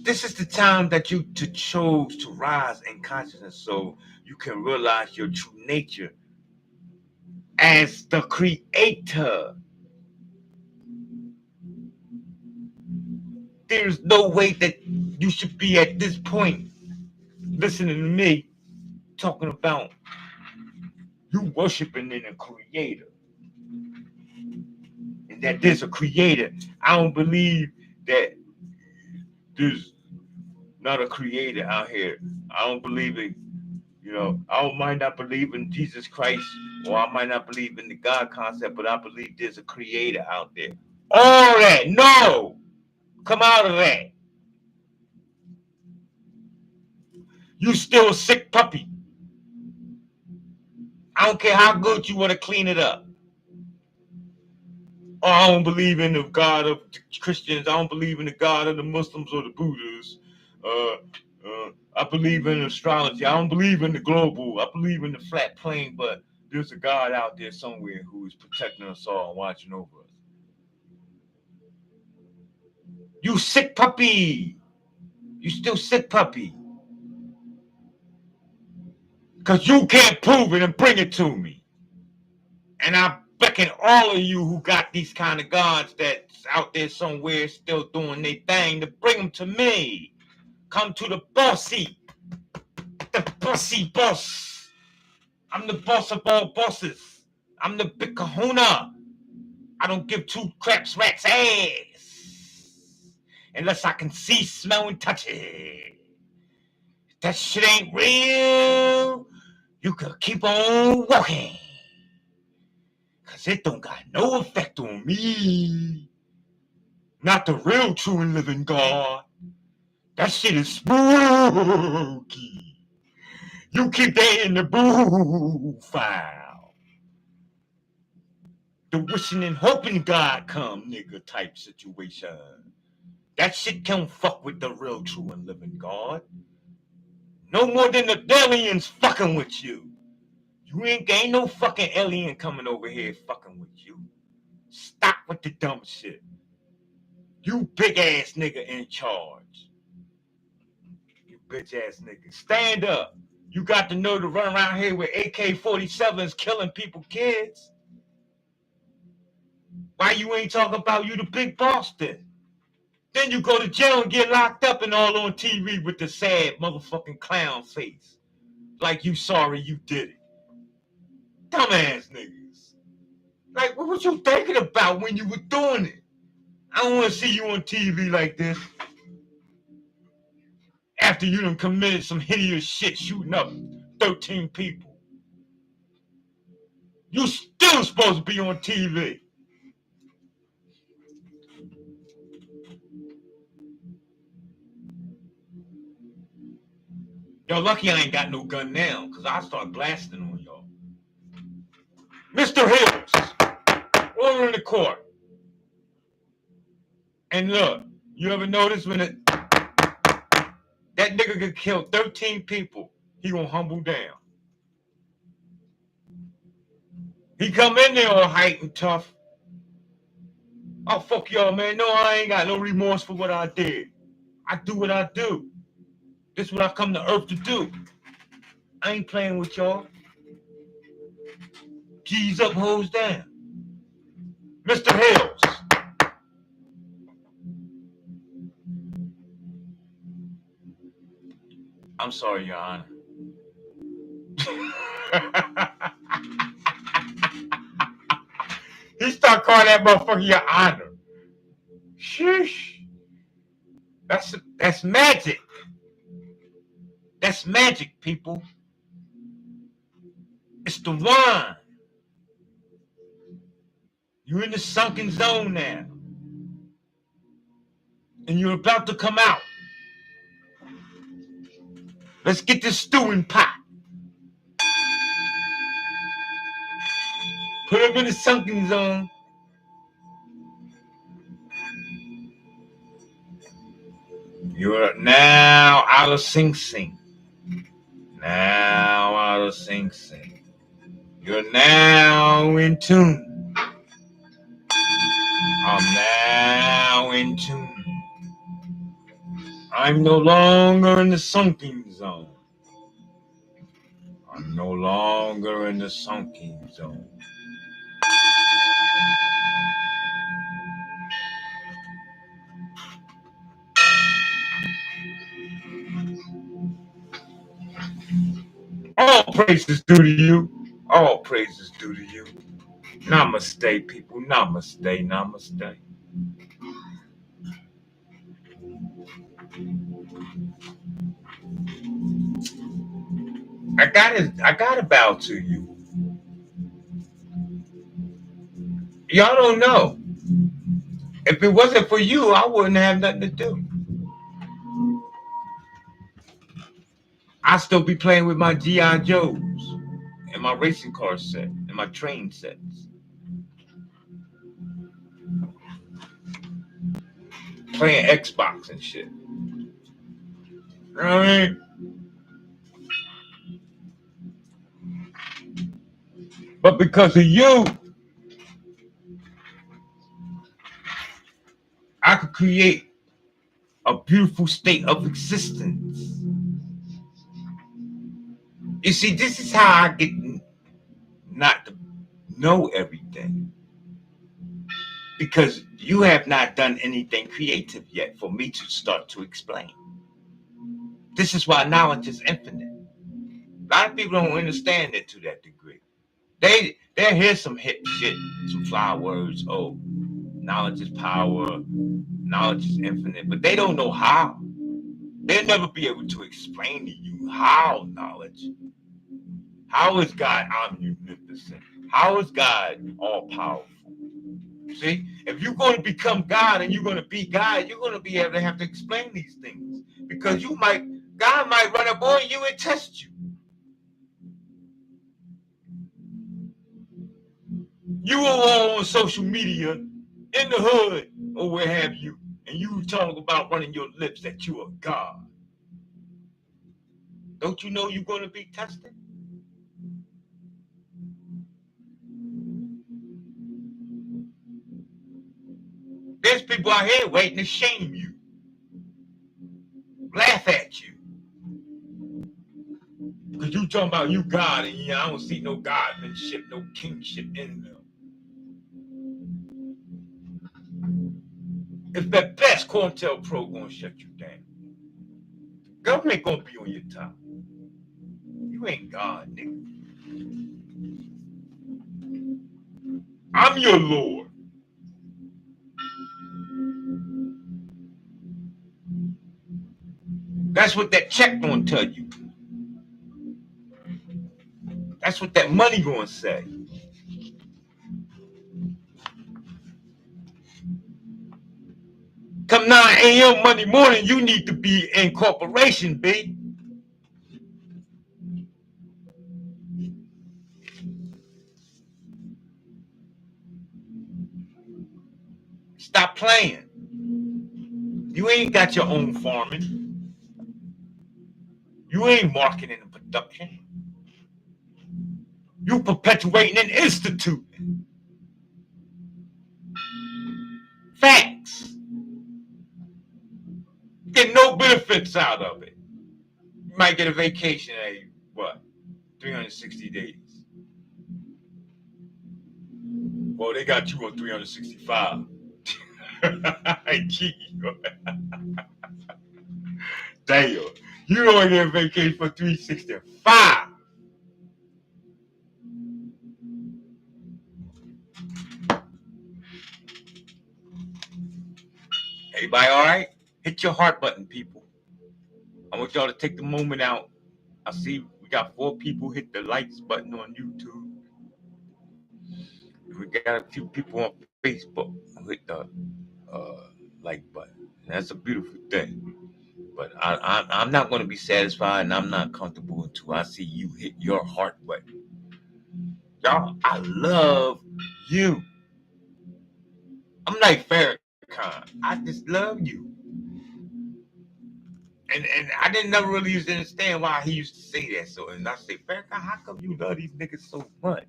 This is the time that you chose to rise in consciousness so you can realize your true nature as the creator. There's no way that you should be at this point listening to me talking about you worshiping in a creator and that there's a creator. I don't believe that there's not a creator out here. I don't believe it. I might not believe in Jesus Christ, or I might not believe in the God concept, but I believe there's a creator out there. All that, no! Come out of that. You still a sick puppy. I don't care how good you want to clean it up. Oh, I don't believe in the God of the Christians. I don't believe in the God of the Muslims or the Buddhists. I believe in astrology. I don't believe in the global. I believe in the flat plane, but there's a God out there somewhere who is protecting us all and watching over us. You sick puppy. You still sick puppy. Because you can't prove it and bring it to me. And I beckon all of you who got these kind of gods that's out there somewhere still doing their thing to bring them to me. Come to the bossy boss. I'm the boss of all bosses. I'm the big kahuna. I don't give two craps rats ass unless I can see, smell, and touch it. If that shit ain't real, you can keep on walking. Cause it don't got no effect on me. Not the real true and living God. That shit is spooky. You keep that in the boo file. The wishing and hoping God come nigga type situation. That shit can't fuck with the real true and living God. No more than the aliens fucking with you. You ain't no fucking alien coming over here fucking with you. Stop with the dumb shit. You big ass nigga in charge. You bitch ass nigga. Stand up. You got the nerve to run around here with AK-47s killing people, kids. Why you ain't talking about you the big boss then? Then you go to jail and get locked up and all on TV with the sad motherfucking clown face. Like you sorry you did it. Dumbass niggas. Like, what was you thinking about when you were doing it? I don't want to see you on TV like this. After you done committed some hideous shit shooting up 13 people. You still supposed to be on TV. Y'all lucky I ain't got no gun now, because I'll start blasting on y'all. Mr. Hills, over in the court. And look, you ever notice when that nigga could kill 13 people, he gonna humble down. He come in there all hype and tough. Oh, fuck y'all, man. No, I ain't got no remorse for what I did. I do what I do. This is what I come to Earth to do. I ain't playing with y'all. G's up, hoes down. Mr. Hills. I'm sorry, Your Honor. He start calling that motherfucker Your Honor. Sheesh. That's magic. That's magic, people. It's the wine. You're in the sunken zone now. And you're about to come out. Let's get this stew in pot. Put him in the sunken zone. You're now out of Sing Sing. Now out of Sing Sing. You're now in tune. I'm now in tune. I'm no longer in the sunken zone. I'm no longer in the sunken zone. All praises due to you. All praises due to you. Namaste, people. Namaste, namaste. I gotta bow to you. Y'all don't know. If it wasn't for you, I wouldn't have nothing to do. I'd still be playing with my G.I. Joes and my racing car set and my train sets. Playing Xbox and shit. You know what I mean? But because of you, I could create a beautiful state of existence. You see, this is how I get not to know everything. Because you have not done anything creative yet for me to start to explain. This is why knowledge is infinite. A lot of people don't understand it to that degree. They hear some hip shit, some flower words. Oh, knowledge is power, knowledge is infinite, but they don't know how. They'll never be able to explain to you how knowledge. How is God omnipotent? How is God all powerful? See, if you're going to become God and you're going to be God, you're going to be able to have to explain these things because God might run up on you and test you. You were all on social media, in the hood, or where have you, and you talk about running your lips that you are God. Don't you know you're going to be tested? There's people out here waiting to shame you, laugh at you. Because you talking about you God, and I don't see no godmanship, no kingship in them. If that best COINTELPRO gonna shut you down, government gonna be on your top. You ain't God, nigga. I'm your Lord. That's what that check gonna tell you. That's what that money gonna say. Come 9 a.m. Monday morning, you need to be in corporation, B. Stop playing. You ain't got your own farming. You ain't marketing and production. You perpetuating an institute. Facts. Get no benefits out of it. You might get a vacation at what? 360 days. Well, they got you on 365. I cheat you. Damn. You only get a vacation for 365. Everybody all right? Hit your heart button, people. I want y'all to take the moment out. I see we got 4 people hit the likes button on YouTube. We got a few people on Facebook who hit the like button. That's a beautiful thing. But I'm not going to be satisfied, and I'm not comfortable until I see you hit your heart button. Y'all, I love you. I'm like Farrakhan. I just love you. And I didn't never really used to understand why he used to say that. So, and I say, Farrakhan, how come you love these niggas so much?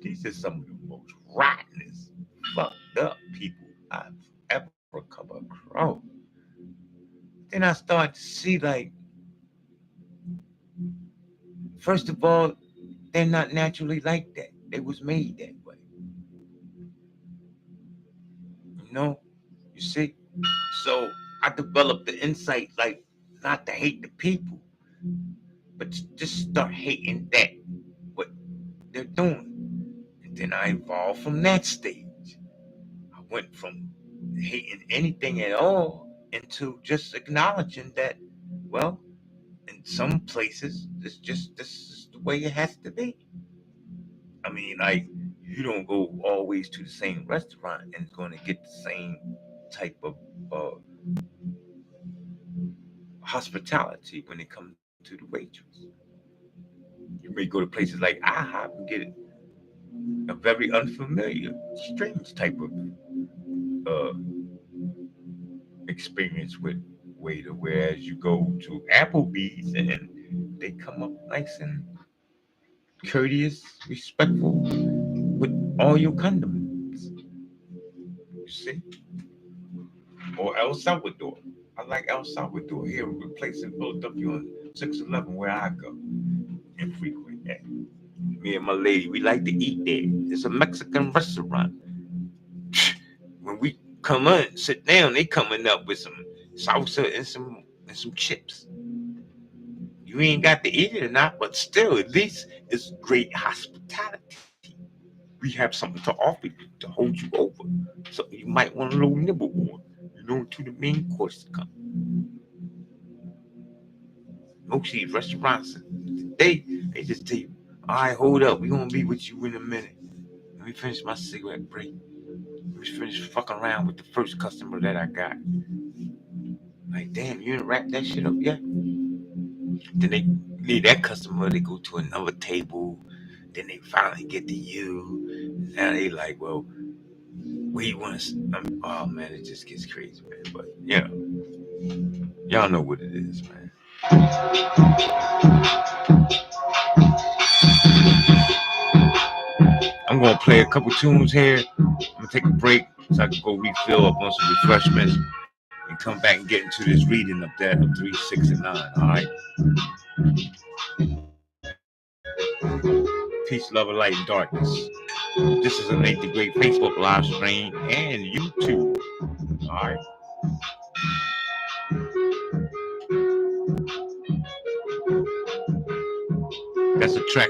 These are some of the most rottenest, fucked up people I've ever come across. Then I started to see, like, first of all, they're not naturally like that. They was made that way. You know? You see? So I developed the insight, like, not to hate the people, but to just start hating that, what they're doing. And then I evolved from that stage. I went from hating anything at all into just acknowledging that, well, in some places, this is the way it has to be. I mean, like, you don't go always to the same restaurant and it's going to get the same type of hospitality when it comes to the waitress. You may go to places like IHOP and get a very unfamiliar, strange type of uh, experience with waiter, whereas you go to Applebee's and they come up nice and courteous, respectful with all your condiments. You see? Or El Salvador. I like El Salvador here, a place in Philadelphia on 611 where I go and frequent at. Me and my lady, we like to eat there. It's a Mexican restaurant. When we come in, sit down, they coming up with some salsa and some chips. You ain't got to eat it or not, but still, at least it's great hospitality. We have something to offer you to hold you over. So you might want a little nibble on, to the main course to come. Most of these restaurants today, they just tell you, all right, hold up, we're gonna be with you in a minute. Let me finish my cigarette break. Let me finish fucking around with the first customer that I got. Like, damn, you didn't wrap that shit up yet? Then they leave that customer, they go to another table, then they finally get to you. Now they like, well, we want to, oh man, it just gets crazy, man. But yeah, y'all know what it is, man. I'm gonna play a couple tunes here. I'm gonna take a break so I can go refill up on some refreshments and come back and get into this reading up there of 3, 6, and 9. All right. Peace, love, and light, and darkness. This is an Great Facebook live stream and YouTube. All right. That's a track.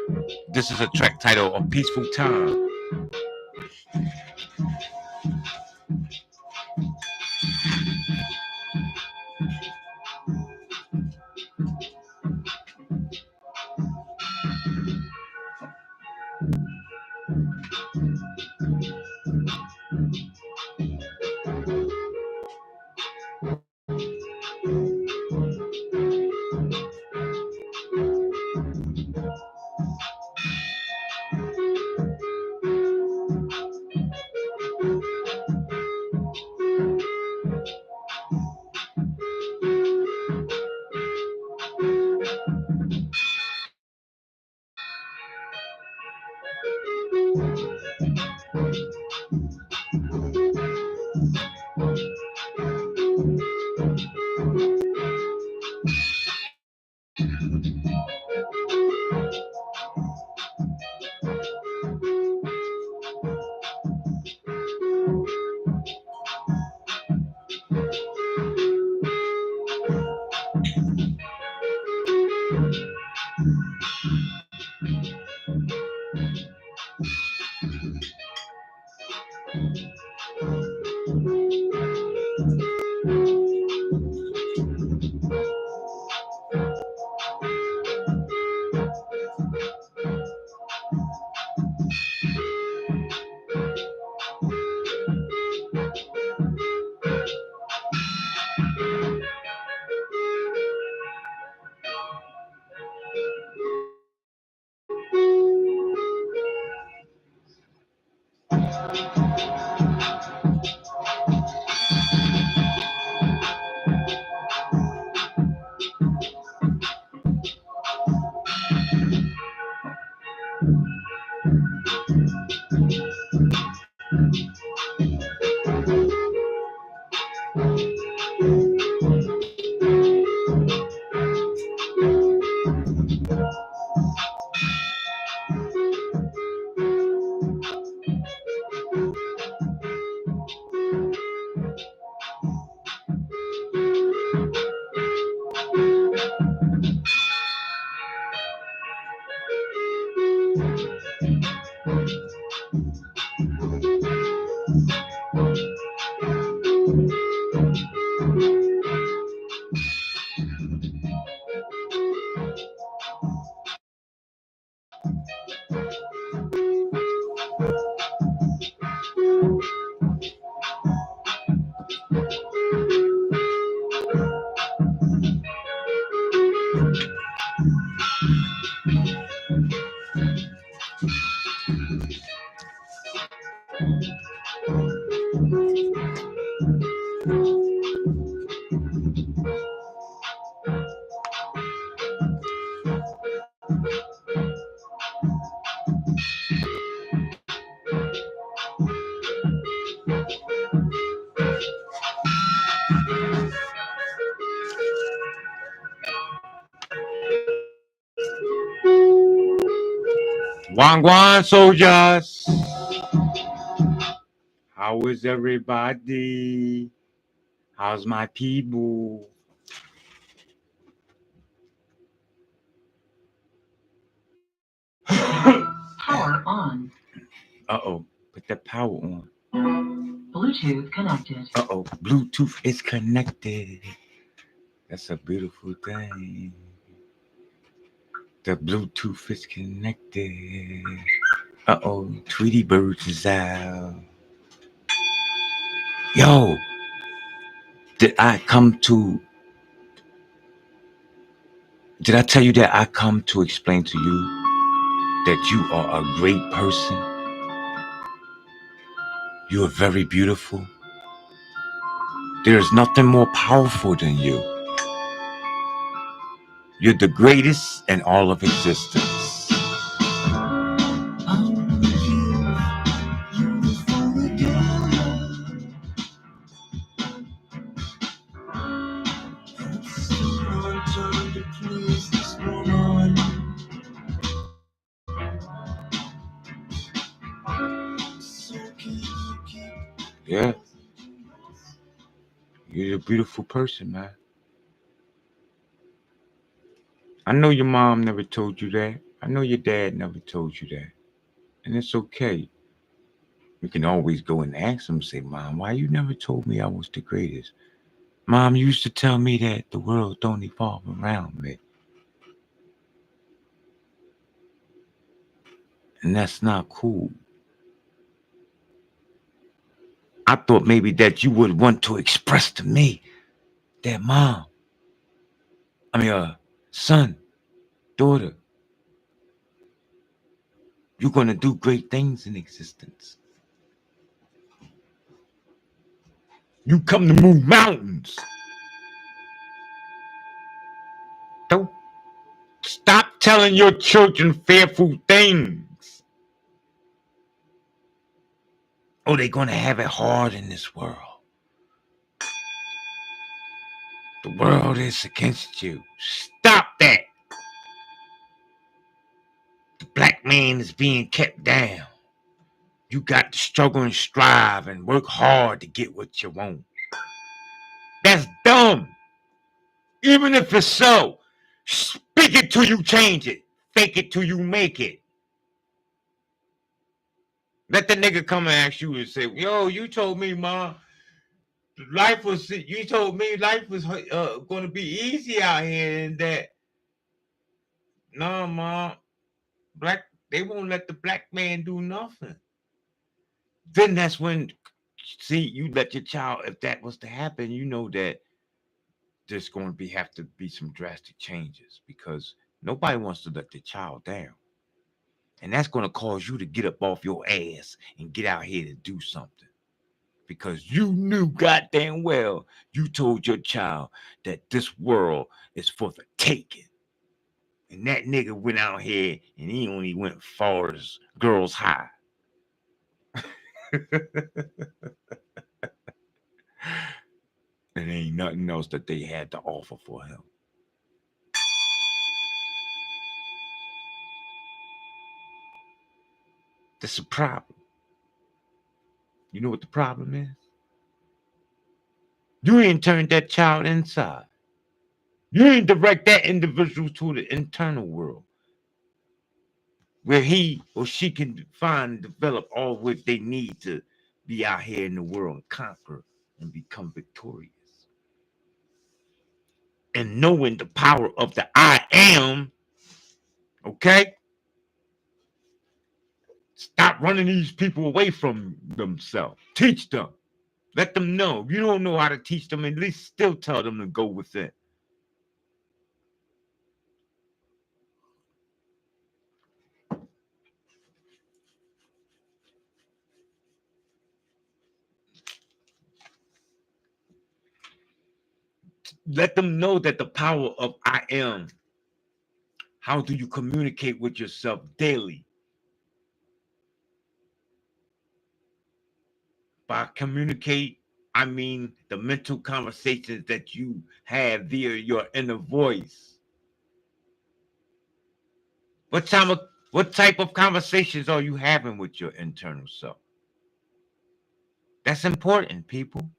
This is a track title of Peaceful Time. Wangwan soldiers. How is everybody? How's my people? Power on. Uh-oh. Put the power on. Bluetooth connected. Uh-oh. Bluetooth is connected. That's a beautiful thing. The Bluetooth is connected. Uh-oh. Tweety Birds is out. Yo. Did I tell you that I come to explain to you that you are a great person? You are very beautiful. There is nothing more powerful than you. You're the greatest in all of existence. Yeah, you're a beautiful person, man. I know your mom never told you that. I know your dad never told you that. And it's okay. You can always go and ask them, say, Mom, why you never told me I was the greatest? Mom used to tell me that the world don't evolve around me. And that's not cool. I thought maybe that you would want to express to me that mom, I mean, son, daughter, you're going to do great things in existence. You come to move mountains. Don't stop telling your children fearful things. Oh, they're going to have it hard in this world. The world is against you. Stop that. The black man is being kept down. You got to struggle and strive and work hard to get what you want. That's dumb. Even if it's so, speak it till you change it. Fake it till you make it. Let the nigga come and ask you and say, yo, you told me, ma, you told me life was going to be easy out here and that. No, ma, they won't let the black man do nothing. Then that's when, see, you let your child, if that was to happen, you know that there's going to have to be some drastic changes because nobody wants to let their child down. And that's going to cause you to get up off your ass and get out here to do something. Because you knew goddamn well you told your child that this world is for the taking. And that nigga went out here and he only went far as girls high. And ain't nothing else that they had to offer for him. That's a problem. You know what the problem is? You ain't turned that child inside. You ain't direct that individual to the internal world where he or she can find and develop all what they need to be out here in the world and conquer and become victorious. And knowing the power of the I am, okay? Stop running these people away from themselves. Teach them. Let them know. If you don't know how to teach them, at least still tell them to go within. Let them know that the power of I am. How do you communicate with yourself daily? By communicate, I mean the mental conversations that you have via your inner voice. What type of conversations are you having with your internal self? That's important, people.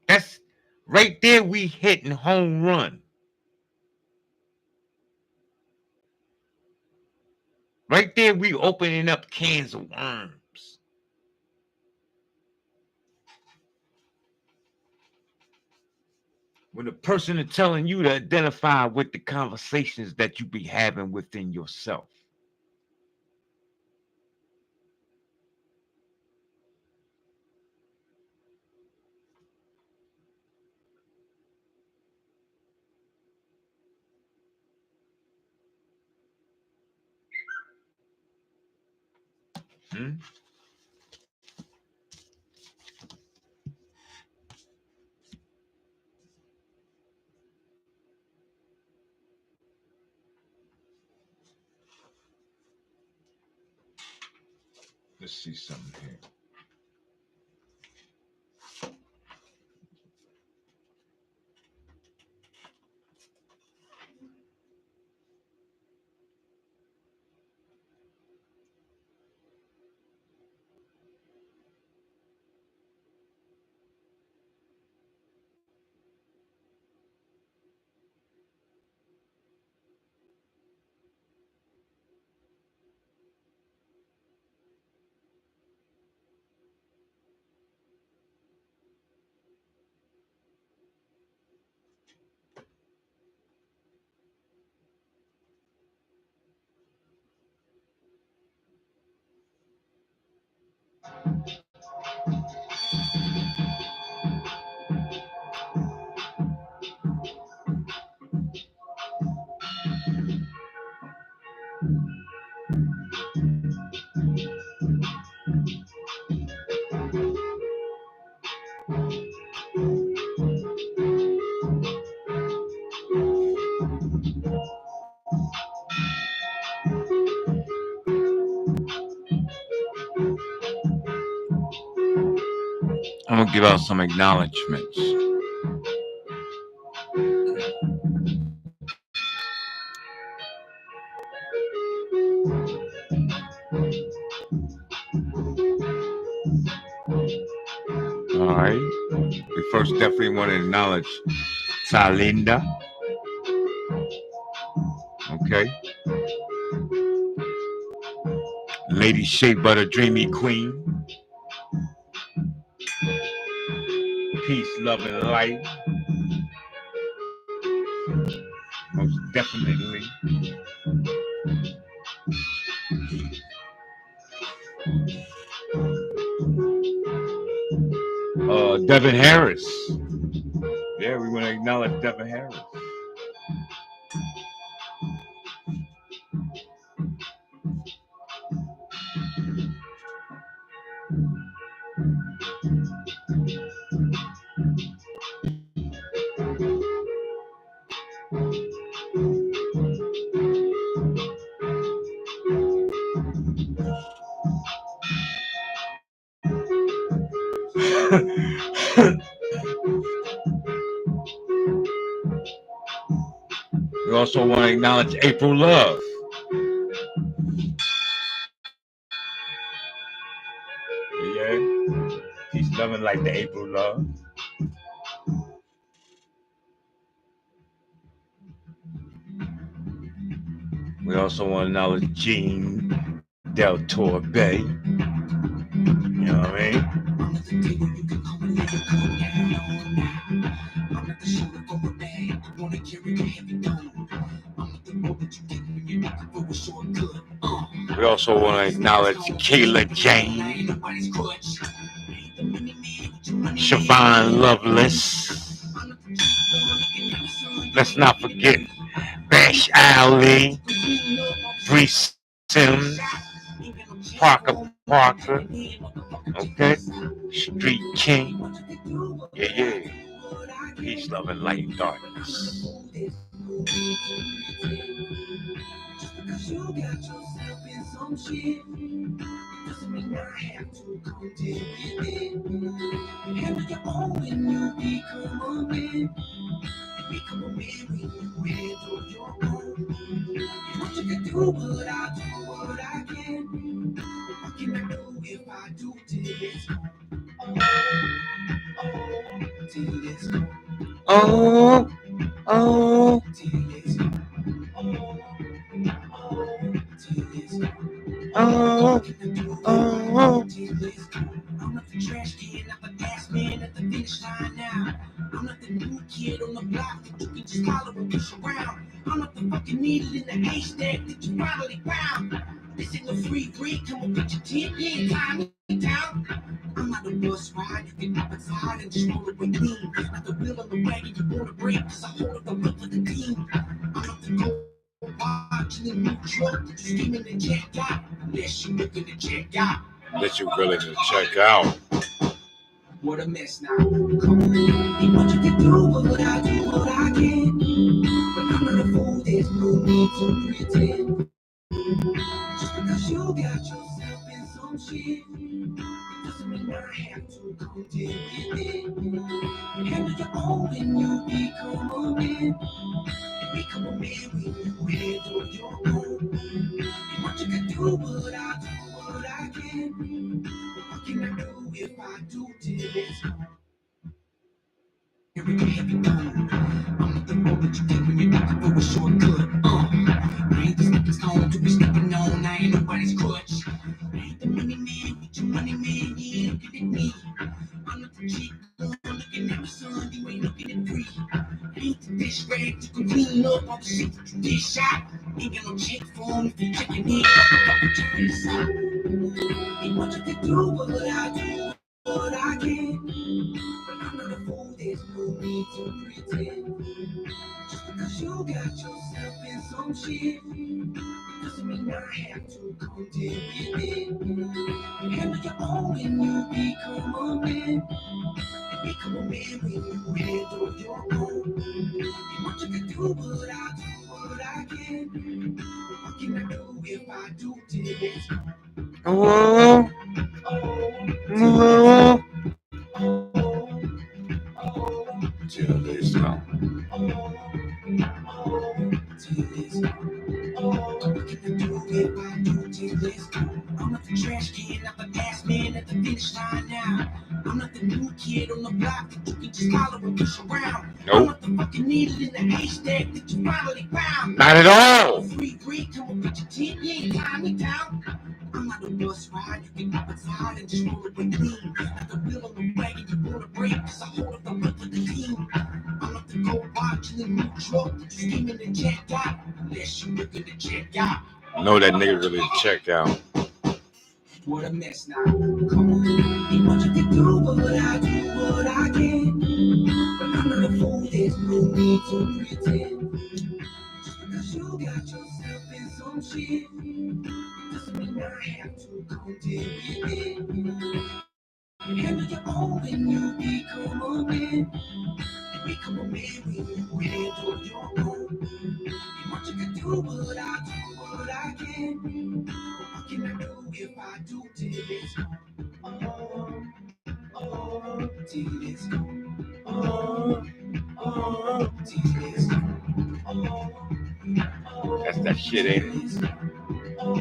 That's right there. We hitting home run. Right there, we opening up cans of worms. When the person is telling you to identify with the conversations that you be having within yourself. Hmm? Let's see something here. I'm gonna give out some acknowledgments. All right. We first definitely want to acknowledge Talinda. Okay. Lady Shea Butter, Dreamy Queen. Peace, love, and light. Most definitely. Devin Harris. Yeah, we want to acknowledge Devin Harris. We also want to acknowledge April Love. Yeah, she's loving like the April Love. We also want to acknowledge Jean Del Toro Bay. You know what I mean? We also want to acknowledge Kayla Jane, Siobhan Lovelace. Let's not forget Bash Ali, Bree Sims, Parker, okay, Street King, yeah. Peace, love, and light, darkness. Oh, oh, oh, oh. I'm not the trash can, not the last man at the finish line now. I'm not the new kid on the block that you can just follow and push around. I'm not the fucking needle in the haystack that you finally found. This ain't no free break, come on, get your 10 in, time me down. I'm not a bus ride, you can hop inside and just roll it with me. Not the wheel on the wagon you wanna break, cause I hold up the wheel of the team. I'm not the go watching the new truck that you scheming to check out. Unless you looking to check out. Unless you're willing to check out. What a mess now. Come on, ain't much you can do, but I do what I can. But I'm not a fool, there's no need to pretend. Just because you got yourself in some shit, doesn't mean I have to come deal with it. Handle your own when you become a man. And become a man when you handle your own. Ain't much you can do, but I do what I can. What can I do if I do till it's gone? Here we go. I'm not the road that you take when you're looking for a shortcut. I ain't the stepping stone to be stepping on. I ain't nobody's crutch. I ain't the money man with your money man. Yeah, look at me. I'm not the cheap one looking at the sun. You ain't looking at free. I ain't the dish rag you can clean up all the shit that you dish out. Ain't got no check for if you checking in. Check this out. Ain't much I can do, but I do what I can. But I'm not a fool, there's no need to pretend. Just because you got yourself in some shit, doesn't mean I have to come deal with it. Handle your own when you become a man. And become a man when you handle your own. Ain't much you can do, but I do what I can. What can I do if I do till it's gone? Oh, oh, oh. trash can, not the last man at the finish line now. I'm not the new kid on the block that you can just follow and push around. I'm Nope. not the fucking needle in the haystack that you finally found. Not at all. Free, come on, put your tent, you ain't tying me down. I'm not a bus ride, you can hop inside and just roll it with me. Not the wheel on the wagon, you wanna break, cause I hold up the whip with the team. I'm not the go watch in the new truck that you scheming and checked out. Unless you looking to check out. No, that nigga really checked out. What a mess now. Come on. Ain't much you can do, but I do what I can. But I'm not a fool, there's no need to pretend. Just because you got yourself in some shit, doesn't mean I have to come deal with it. Handle your own when you become a man. You become a man when you handle your own. Ain't much you can do, but I do what I can. What can I do if I do till it's gone? Till it's gone. Till it's gone. That's that shit, ain't it? Huh?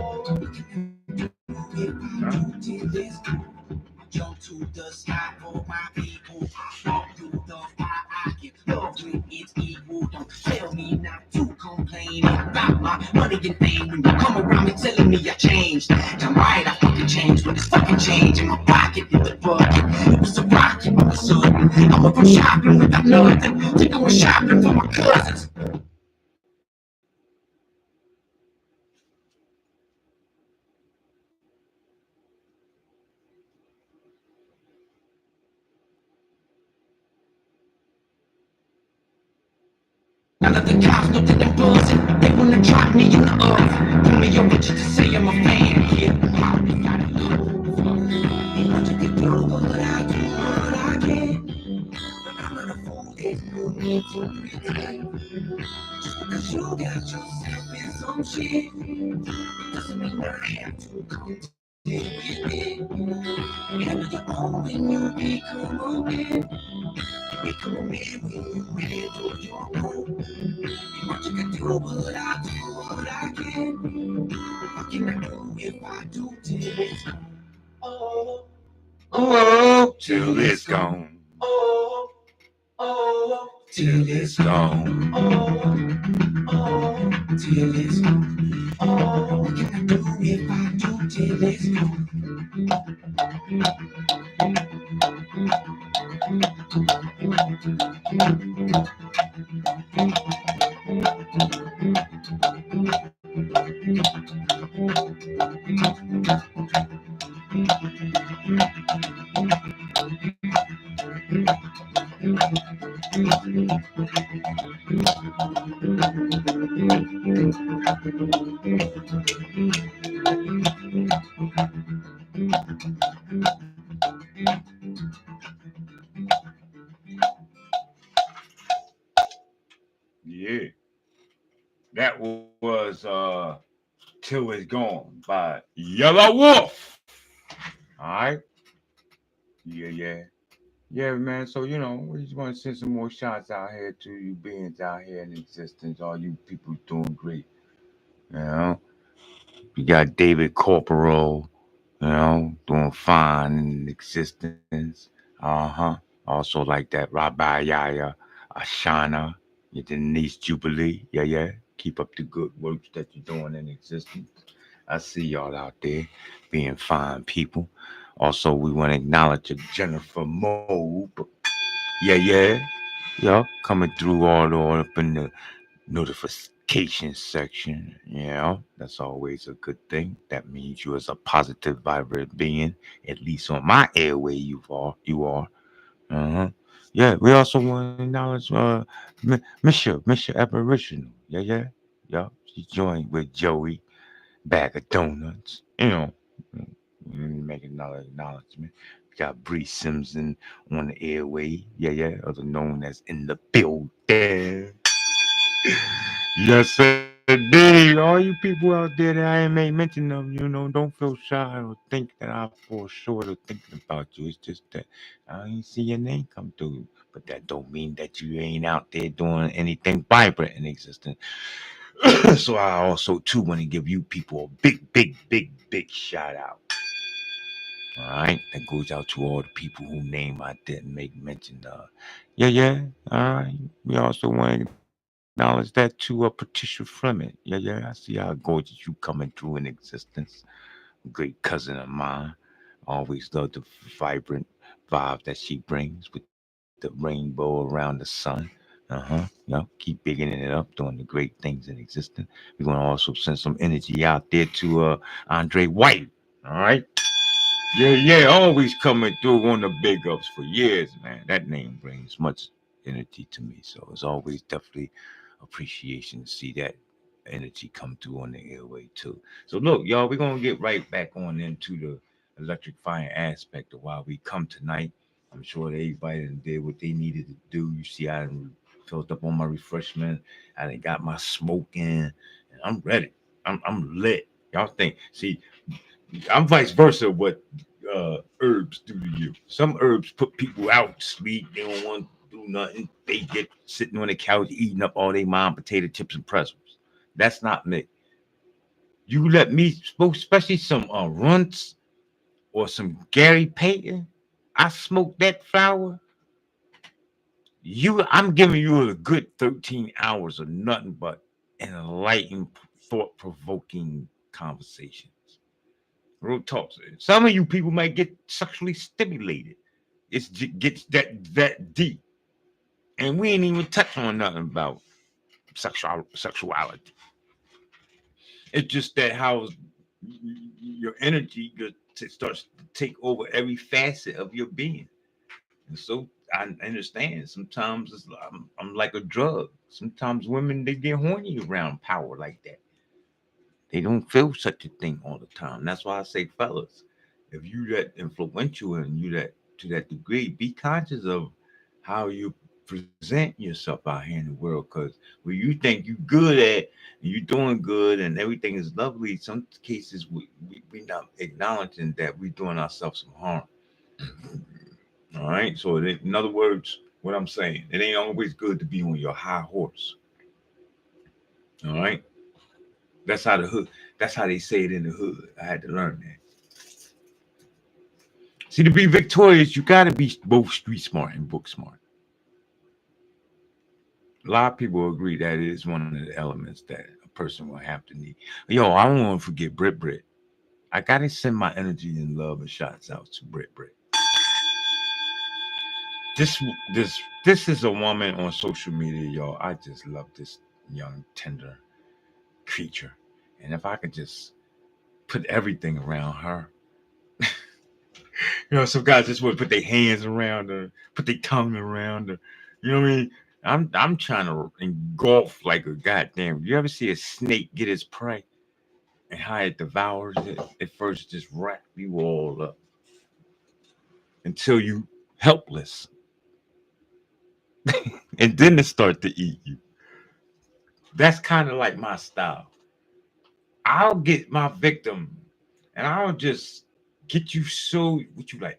Jump to the sky for my people. Walk through the fire. I give love when it's evil. Don't tell me not to complain about my money and fame. When you come around me telling me I changed, I'm right, I fucking changed. When it's fucking change in my pocket, in the bucket. It was a rocket all of a sudden. I'm up from shopping without nothing. Think I was shopping for my cousins. Now that the cops know that I'm buzzing, they wanna drop me in the oven. Pull me over just to say I'm a fan. Yeah, I gotta love. Ain't much you can do, but I do what I can. But I'm not a fool, there's no need to pretend. Just because you got yourself in some shit, doesn't mean I have to come deal with it. Handle your own when you become a man. You become a man when you handle your own. What you can do, but I do what I can. What can I do if I do till it's gone? Oh, till it's gone. Till it's gone. Till it's gone. What can I do if I do till it's gone? Yeah. That was Till It's Gone by Yellow Wolf. Alright. Yeah. Yeah, man. So, we just want to send some more shots out here to you beings out here in existence. All you people doing great. You know, you got David Corporal, doing fine in existence. Also like that Rabbi Yaya, Ashana, your Denise Jubilee. Yeah. Keep up the good works that you're doing in existence. I see y'all out there being fine people. Also, we want to acknowledge Jennifer Moe. Yeah. Coming through all up in the notification section. That's always a good thing. That means you as a positive, vibrant being, at least on my airway, you are. Uh-huh. Yeah, we also want to acknowledge Misha Apparitional. Yeah. She joined with Joey, bag of donuts. Make another acknowledgement. We got Bree Simpson on the airway. Yeah, other known as in the building. Yes, indeed. All you people out there that I ain't made mention of, don't feel shy or think that I fall short of thinking about you. It's just that I ain't see your name come through. But that don't mean that you ain't out there doing anything vibrant in existence. So I also too want to give you people a big shout out. All right, that goes out to all the people whose name I didn't make mention of. Yeah. All right. We also want to acknowledge that to Patricia Fleming. Yeah. I see how gorgeous you coming through in existence. Great cousin of mine. Always love the vibrant vibe that she brings with the rainbow around the sun. Keep bigging it up, doing the great things in existence. We're gonna also send some energy out there to Andre White. All right. Yeah, always coming through on the big ups for years, man. That name brings much energy to me. So it's always definitely appreciation to see that energy come through on the airway too. So look, y'all, we're gonna get right back on into the electrifying aspect of why we come tonight. I'm sure that everybody done did what they needed to do. You see, I done filled up on my refreshment. I done got my smoke in, and I'm ready. I'm lit. Y'all think? See, I'm vice versa. What herbs do to you? Some herbs put people out, sleep. They don't want to do nothing. They get sitting on the couch eating up all their mom potato chips and pretzels. That's not me. You let me smoke, especially some runts or some Gary Payton. I smoke that flower. I'm giving you a good 13 hours of nothing but enlightened, thought-provoking conversations. Real talk. Some of you people might get sexually stimulated. Gets that deep, and we ain't even touch on nothing about sexuality. It's just that how your energy starts to take over every facet of your being, and so I understand. Sometimes I'm like a drug. Sometimes women they get horny around power like that. They don't feel such a thing all the time. That's why I say, fellas, if you that influential and you that to that degree, be conscious of how you present yourself out here in the world. Because when you think you good at and you doing good and everything is lovely, some cases we not acknowledging that we doing ourselves some harm. All right. So in other words, what I'm saying, it ain't always good to be on your high horse. All right. That's how the hood. That's how they say it in the hood. I had to learn that. See, to be victorious, you got to be both street smart and book smart. A lot of people agree that is one of the elements that a person will have to need. Yo, I don't want to forget Brit. I got to send my energy and love and shots out to Brit. This this is a woman on social media, y'all. I just love this young tender creature, and if I could just put everything around her. Some guys just want to put their hands around her, put their tongue around her. You know what I mean? I'm trying to engulf like a goddamn. You ever see a snake get its prey and how it devours it? It first just wrap you all up until you helpless, and then it start to eat you. That's kind of like my style. I'll get my victim, and I'll just get you so. What you like?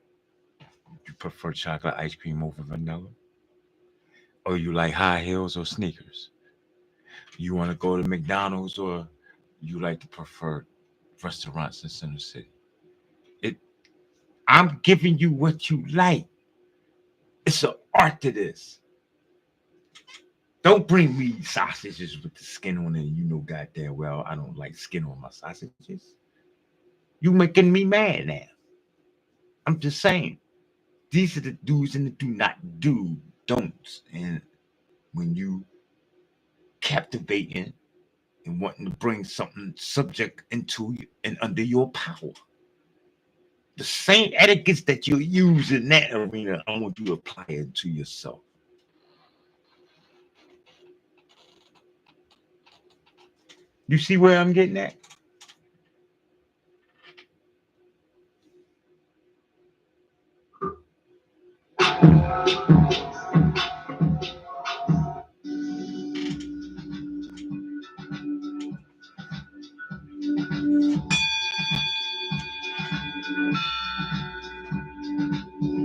You prefer chocolate ice cream over vanilla? Or you like high heels or sneakers? You want to go to McDonald's or you like the preferred restaurants in Center City? It I'm giving you what you like. It's an art to this. Don't bring me sausages with the skin on it. You know goddamn well I don't like skin on my sausages. You making me mad now. I'm just saying. These are the do's and the do not do don'ts. And when you captivating and wanting to bring something subject into and under your power. The same etiquettes that you use in that arena, I want you to apply it to yourself. You see where I'm getting at?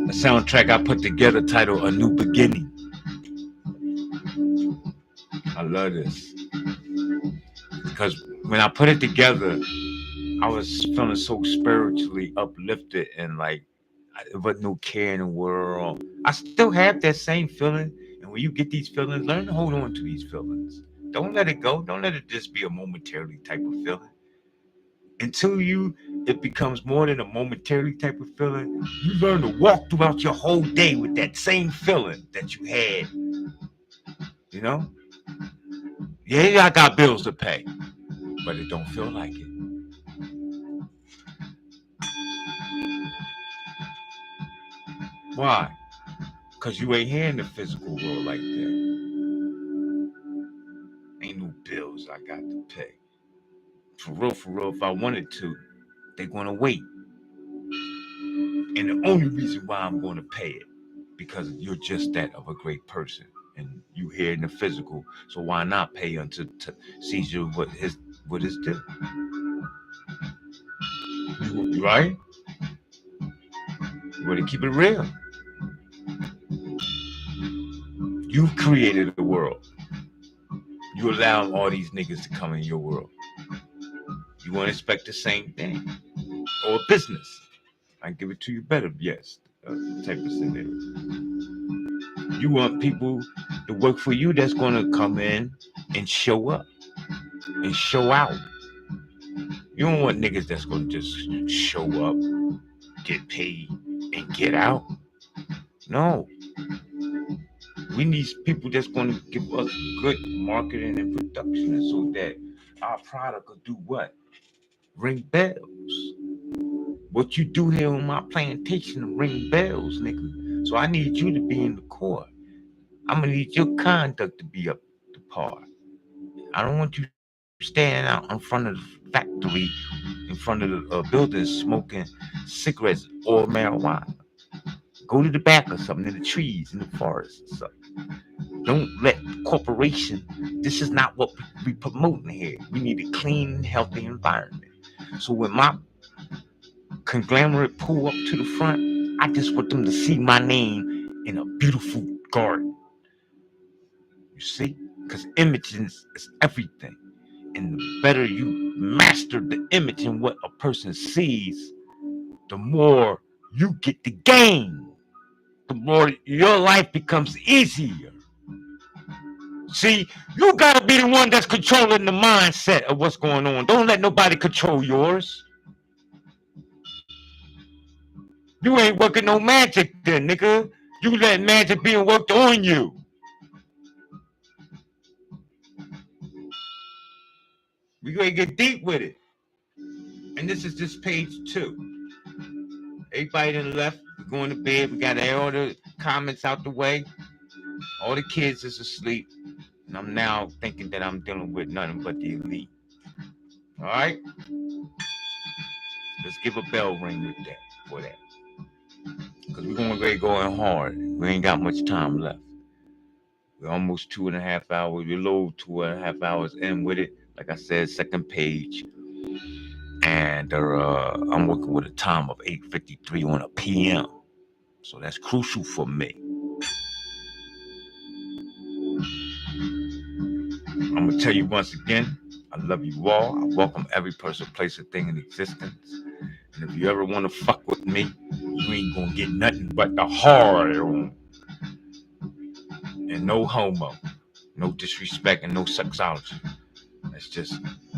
A soundtrack I put together titled A New Beginning. I love this. Because when I put it together, I was feeling so spiritually uplifted and like there wasn't no care in the world. I still have that same feeling. And when you get these feelings, learn to hold on to these feelings. Don't let it go. Don't let it just be a momentarily type of feeling. Until it becomes more than a momentary type of feeling, you learn to walk throughout your whole day with that same feeling that you had. You know? Yeah, I got bills to pay, but it don't feel like it. Why? Because you ain't here in the physical world like that. Ain't no bills I got to pay. For real, if I wanted to, they're going to wait. And the only reason why I'm going to pay it, because you're just that of a great person. And you here in the physical, so why not pay unto Caesar what is due? Right? You want to keep it real. You've created a world. You allow all these niggas to come in your world. You want to expect the same thing. Or business. I give it to you better, yes. Type of scenario. You want people to work for you that's going to come in and show up and show out. You don't want niggas that's going to just show up, get paid, and get out. No. We need people that's going to give us good marketing and production so that our product will do what? Ring bells. What you do here on my plantation ring bells, nigga. So I need you to be in the core. I'm gonna need your conduct to be up to par. I don't want you standing out in front of the factory, in front of the building, smoking cigarettes or marijuana. Go to the back or something, in the trees, in the forest or something. Don't let corporation. This is not what we promoting here. We need a clean, healthy environment. So when my conglomerate pull up to the front, I just want them to see my name in a beautiful garden. You see? Because imaging is everything. And the better you master the image and what a person sees, the more you get the gain. The more your life becomes easier. See, you gotta be the one that's controlling the mindset of what's going on. Don't let nobody control yours. You ain't working no magic then, nigga. You let magic being worked on you. We gonna get deep with it. And this is just page 2. Everybody to the left, we're going to bed. We got all the comments out the way. All the kids is asleep. And I'm now thinking that I'm dealing with nothing but the elite. All right? Let's give a bell ring with that for that. Because we're going to be going hard. We ain't got much time left. We're almost 2.5 hours. We're low 2.5 hours in with it. Like I said, second page. And I'm working with a time of 8:53 on a PM. So that's crucial for me. I'm going to tell you once again, I love you all. I welcome every person, place, or thing in existence. And if you ever want to fuck with me, you ain't going to get nothing but the hard on. And no homo, no disrespect, and no sexology. It's just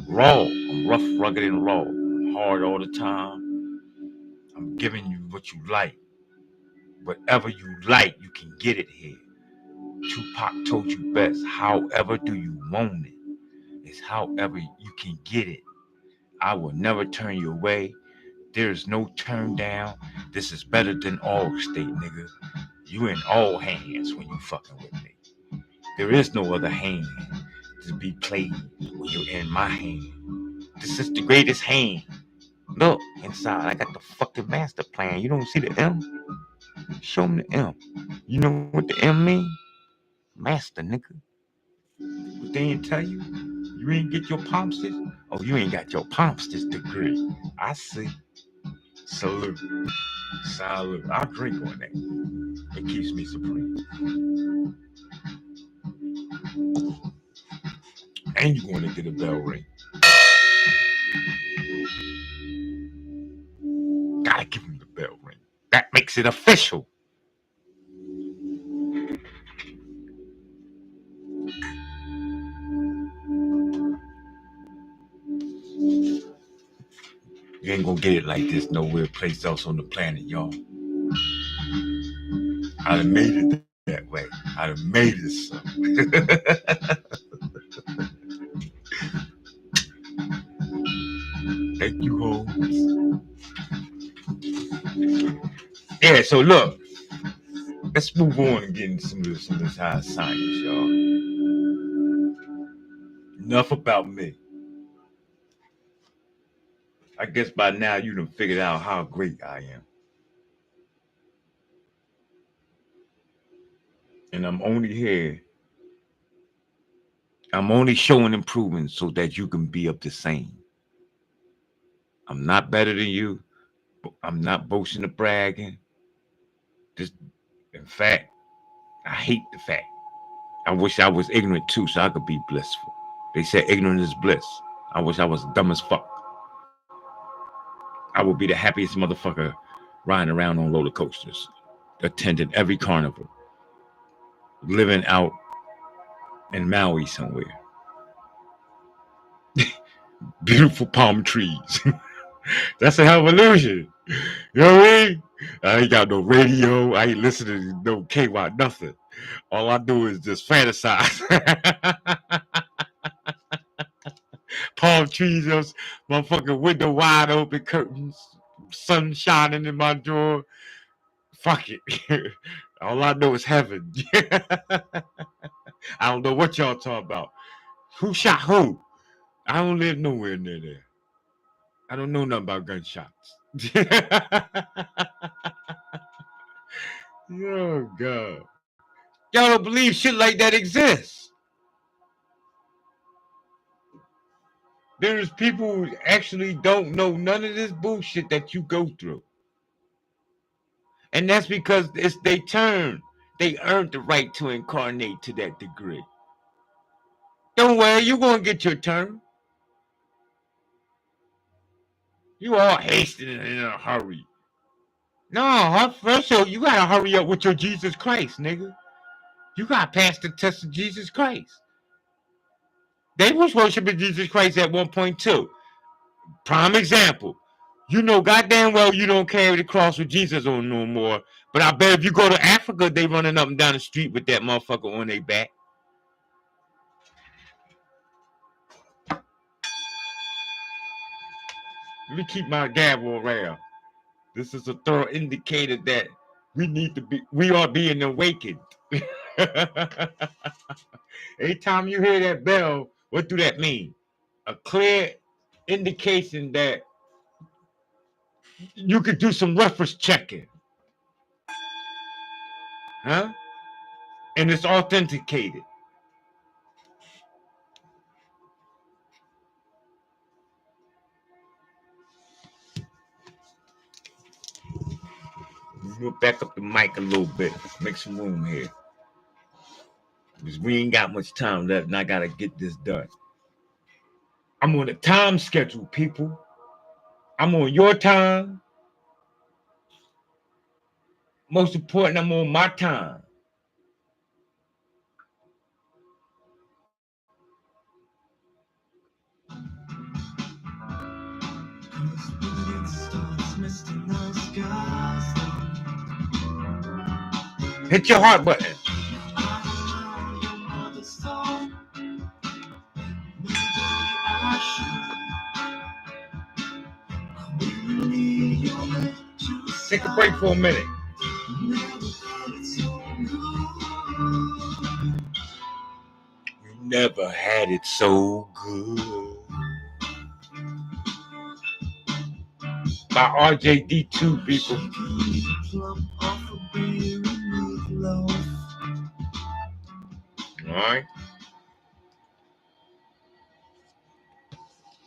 raw. I'm rough, rugged, and raw. I'm hard all the time. I'm giving you what you like. Whatever you like, you can get it here. Tupac told you best. However do you want it? It's however you can get it. I will never turn you away. There is no turn down. This is better than all state, nigga. You in all hands when you fucking with me. There is no other hand to be played when you're in my hand. This is the greatest hand. Look inside. I got the fucking master plan. You don't see the M? Show me the M. You know what the M mean? Master, nigga. What they ain't tell you? You ain't get your Pompsters? Oh, you ain't got your Pompsters degree. I see. Salute. Salute. I'll drink on that. It keeps me supreme. And you're going to get a bell ring. bell ring. That makes it official. You ain't gonna get it like this nowhere place else on the planet, y'all. I done made it that way. I done made it so. Thank you, Holmes. Yeah, so look, let's move on and get into some of this high science, y'all. Enough about me. I guess by now you done figured out how great I am. And I'm only here. I'm only showing improvement so that you can be up the same. I'm not better than you. I'm not boasting or bragging. Just, in fact, I hate the fact. I wish I was ignorant too so I could be blissful. They said ignorance is bliss. I wish I was dumb as fuck. I would be the happiest motherfucker riding around on roller coasters, attending every carnival, living out in Maui somewhere. Beautiful palm trees. That's a hell of an illusion. You know what I mean? I ain't got no radio. I ain't listening to no KY nothing. All I do is just fantasize. Palm trees, those motherfucking window wide open curtains, sun shining in my door. Fuck it. All I know is heaven. I don't know what y'all talking about. Who shot who? I don't live nowhere near there. I don't know nothing about gunshots. Oh, God. Y'all don't believe shit like that exists. There's people who actually don't know none of this bullshit that you go through. And that's because it's their turn. They earned the right to incarnate to that degree. Don't worry, you're going to get your turn. You all hastening in a hurry. No, first of all, you got to hurry up with your Jesus Christ, nigga. You got to pass the test of Jesus Christ. They was worshiping Jesus Christ at one point too. Prime example. You know goddamn well you don't carry the cross with Jesus on no more. But I bet if you go to Africa, they running up and down the street with that motherfucker on their back. Let me keep my gavel around. This is a thorough indicator that we are being awakened. Anytime you hear that bell, what do that mean? A clear indication that you could do some reference checking. Huh? And it's authenticated. We'll back up the mic a little bit. Make some room here. Because we ain't got much time left and I gotta get this done. I'm on a time schedule, people. I'm on your time. Most important, I'm on my time. Hit your heart button. Take a break for a minute. We never had it so good. By RJD2, people.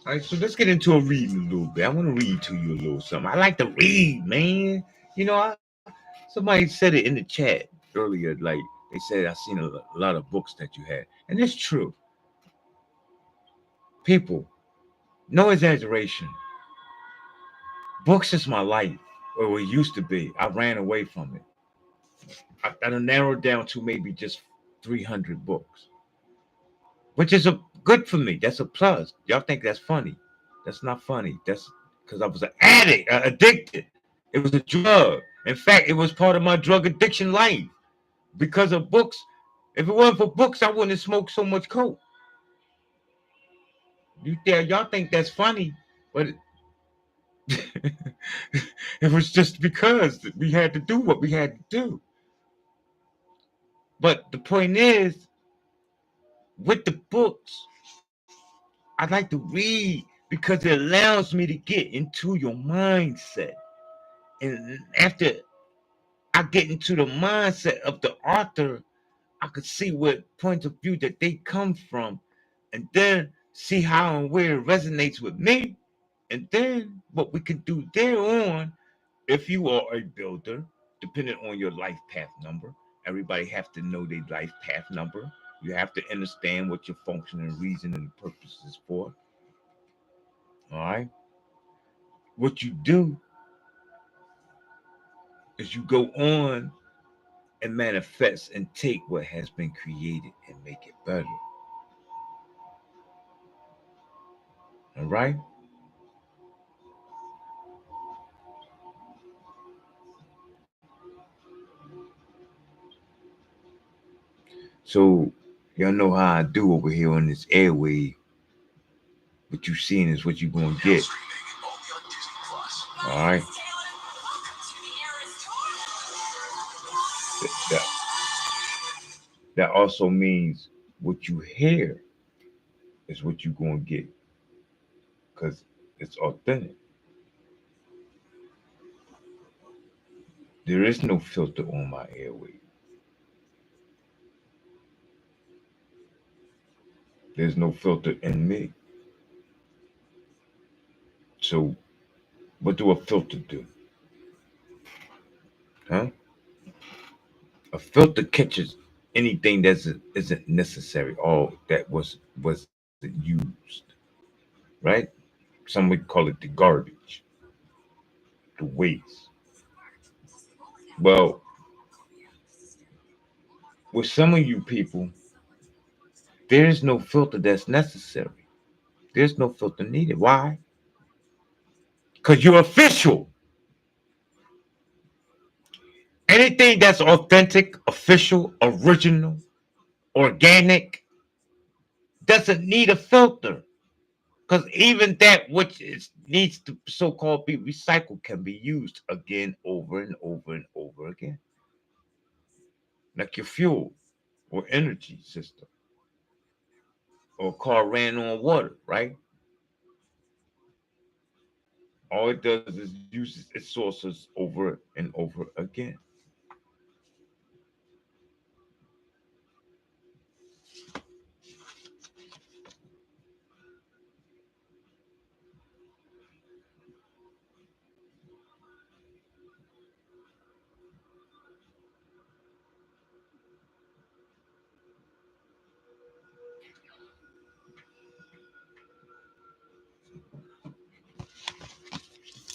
All right, so let's get into a reading a little bit. I want to read to you a little something. I like to read, man. You know, somebody said it in the chat earlier. Like they said, I've seen a lot of books that you had, and it's true. People, no exaggeration. Books is my life. or it used to be. I ran away from it. I narrowed down to maybe just 300 books, which is a good for me. That's a plus. Y'all think that's funny? That's not funny. That's because I was an addict, addicted. It was a drug. In fact, it was part of my drug addiction life because of books. If it wasn't for books, I wouldn't have smoked so much coke. Y'all think that's funny, but it was just because we had to do what we had to do. But the point is, with the books, I like to read because it allows me to get into your mindset. And after I get into the mindset of the author, I could see what point of view that they come from, and then see how and where it resonates with me. And then what we can do thereon, if you are a builder, depending on your life path number, everybody has to know their life path number. You have to understand what your function and reason and purpose is for. All right. What you do is you go on and manifest and take what has been created and make it better. All right. So y'all know how I do over here on this airway. What you seeing is what you gonna get. All right. That, that also means what you hear is what you gonna get because it's authentic. There is no filter on my airway. There's no filter in me. So what do a filter do? Huh? A filter catches anything that isn't necessary, all that wasn't used. Right? Some would call it the garbage, the waste. Well, with some of you people, there is no filter that's necessary. There's no filter needed. Why? Because you're official. Anything that's authentic, official, original, organic doesn't need a filter. Because even that which needs to so-called be recycled can be used again over and over and over again. Like your fuel or energy system or a car ran on water, right? All it does is uses its sources over and over again.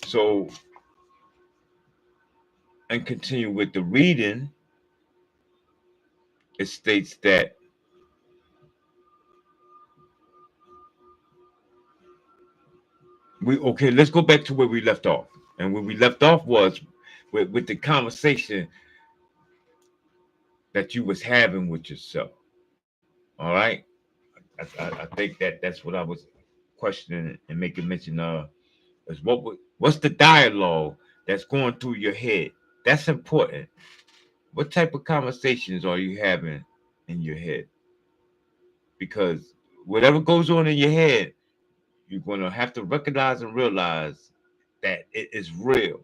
So, and continue with the reading, it states that okay, let's go back to where we left off. And where we left off was with the conversation that you was having with yourself. All right. I think that's what I was questioning and making mention of is what's the dialogue that's going through your head? That's important. What type of conversations are you having in your head? Because whatever goes on in your head, you're going to have to recognize and realize that it is real.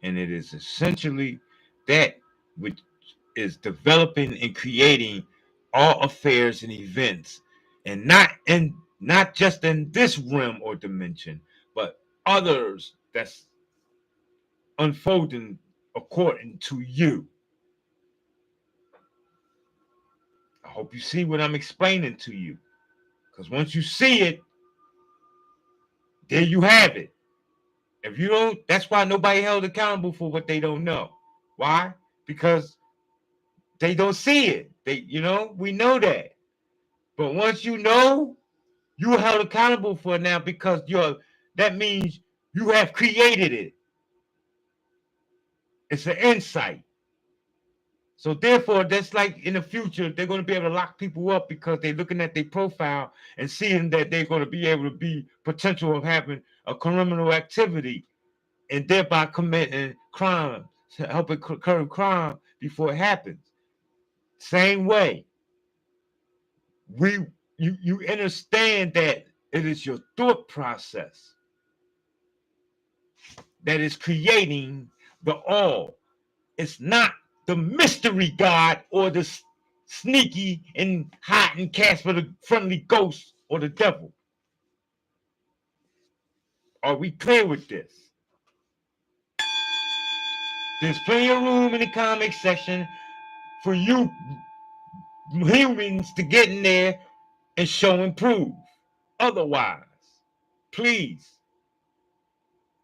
And it is essentially that which is developing and creating all affairs and events, and not just in this realm or dimension, but others that's unfolding according to you. I hope you see what I'm explaining to you. Because once you see it, there you have it. If you don't, that's why nobody held accountable for what they don't know. Why? Because they don't see it. We know that. But once you know, you are held accountable for it now because that means you have created it. It's an insight. So therefore, that's like in the future, they're going to be able to lock people up because they're looking at their profile and seeing that they're going to be able to be potential of having a criminal activity and thereby committing crime, helping curb crime before it happens. Same way, you understand that it is your thought process that is creating the all. It's not the mystery God or the sneaky and hiding Casper, the friendly ghost or the devil. Are we clear with this? There's plenty of room in the comic section for you humans to get in there and show and prove. Otherwise, please,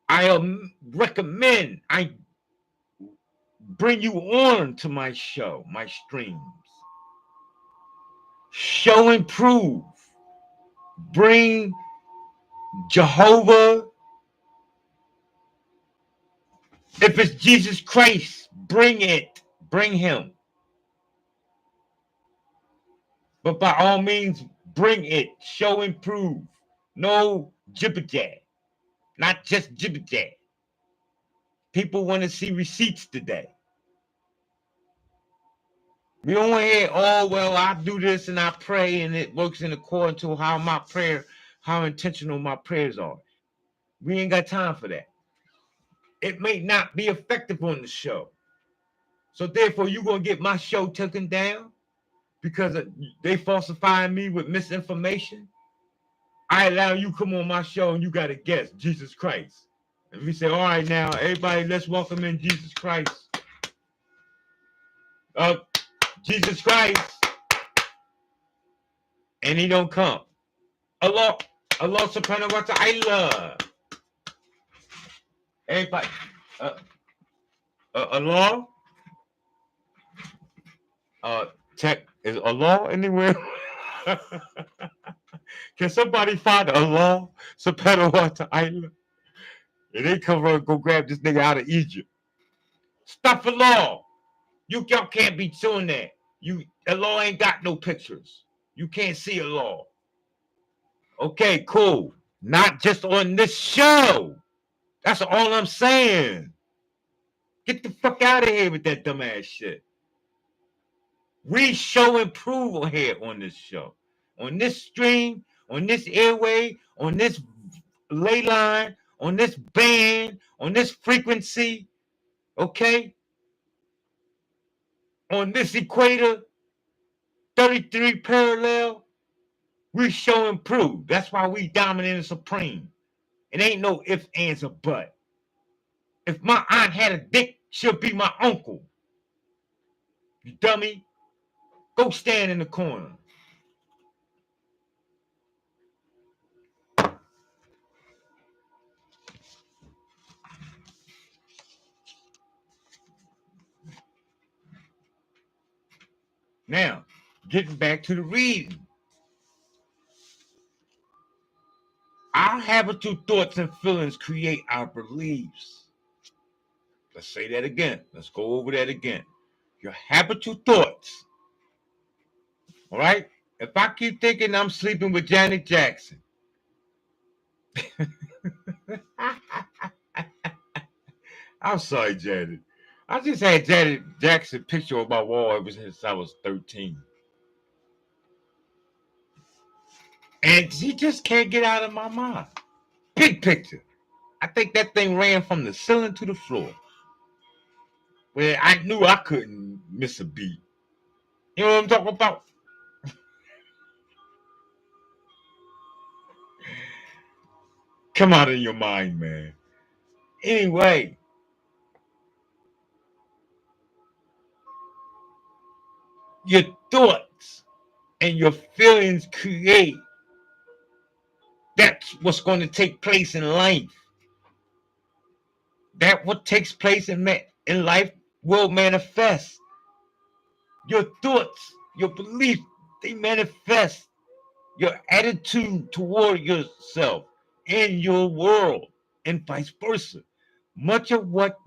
I recommend I bring you on to my show, my streams. Show and prove. Bring Jehovah. If it's Jesus Christ, bring it. Bring him. But by all means, bring it. Show and prove. No jibber jab. Not just jibber jab. People want to see receipts today. We don't want to hear, oh, well, I do this and I pray and it works in accordance to how intentional my prayers are. We ain't got time for that. It may not be effective on the show. So therefore, you're going to get my show taken down because they falsifying me with misinformation. I allow you come on my show and you got to guess Jesus Christ. And we say, all right, now, everybody, let's welcome in Jesus Christ. Jesus Christ. And he don't come. Allah subhanahu wa ta'ala. Everybody. Allah. Tech, is Allah anywhere? Can somebody find Allah subhanahu wa ta'ala? And they come around and go grab this nigga out of Egypt. Stuff Allah. Y'all can't be doing that. Allah ain't got no pictures. You can't see Allah. Okay, cool. Not just on this show. That's all I'm saying. Get the fuck out of here with that dumbass shit. We show and prove on here on this show. On this stream, on this airway, on this ley line, on this band, on this frequency, okay? On this equator, 33 parallel, we show and prove. That's why we dominant and supreme. It ain't no ifs, ands, or but. If my aunt had a dick, she'll be my uncle. You dummy. Go stand in the corner. Now, getting back to the reading. Our habitual thoughts and feelings create our beliefs. Let's say that again. Let's go over that again. Your habitual thoughts. All right? If I keep thinking I'm sleeping with Janet Jackson. I'm sorry, Janet. I just had Janet Jackson picture on my wall ever since I was 13. And she just can't get out of my mind. Big picture. I think that thing ran from the ceiling to the floor. Where I knew I couldn't miss a beat. You know what I'm talking about? Come out of your mind, man. Anyway. Your thoughts and your feelings create. That's what's going to take place in life. that what takes place in life will manifest. Your thoughts, your beliefs, they manifest your attitude toward yourself in your world and vice versa. Much of what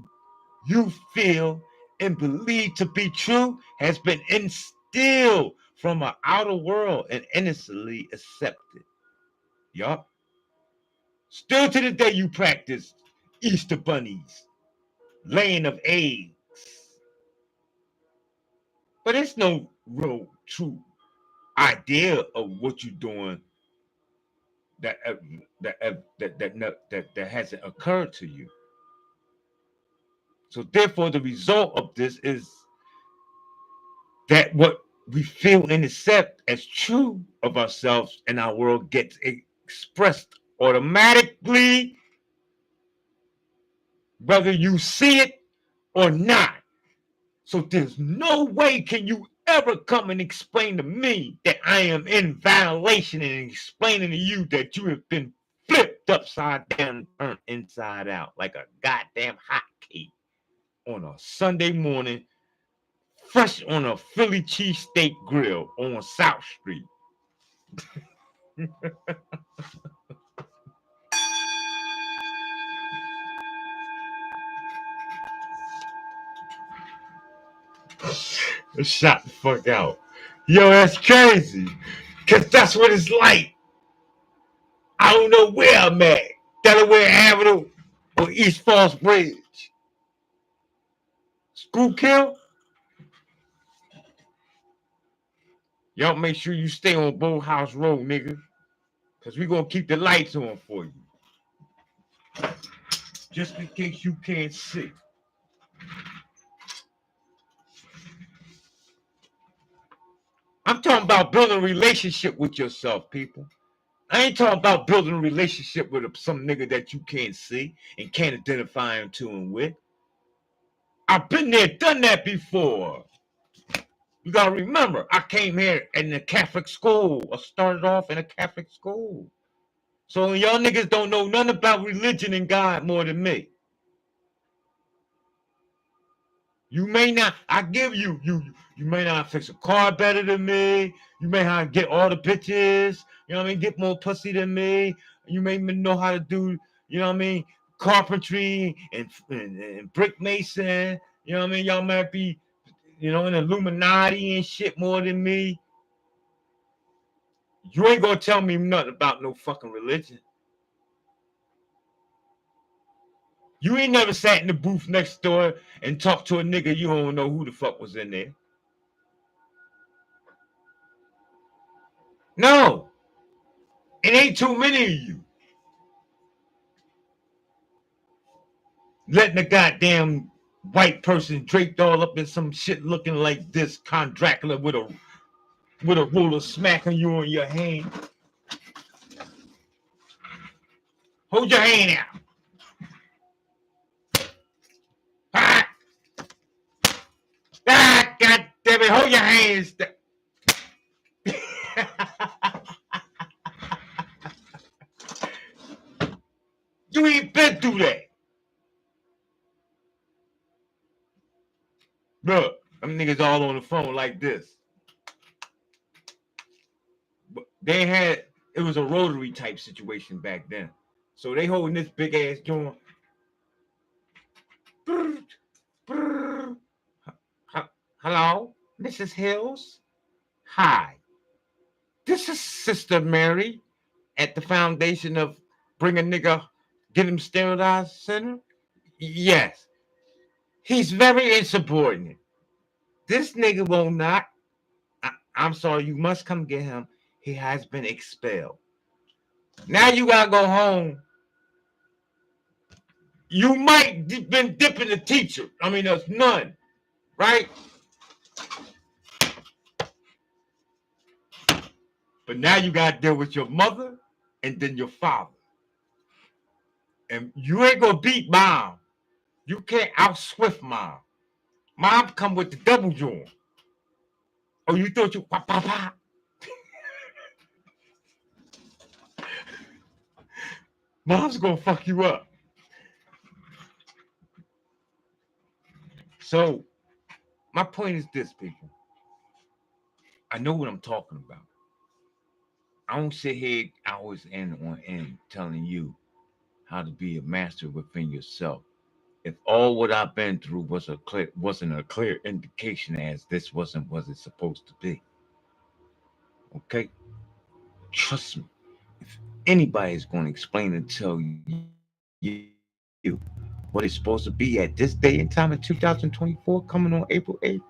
you feel and believe to be true has been instilled from an outer world and innocently accepted. Yup. Still to the day you practice Easter bunnies, laying of eggs. But it's no real true idea of what you're doing that hasn't occurred to you. So therefore, the result of this is that what we feel and accept as true of ourselves and our world gets expressed automatically, whether you see it or not. So there's no way can you ever come and explain to me that I am in violation and explaining to you that you have been flipped upside down and turned inside out like a goddamn hot cake on a Sunday morning, fresh on a Philly cheesesteak grill on South Street. Shut the fuck out. Yo, that's crazy. Cause that's what it's like. I don't know where I'm at. Delaware Avenue or East Falls Bridge. Schuylkill? Y'all make sure you stay on Bullhouse Road, nigga. Cause we gonna keep the lights on for you. Just in case you can't see. I'm talking about building a relationship with yourself, people. I ain't talking about building a relationship with some nigga that you can't see and can't identify him to and with. I've been there, done that before. You gotta remember, I came here in a Catholic school. I started off in a Catholic school. So y'all niggas don't know nothing about religion and God more than me. You may not, I give you may not fix a car better than me. You may not get all the bitches, you know what I mean, get more pussy than me. You may know how to do, you know what I mean, carpentry and brick mason. You know what I mean? Y'all might be, you know, in Illuminati and shit more than me. You ain't gonna tell me nothing about no fucking religion. You ain't never sat in the booth next door and talked to a nigga you don't know who the fuck was in there. No. It ain't too many of you. Letting a goddamn white person draped all up in some shit looking like this Count Dracula with a ruler smacking you on your hand. Hold your hand out. Ah, God damn it, hold your hands. You ain't been through that. Look, them niggas all on the phone like this. But they had, it was a rotary type situation back then. So they holding this big ass joint. Hello, Mrs. Hills? Hi. This is Sister Mary at the foundation of Bring a Nigga, Get Him Sterilized Center? Yes. He's very insubordinate. This nigga will not. I'm sorry, you must come get him. He has been expelled. Now you gotta go home. You might been dipping the teacher. I mean, there's none, right? But now you gotta deal with your mother and then your father. And you ain't gonna beat mom. You can't out-swift mom. Mom come with the double jaw. Oh, you thought you papa? Mom's gonna fuck you up. So my point is this, people. I know what I'm talking about. I don't sit here hours in on end telling you how to be a master within yourself. If all what I've been through wasn't a clear indication as this wasn't what it's supposed to be. Okay? Trust me. If anybody is going to explain and tell you what it's supposed to be at this day and time in 2024, coming on April 8th,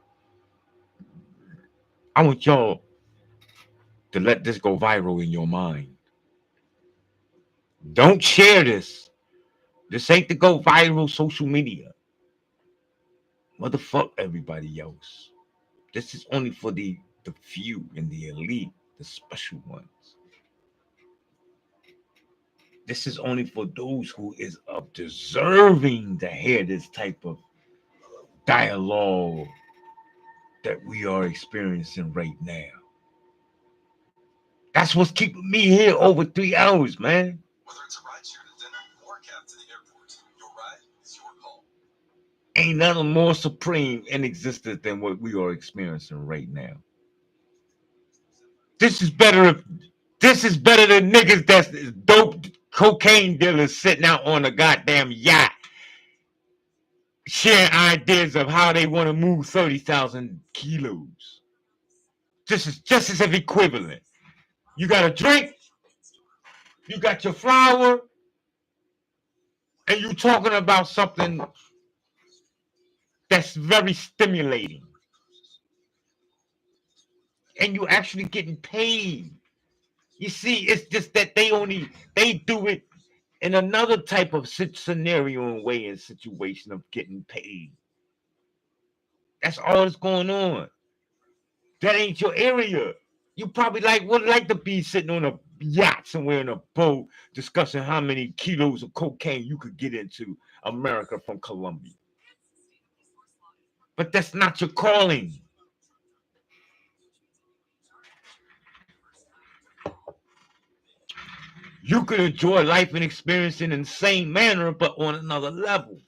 I want y'all to let this go viral in your mind. Don't share this. This ain't to go viral social media. Motherfuck everybody else. This is only for the few and the elite, the special ones. This is only for those who is of deserving to hear this type of dialogue that we are experiencing right now. That's what's keeping me here over 3 hours, man. Whether it's a ride share to dinner or a cab to the airport, your ride is your call. Ain't nothing more supreme in existence than what we are experiencing right now. This is better if this is better than niggas that's dope cocaine dealers sitting out on a goddamn yacht sharing ideas of how they want to move 30,000 kilos. This is just as if equivalent. You got a drink, you got your flour, and you talking about something that's very stimulating. And you actually getting paid. You see, it's just that they do it in another type of scenario and way and situation of getting paid. That's all that's going on. That ain't your area. You probably would like to be sitting on a yacht somewhere in a boat discussing how many kilos of cocaine you could get into America from Colombia. But that's not your calling. You could enjoy life and experience it in the same manner, but on another level.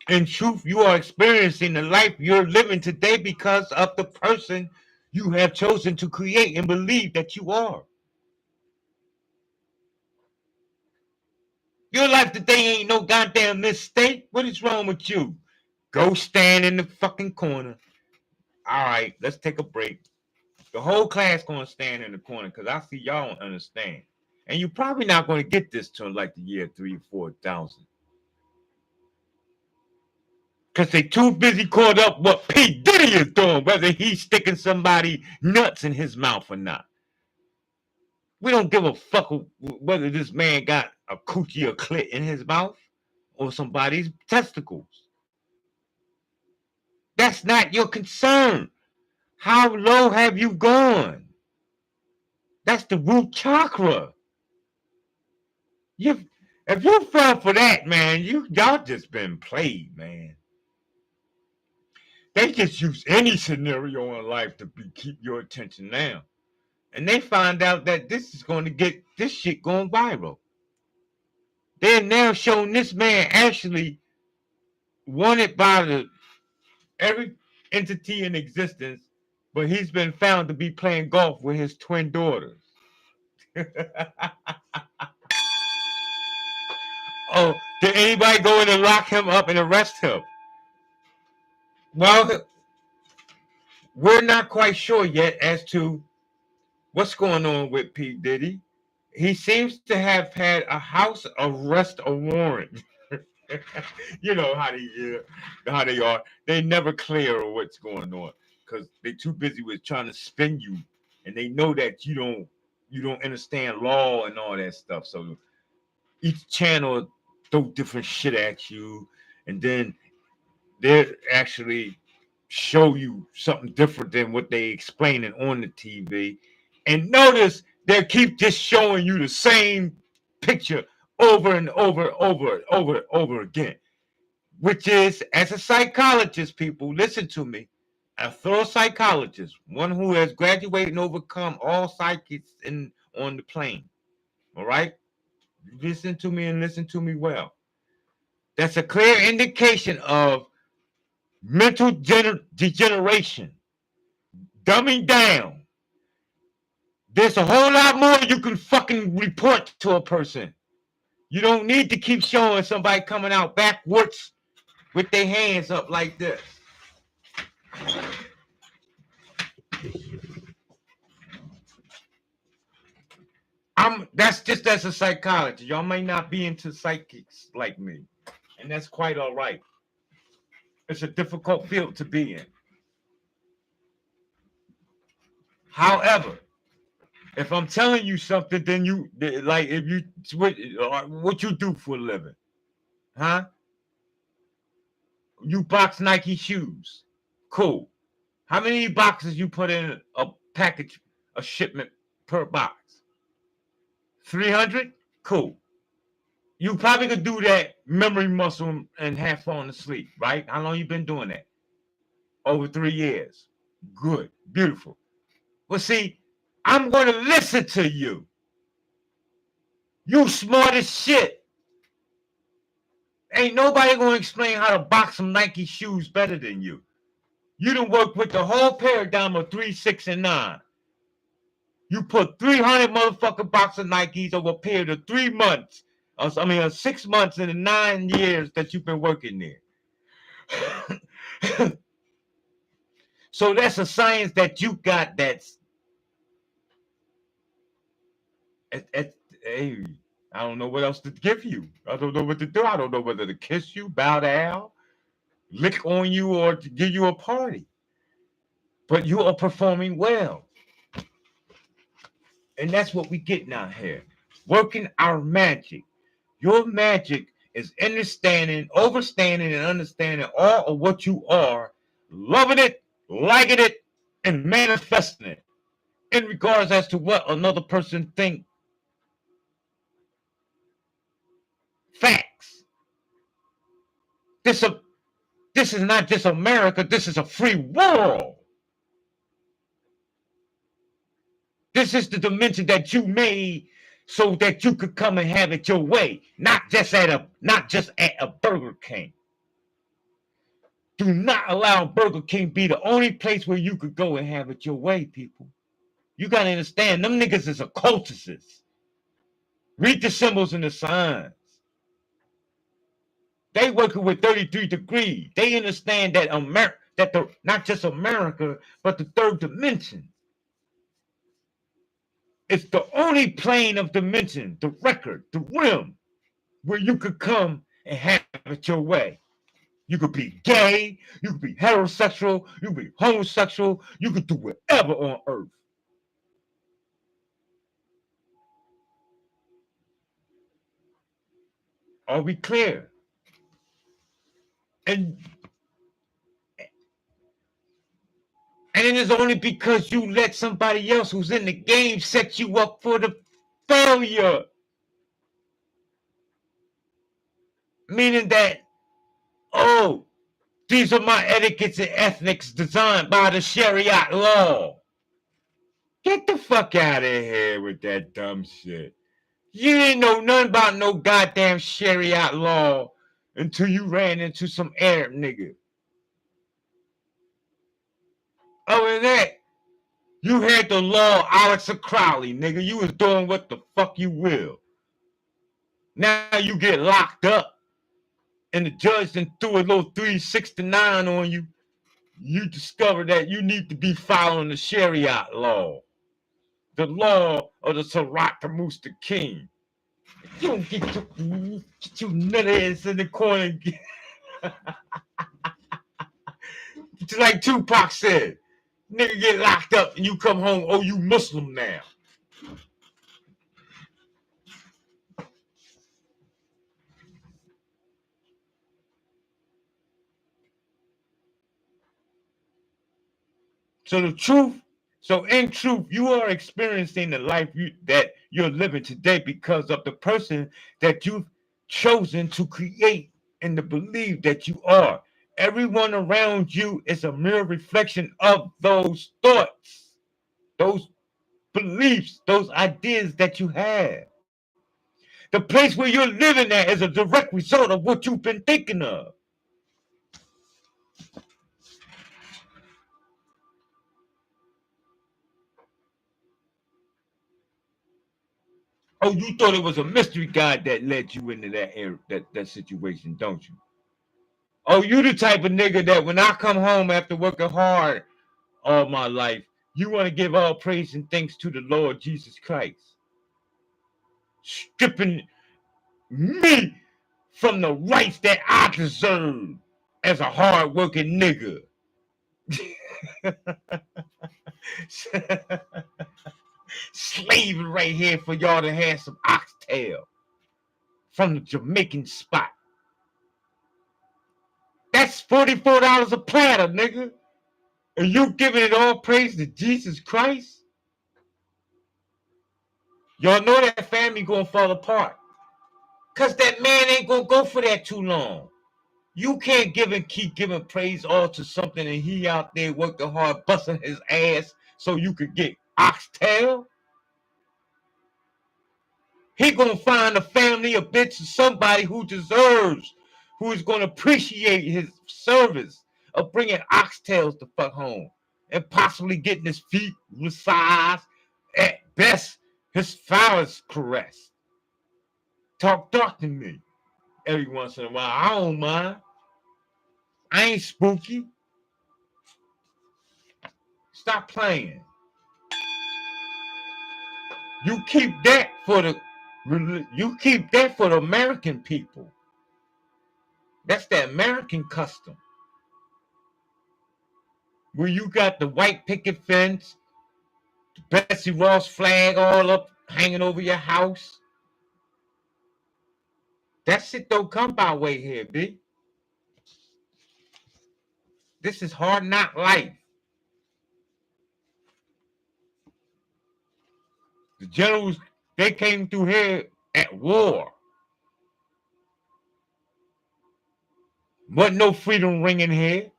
In truth, you are experiencing the life you're living today because of the person you have chosen to create and believe that you are. Your life today ain't no goddamn mistake. What is wrong with you? Go stand in the fucking corner. All right, let's take a break. The whole class gonna stand in the corner because I see y'all don't understand. And you're probably not gonna get this till like the year 3 or 4,000. Because they too busy caught up what P. Diddy is doing, whether he's sticking somebody nuts in his mouth or not. We don't give a fuck whether this man got a coochie or clit in his mouth or somebody's testicles. That's not your concern. How low have you gone? That's the root chakra. You, if you fell for that, man, y'all just been played, man. They just use any scenario in life to keep your attention now. And they find out that this is going to get this shit going viral. They're now showing this man actually wanted by every entity in existence, but he's been found to be playing golf with his twin daughters. Oh, did anybody go in and lock him up and arrest him? Well, we're not quite sure yet as to what's going on with P. Diddy. He seems to have had a house arrest warrant. You know how they are. They never clear what's going on because they're too busy with trying to spin you, and they know that you don't understand law and all that stuff. So each channel throw different shit at you, and then they actually show you something different than what they explaining on the TV. And notice they keep just showing you the same picture over and over again. Which is, as a psychologist, people, listen to me, a thorough psychologist, one who has graduated and overcome all psychics on the plane. All right? Listen to me and listen to me well. That's a clear indication of mental degeneration, dumbing down. There's a whole lot more you can fucking report to a person. You don't need to keep showing somebody coming out backwards with their hands up like this. That's just as a psychologist. Y'all may not be into psychics like me, and that's quite all right. It's a difficult field to be in. However, if I'm telling you something, then you like if you what you do for a living, huh? You box Nike shoes. Cool. How many boxes you put in a package, a shipment per box? 300? Cool. You probably could do that memory muscle and have fallen asleep, right? How long you been doing that? Over 3 years. Good. Beautiful. Well, see, I'm going to listen to you. You smart as shit. Ain't nobody going to explain how to box some Nike shoes better than you. You done work with the whole paradigm of 3, 6, and 9. You put 300 motherfucking box of Nikes over a period of 3 months. 6 months in the 9 years that you've been working there. So that's a science that you got that's hey, I don't know what else to give you. I don't know what to do. I don't know whether to kiss you, bow down, lick on you, or to give you a party. But you are performing well. And that's what we getting out here. Working our magic. Your magic is overstanding, and understanding all of what you are, loving it, liking it, and manifesting it. In regards as to what another person think. Facts. This is not just America. This is a free world. This is the dimension that you made so that you could come and have it your way, not just at a Burger King. Do not allow Burger King be the only place where you could go and have it your way, people. You gotta understand, them niggas is occultists. Read the symbols and the signs. They working with 33 degrees. They understand that not just America, but the third dimension. It's the only plane of dimension, the record, the realm, where you could come and have it your way. You could be gay, you could be heterosexual, you could be homosexual, you could do whatever on earth. Are we clear? And it is only because you let somebody else who's in the game set you up for the failure. Meaning that, oh, these are my etiquettes and ethics designed by the Sharia law. Get the fuck out of here with that dumb shit. You didn't know nothing about no goddamn Sharia law until you ran into some Arab nigga. Other than that, you had the law Alex Crowley, nigga. You was doing what the fuck you will. Now you get locked up, and the judge then threw a little 369 on you. You discover that you need to be following the Sharia law, the law of the Surat the King. You don't get your nut ass in the corner. Just like Tupac said, nigga get locked up and you come home, oh, you Muslim now. So in truth, you are experiencing the life that you're living today because of the person that you've chosen to create and to believe that you are. Everyone around you is a mere reflection of those thoughts, those beliefs, those ideas that you have. The place where you're living at is a direct result of what you've been thinking of. Oh, you thought it was a mystery god that led you into that area, that situation, don't you? Oh, you the type of nigga that when I come home after working hard all my life, you want to give all praise and thanks to the Lord Jesus Christ, stripping me from the rights that I deserve as a hard-working nigga. Slaving right here for y'all to have some oxtail from the Jamaican spot. That's $44 a platter, nigga. And you giving it all praise to Jesus Christ? Y'all know that family gonna fall apart. Cause that man ain't gonna go for that too long. You can't keep giving praise all to something and he out there working hard, busting his ass so you could get oxtail. He gonna find a family, a bitch, somebody who deserves, who is gonna appreciate his service of bringing oxtails to fuck home and possibly getting his feet massaged, at best his flowers caressed. Talk to me every once in a while. I don't mind. I ain't spooky. Stop playing. You keep that for the American people. That's the American custom. Where you got the white picket fence, the Betsy Ross flag all up hanging over your house. That shit don't come by way here, B. This is hard knock life. The generals, they came through here at war. Wasn't no freedom ringing here.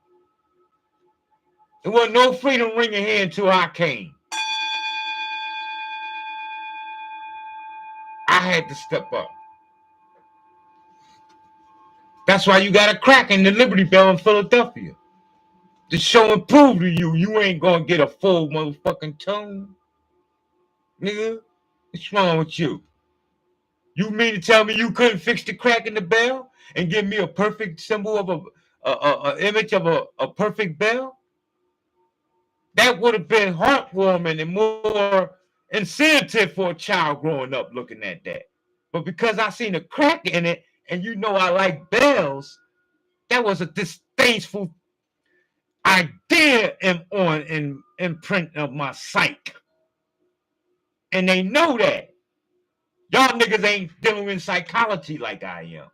There wasn't no freedom ringing here until I came. I had to step up. That's why you got a crack in the Liberty Bell in Philadelphia. To show and prove to you, you ain't gonna get a full motherfucking tone. Nigga, what's wrong with you? You mean to tell me you couldn't fix the crack in the bell and give me a perfect symbol of a image of a perfect bell? That would have been heartwarming and more incentive for a child growing up looking at that. But because I seen a crack in it, and you know I like bells, that was a distasteful idea in imprint of my psyche. And they know that. Y'all niggas ain't dealing with psychology like I am.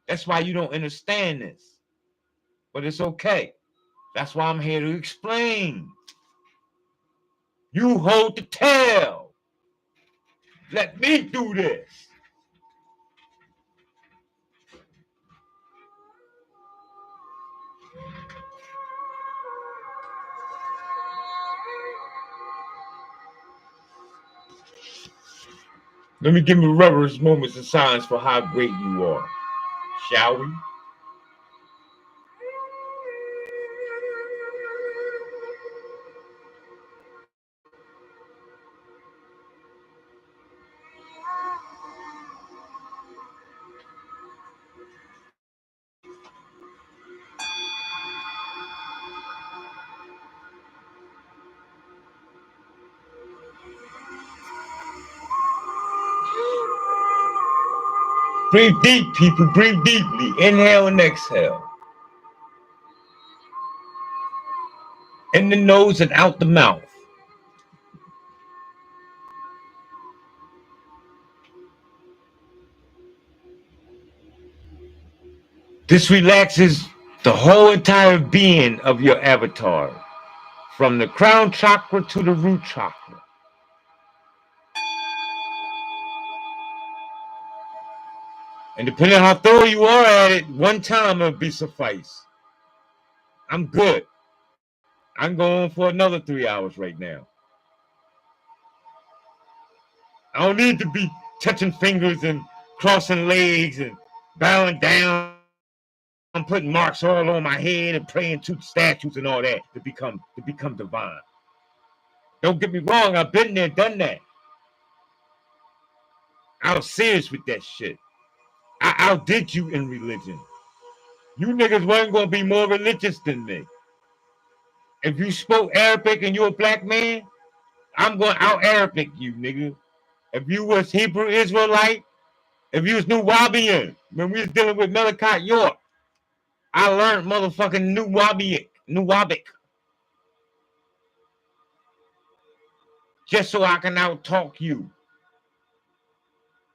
That's why you don't understand this. But it's okay. That's why I'm here to explain. You hold the tail. Let me do this. Let me give me reverence moments of silence for how great you are. Shall we? Breathe deep, people. Breathe deeply. Inhale and exhale. In the nose and out the mouth. This relaxes the whole entire being of your avatar, from the crown chakra to the root chakra. And depending on how thorough you are at it, one time it'll be suffice. I'm good. I'm going for another 3 hours right now. I don't need to be touching fingers and crossing legs and bowing down, putting marks all on my head and praying to the statues and all that to become divine. Don't get me wrong, I've been there, done that. I was serious with that shit. I outdid you in religion. You niggas weren't gonna be more religious than me. If you spoke Arabic and you're a black man, I'm going to out Arabic you, nigga. If you was Hebrew Israelite, if you was Nuwabian, when we was dealing with Melchite York, I learned motherfucking Nuwabic. Just so I can out talk you.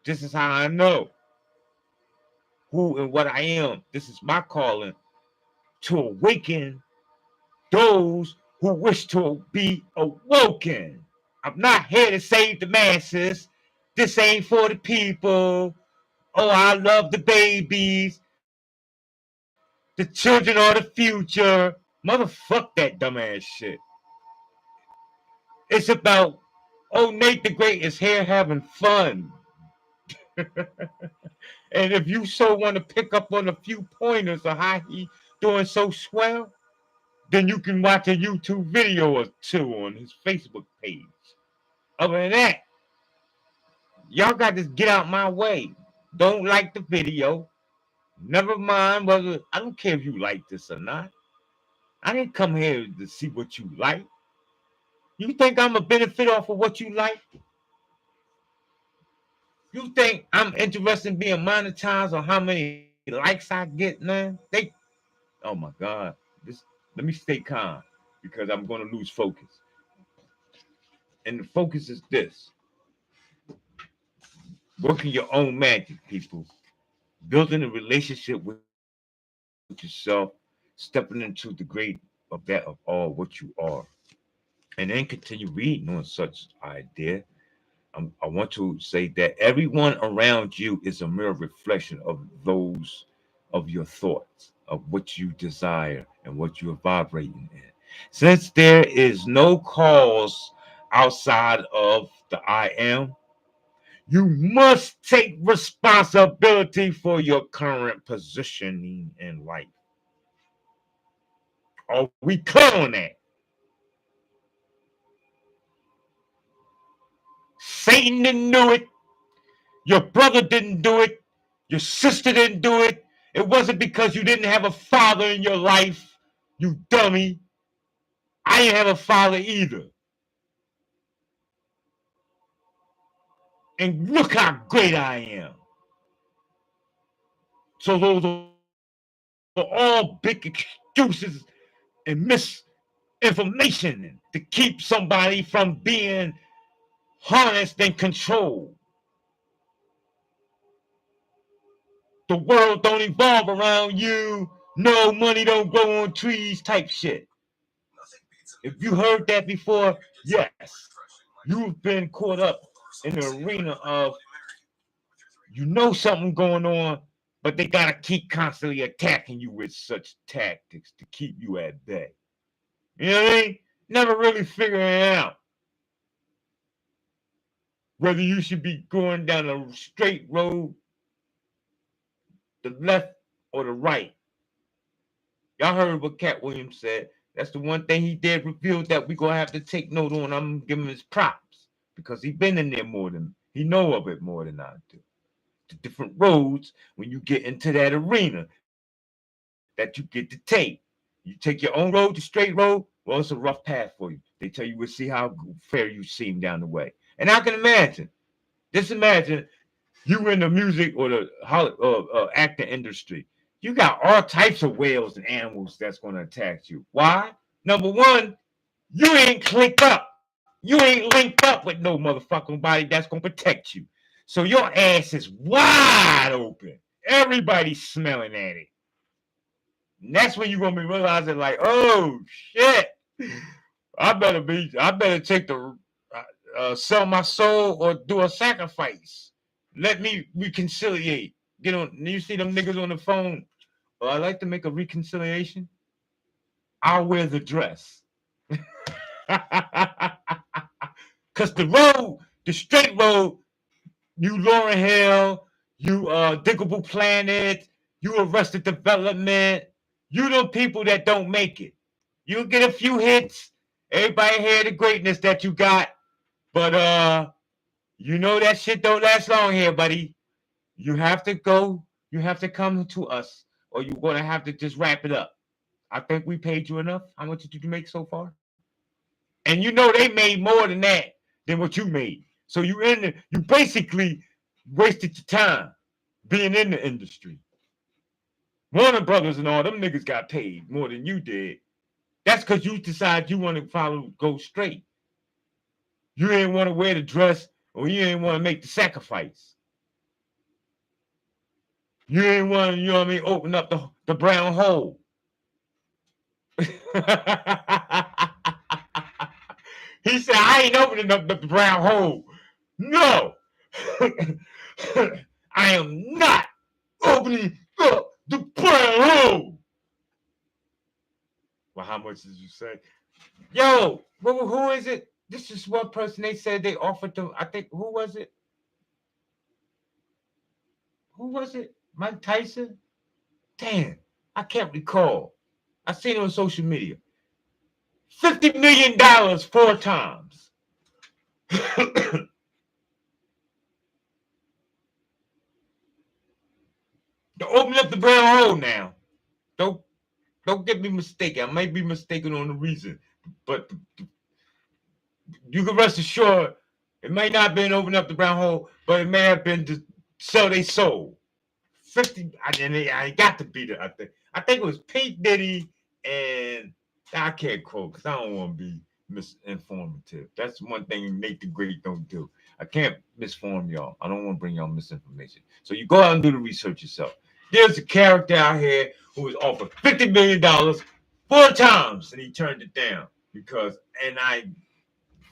This is how I know who and what I am. This is my calling to awaken those who wish to be awoken. I'm not here to save the masses. This ain't for the people. Oh, I love the babies. The children are the future. Motherfuck that dumbass shit. It's about, oh, Nate the Great is here having fun. And if you so want to pick up on a few pointers of how he doing so swell, then you can watch a YouTube video or two on his Facebook page. Other than that, y'all got to get out my way. Don't like the video. Never mind whether, I don't care if you like this or not. I didn't come here to see what you like. You think I'm a benefit off of what you like? You think I'm interested in being monetized on how many likes I get, man? Oh my God. Let me stay calm because I'm going to lose focus. And the focus is this. Working your own magic, people. Building a relationship with yourself, stepping into the great of that of all what you are. And then continue reading on such idea. I want to say that everyone around you is a mirror reflection of those of your thoughts, of what you desire and what you're vibrating in. Since there is no cause outside of the I am, you must take responsibility for your current positioning in life. Are we clear on that? Satan didn't do it. Your brother didn't do it. Your sister didn't do it. It wasn't because you didn't have a father in your life, you dummy. I didn't have a father either. And look how great I am. So those are all big excuses and misinformation to keep somebody from being harnessed and controlled. The world don't evolve around you. No, money don't grow on trees type shit. If you heard that before, yes, you've been caught up in the arena of you know something going on, but they gotta keep constantly attacking you with such tactics to keep you at bay. You know what I mean? Never really figuring out whether you should be going down a straight road, the left or the right. Y'all heard what Cat Williams said. That's the one thing he did reveal that we're gonna have to take note on. I'm giving him his props because he been in there more than he know of it more than I do. The different roads when you get into that arena that you get to take. You take your own road, the straight road. Well, it's a rough path for you. They tell you we'll see how fair you seem down the way. And I can imagine. Just imagine you in the music or the acting industry. You got all types of whales and animals that's going to attack you. Why? Number one, you ain't clicked up. You ain't linked up with no motherfucking body that's going to protect you. So your ass is wide open. Everybody's smelling at it. And that's when you're going to be realizing like, oh, shit. I better take the, sell my soul or do a sacrifice. Let me reconciliate. Get on. You see them niggas on the phone. Well, I like to make a reconciliation. I'll wear the dress. Cause the road, the straight road, you Lauryn Hill, you Diggable Planet, you Arrested Development, you the people that don't make it. You get a few hits, everybody hear the greatness that you got, but you know that shit don't last long here, buddy. You have to go, you have to come to us, or you're gonna have to just wrap it up. I think we paid you enough. How much did you make so far? And you know they made more than that than what you made. So you basically wasted your time being in the industry. Warner Brothers and all them niggas got paid more than you did. That's because you decided you want to go straight. You didn't want to wear the dress, or you didn't want to make the sacrifice. You didn't want to, you know what I mean, open up the brown hole. He said, I ain't opening up the brown hole. No. I am not opening up the brown hole. Well, how much did you say? Yo, who is it? This is one person they said they offered to, I think, who was it? Who was it? Mike Tyson? Damn, I can't recall. I seen it on social media. $50 million 4 times. To open up the brown hole now. Don't get me mistaken. I might be mistaken on the reason, but you can rest assured it might not have been open up the brown hole, but it may have been to sell their soul. 50, I got to be there. I think it was Pete Diddy and I can't quote because I don't want to be misinformative. That's one thing Nate the Great don't do. I can't misform y'all. I don't want to bring y'all misinformation. So you go out and do the research yourself. There's a character out here who was offered $50 million 4 times and he turned it down because, and I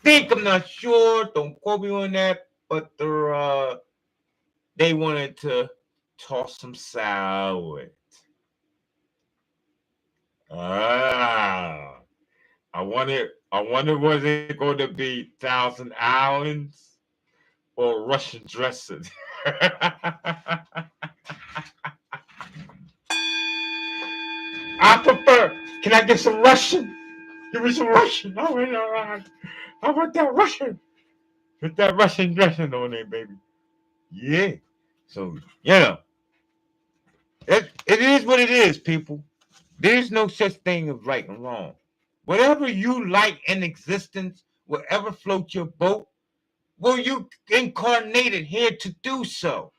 think, I'm not sure, don't quote me on that, but they wanted to toss some salad. I wonder was it going to be Thousand Islands or Russian dressing? I prefer. Can I get some Russian? Give me some Russian. I want that Russian. Put that Russian dressing on there, baby. Yeah. So, it is what it is, people. There's no such thing as right and wrong. Whatever you like in existence, whatever floats your boat, well, you incarnated here to do so.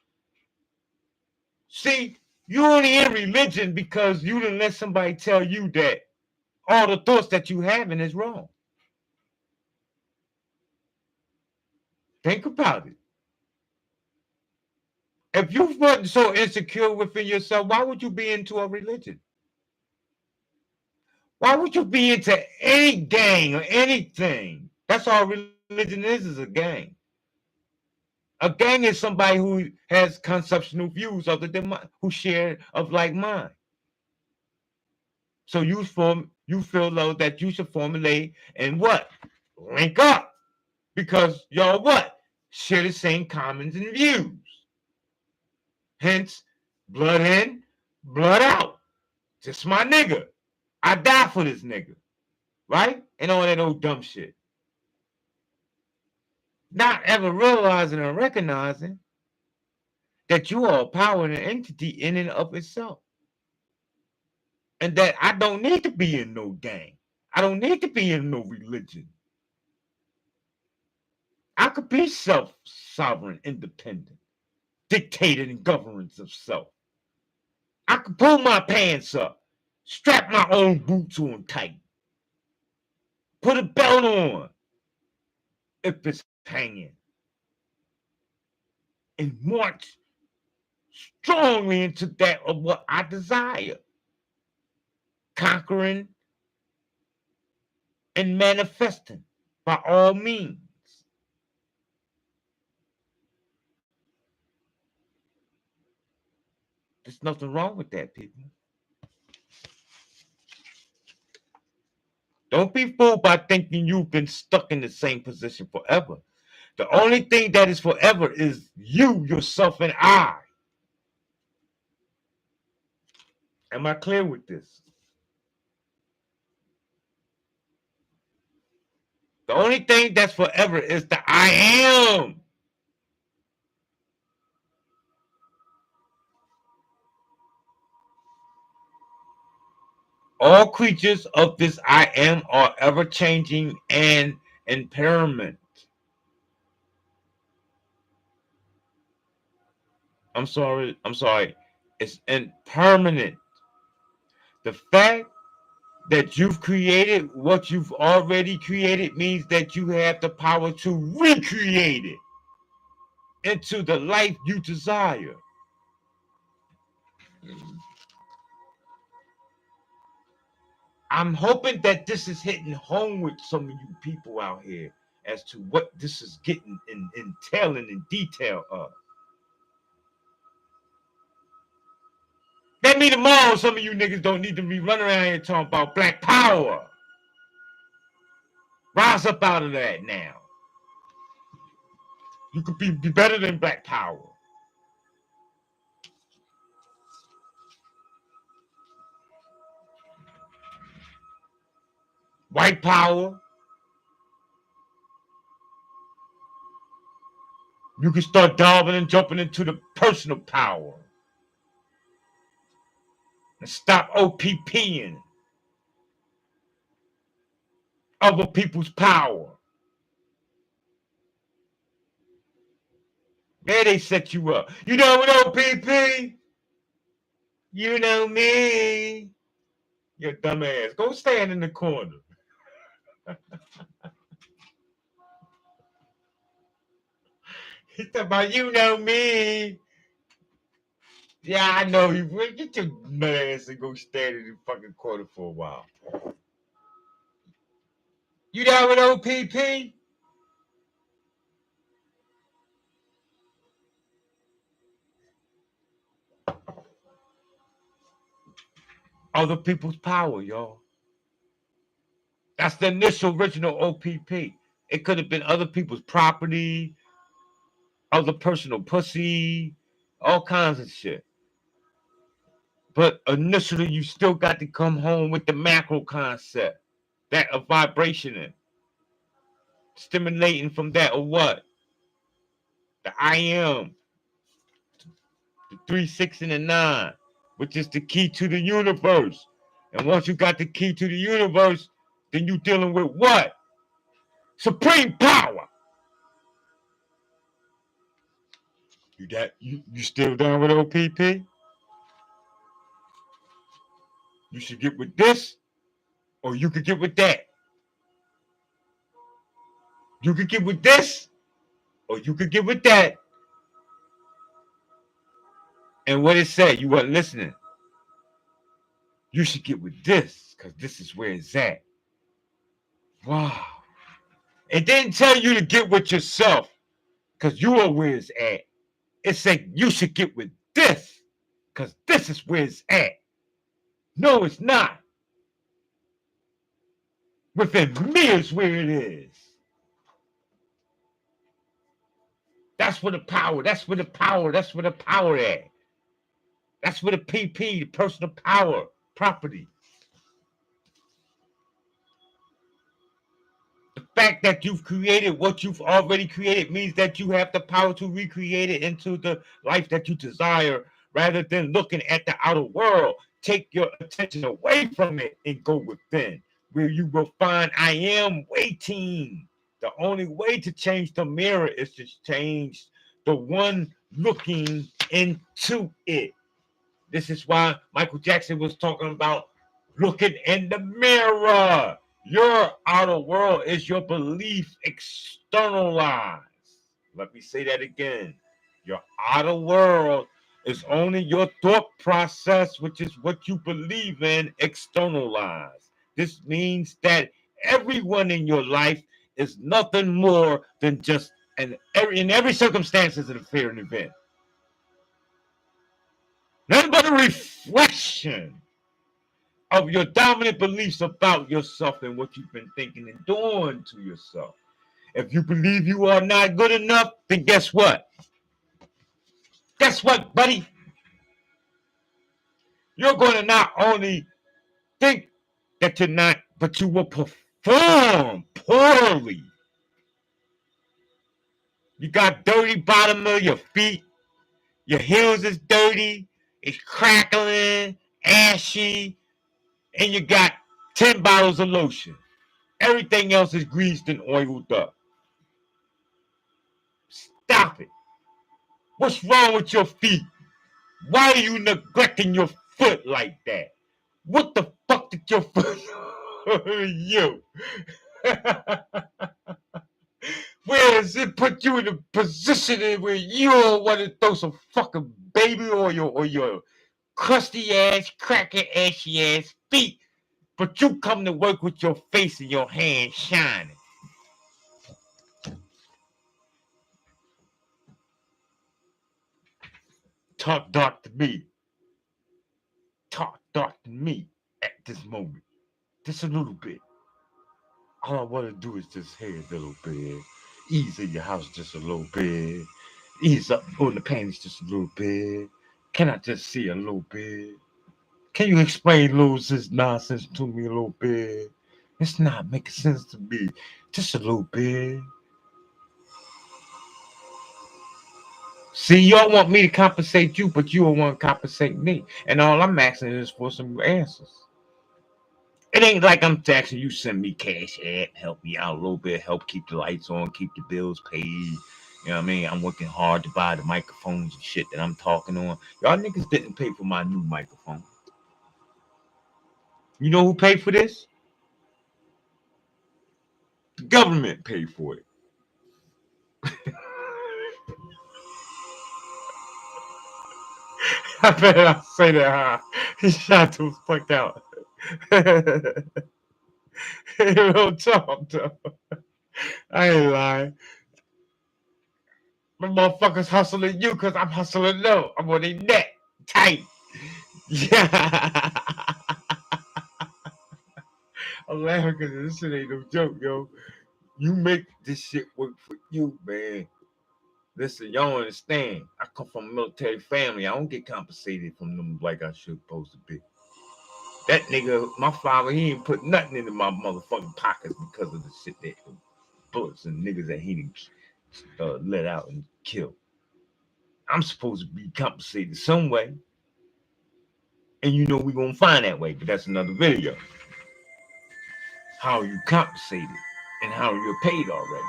See, you only in religion because you didn't let somebody tell you that all the thoughts that you having is wrong. Think about it. If you weren't so insecure within yourself, why would you be into a religion? Why would you be into any gang or anything? That's all religion is a gang. A gang is somebody who has conceptual views other than mine, who share of like mind. So you feel though that you should formulate and what? Link up. Because y'all what? Share the same commons and views. Hence, blood in, blood out. Just my nigga. I die for this nigga. Right? And all that old dumb shit. Not ever realizing or recognizing that you are a power and an entity in and of itself. And that I don't need to be in no gang. I don't need to be in no religion. I could be self-sovereign, independent, dictated and governance of self. I could pull my pants up, strap my own boots on tight, put a belt on if it's hanging, and march strongly into that of what I desire. Conquering and manifesting by all means. There's nothing wrong with that, people. Don't be fooled by thinking you've been stuck in the same position forever. The only thing that is forever is you, yourself, and I. Am I clear with this? The only thing that's forever is the I am. All creatures of this I am are ever changing and impermanent. I'm sorry. It's impermanent. The fact that you've created what you've already created means that you have the power to recreate it into the life you desire. I'm hoping that this is hitting home with some of you people out here as to what this is getting entailing in detail of. That mean tomorrow some of you niggas don't need to be running around here talking about black power. Rise up out of that now. You could be better than black power. White power. You can start delving and jumping into the personal power. And stop OPPing other people's power. There they set you up. You know what OPP? You know me. You dumbass. Go stand in the corner. He's talking about you know me. Yeah, I know you. Get your mad ass and go stand in the fucking corner for a while. You down with OPP? Other people's power, y'all. That's the initial original OPP. It could have been other people's property, other personal pussy, all kinds of shit. But initially, you still got to come home with the macro concept, that of vibration in, stimulating from that or what? The I am, the 3, 6, and the 9, which is the key to the universe. And once you got the key to the universe, then you dealing with what? Supreme power. You still down with OPP? You should get with this, or you could get with that. You could get with this, or you could get with that. And what it said, you weren't listening. You should get with this, because this is where it's at. Wow. It didn't tell you to get with yourself, because you are where it's at. It said you should get with this, because this is where it's at. No, it's not. Within me is where it is. That's where the power, that's where the power at. That's where the PP, the personal power, property. The fact that you've created what you've already created means that you have the power to recreate it into the life that you desire rather than looking at the outer world. Take your attention away from it and go within, where you will find I am waiting. The only way to change the mirror is to change the one looking into it. This is why Michael Jackson was talking about looking in the mirror. Your outer world is your belief externalized. Let me say that again. Your outer world is only your thought process, which is what you believe in, externalized. This means that everyone in your life is nothing more than just in every circumstance is an affair event. Nothing but a reflection of your dominant beliefs about yourself and what you've been thinking and doing to yourself. If you believe you are not good enough, then guess what? Guess what, buddy? You're going to not only think that you're not, but you will perform poorly. You got dirty bottom of your feet. Your heels is dirty. It's crackling, ashy, and you got 10 bottles of lotion. Everything else is greased and oiled up. Stop it. What's wrong with your feet? Why are you neglecting your foot like that? What the fuck did your foot you? Where does it put you in a position where you don't want to throw some fucking baby oil or your crusty ass, cracking ashy ass feet, but you come to work with your face and your hands shining? Talk dark to me. Talk dark to me at this moment. Just a little bit. All I want to do is just hey a little bit. Ease in your house just a little bit. Ease up on the panties just a little bit. Can I just see a little bit? Can you explain this nonsense to me a little bit? It's not making sense to me. Just a little bit. See, y'all want me to compensate you, but you don't want to compensate me. And all I'm asking is for some answers. It ain't like I'm asking you send me cash app, help me out a little bit, help keep the lights on, keep the bills paid. You know what I mean? I'm working hard to buy the microphones and shit that I'm talking on. Y'all niggas didn't pay for my new microphone. You know who paid for this? The government paid for it. I better not say that, huh? He shot was fucked out. Real talk, though. I ain't lying. My motherfuckers hustling you because I'm hustling them. I'm on their neck. Tight. Yeah. I'm laughing because this shit ain't no joke, yo. You make this shit work for you, man. Listen, y'all understand. I come from a military family. I don't get compensated from them like I should supposed to be. That nigga, my father, he ain't put nothing into my motherfucking pockets because of the shit that bullets and niggas that he didn't let out and kill. I'm supposed to be compensated some way. And you know we're gonna find that way, but that's another video. How you compensated and how you're paid already.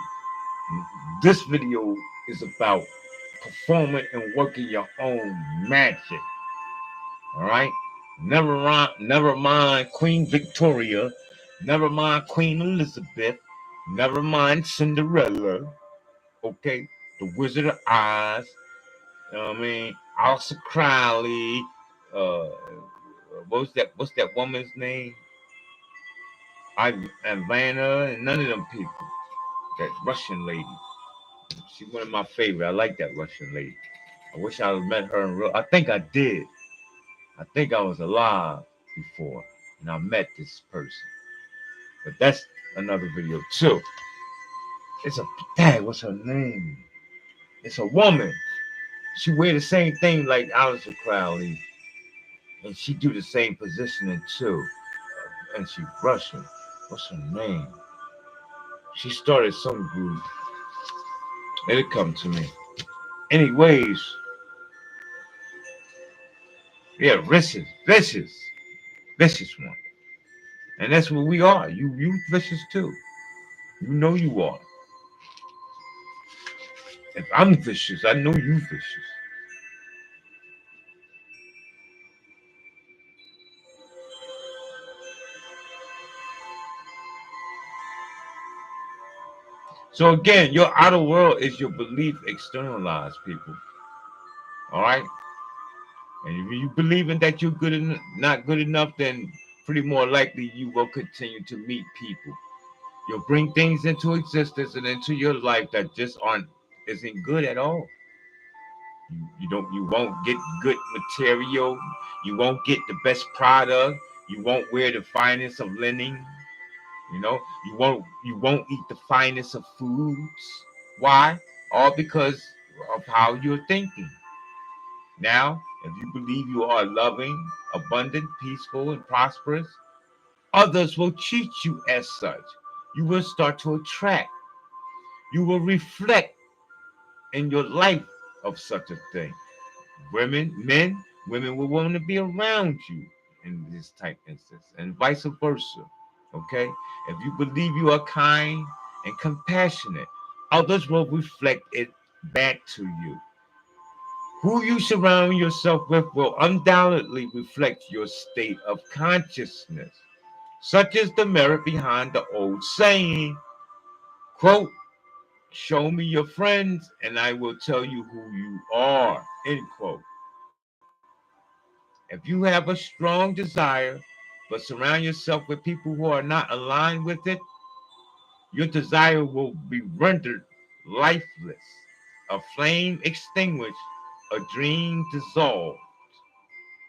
This video is about performing and working your own magic. All right? Never mind Queen Victoria. Never mind Queen Elizabeth. Never mind Cinderella. Okay? The Wizard of Oz. You know what I mean? Alistair Crowley. What's that woman's name? Ivana, and none of them people. That Russian lady. She's one of my favorite. I like that Russian lady. I wish I had met her in real. I think I did. I think I was alive before, and I met this person. But that's another video too. It's a dang. What's her name? It's a woman. She wear the same thing like Alistair Crowley, and she do the same positioning too. And she Russian. What's her name? She started some group. It'll come to me. Anyways, yeah, vicious one. And that's what we are. You vicious too. You know you are. If I'm vicious, I know you vicious. So again, your outer world is your belief externalized, people. All right. And if you believing that you're not good enough, then pretty more likely you will continue to meet people. You'll bring things into existence and into your life that just isn't good at all. You won't get good material. You won't get the best product. You won't wear the finest of linen. You won't eat the finest of foods. Why? All because of how you're thinking. Now, if you believe you are loving abundant, peaceful, and prosperous, others will treat you as such. You will start to attract. You will reflect in your life of such a thing. Women will want to be around you in this type instance, and vice versa. Okay? If you believe you are kind and compassionate, others will reflect it back to you. Who you surround yourself with will undoubtedly reflect your state of consciousness. Such is the merit behind the old saying, quote, show me your friends and I will tell you who you are, end quote. If you have a strong desire, but surround yourself with people who are not aligned with it, your desire will be rendered lifeless, a flame extinguished, a dream dissolved.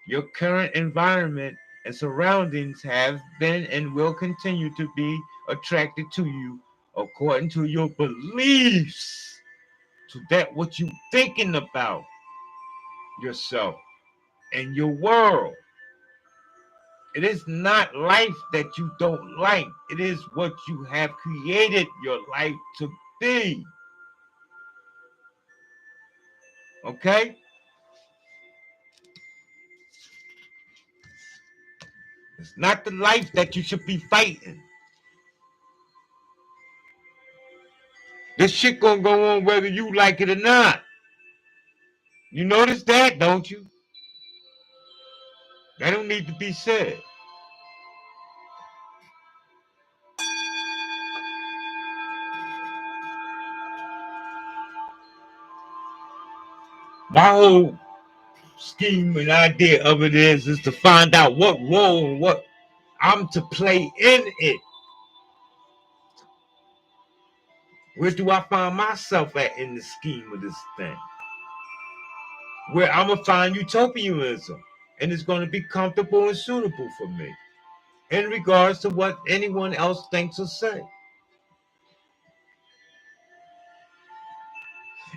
Your current environment and surroundings have been and will continue to be attracted to you according to your beliefs, to that what you thinking about yourself and your world. It is not life that you don't like. It is what you have created your life to be. Okay? It's not the life that you should be fighting. This shit gonna go on whether you like it or not. You notice that, don't you? That don't need to be said. My whole scheme and idea of it is to find out what role and what I'm to play in it. Where do I find myself at in the scheme of this thing? Where I'm gonna find utopianism, and it's gonna be comfortable and suitable for me in regards to what anyone else thinks or say.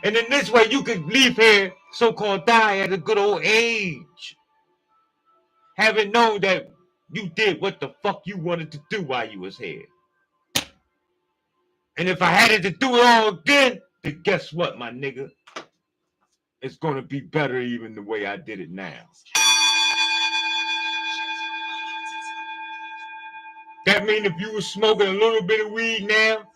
And in this way, you could leave here, so-called die at a good old age, having known that you did what the fuck you wanted to do while you was here. And if I had it to do it all again, then guess what, my nigga? It's gonna be better even the way I did it now. That means if you were smoking a little bit of weed now,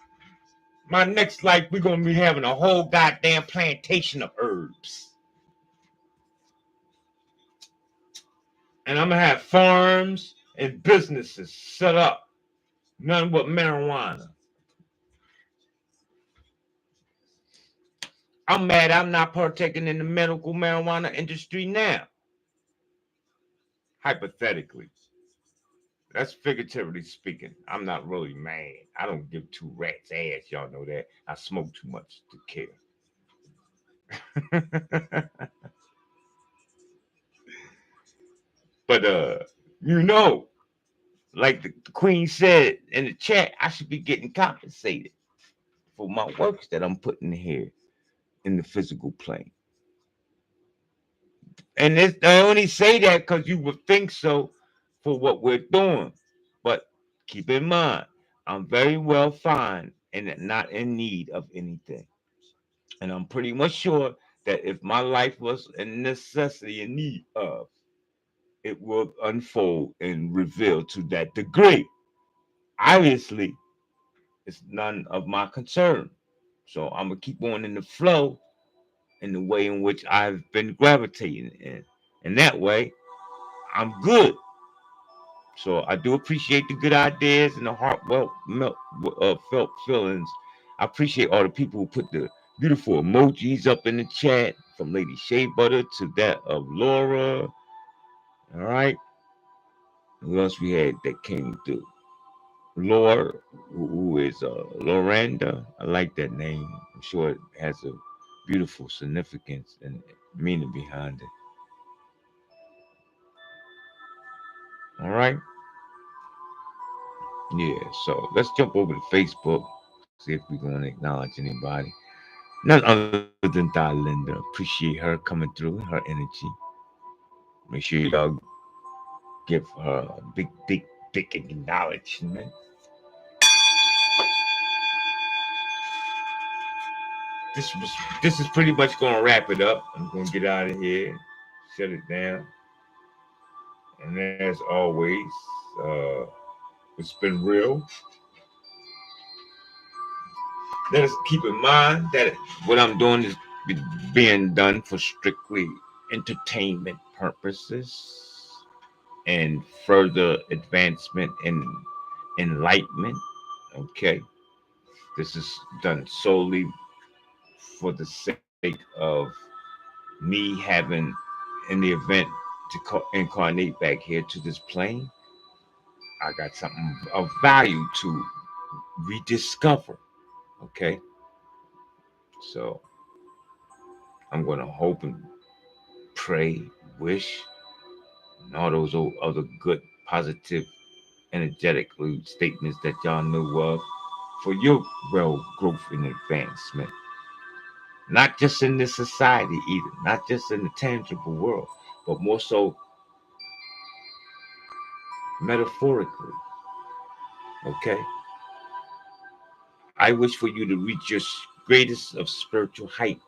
my next life we're gonna be having a whole goddamn plantation of herbs. And I'm gonna have farms and businesses set up. Nothing but marijuana. I'm mad I'm not partaking in the medical marijuana industry now. Hypothetically. That's figuratively speaking. I'm not really mad. I don't give two rats ass. Y'all know that. I smoke too much to care. But you know, like the queen said in the chat, I should be getting compensated for my works that I'm putting here in the physical plane. And I only say that because you would think so for what we're doing. But keep in mind, I'm very well fine and not in need of anything. And I'm pretty much sure that if my life was a necessity in need of, it will unfold and reveal to that degree. Obviously, it's none of my concern. So I'm gonna keep on in the flow in the way in which I've been gravitating in. And that way, I'm good. So I do appreciate the good ideas and the felt feelings. I appreciate all the people who put the beautiful emojis up in the chat, from Lady Shea Butter to that of Laura. All right. Who else we had that came through? Laura, who is Loranda. I like that name. I'm sure it has a beautiful significance and meaning behind it. All right. Yeah. So let's jump over to Facebook. See if we're going to acknowledge anybody. None other than Dalinda. Appreciate her coming through, her energy. Make sure y'all give her a big acknowledgement. This was this is pretty much gonna wrap it up. I'm gonna get out of here, shut it down. And as always, uh, it's been real. Let us keep in mind that what I'm doing is being done for strictly entertainment purposes and further advancement and enlightenment. Okay, this is done solely for the sake of me having, in the event to incarnate back here to this plane, I got something of value to rediscover. Okay, so I'm gonna hope and pray, wish, and all those other good, positive, energetic statements that y'all know of for your well growth and advancement. Not just in this society either, not just in the tangible world, but more so metaphorically. Okay? I wish for you to reach your greatest of spiritual height.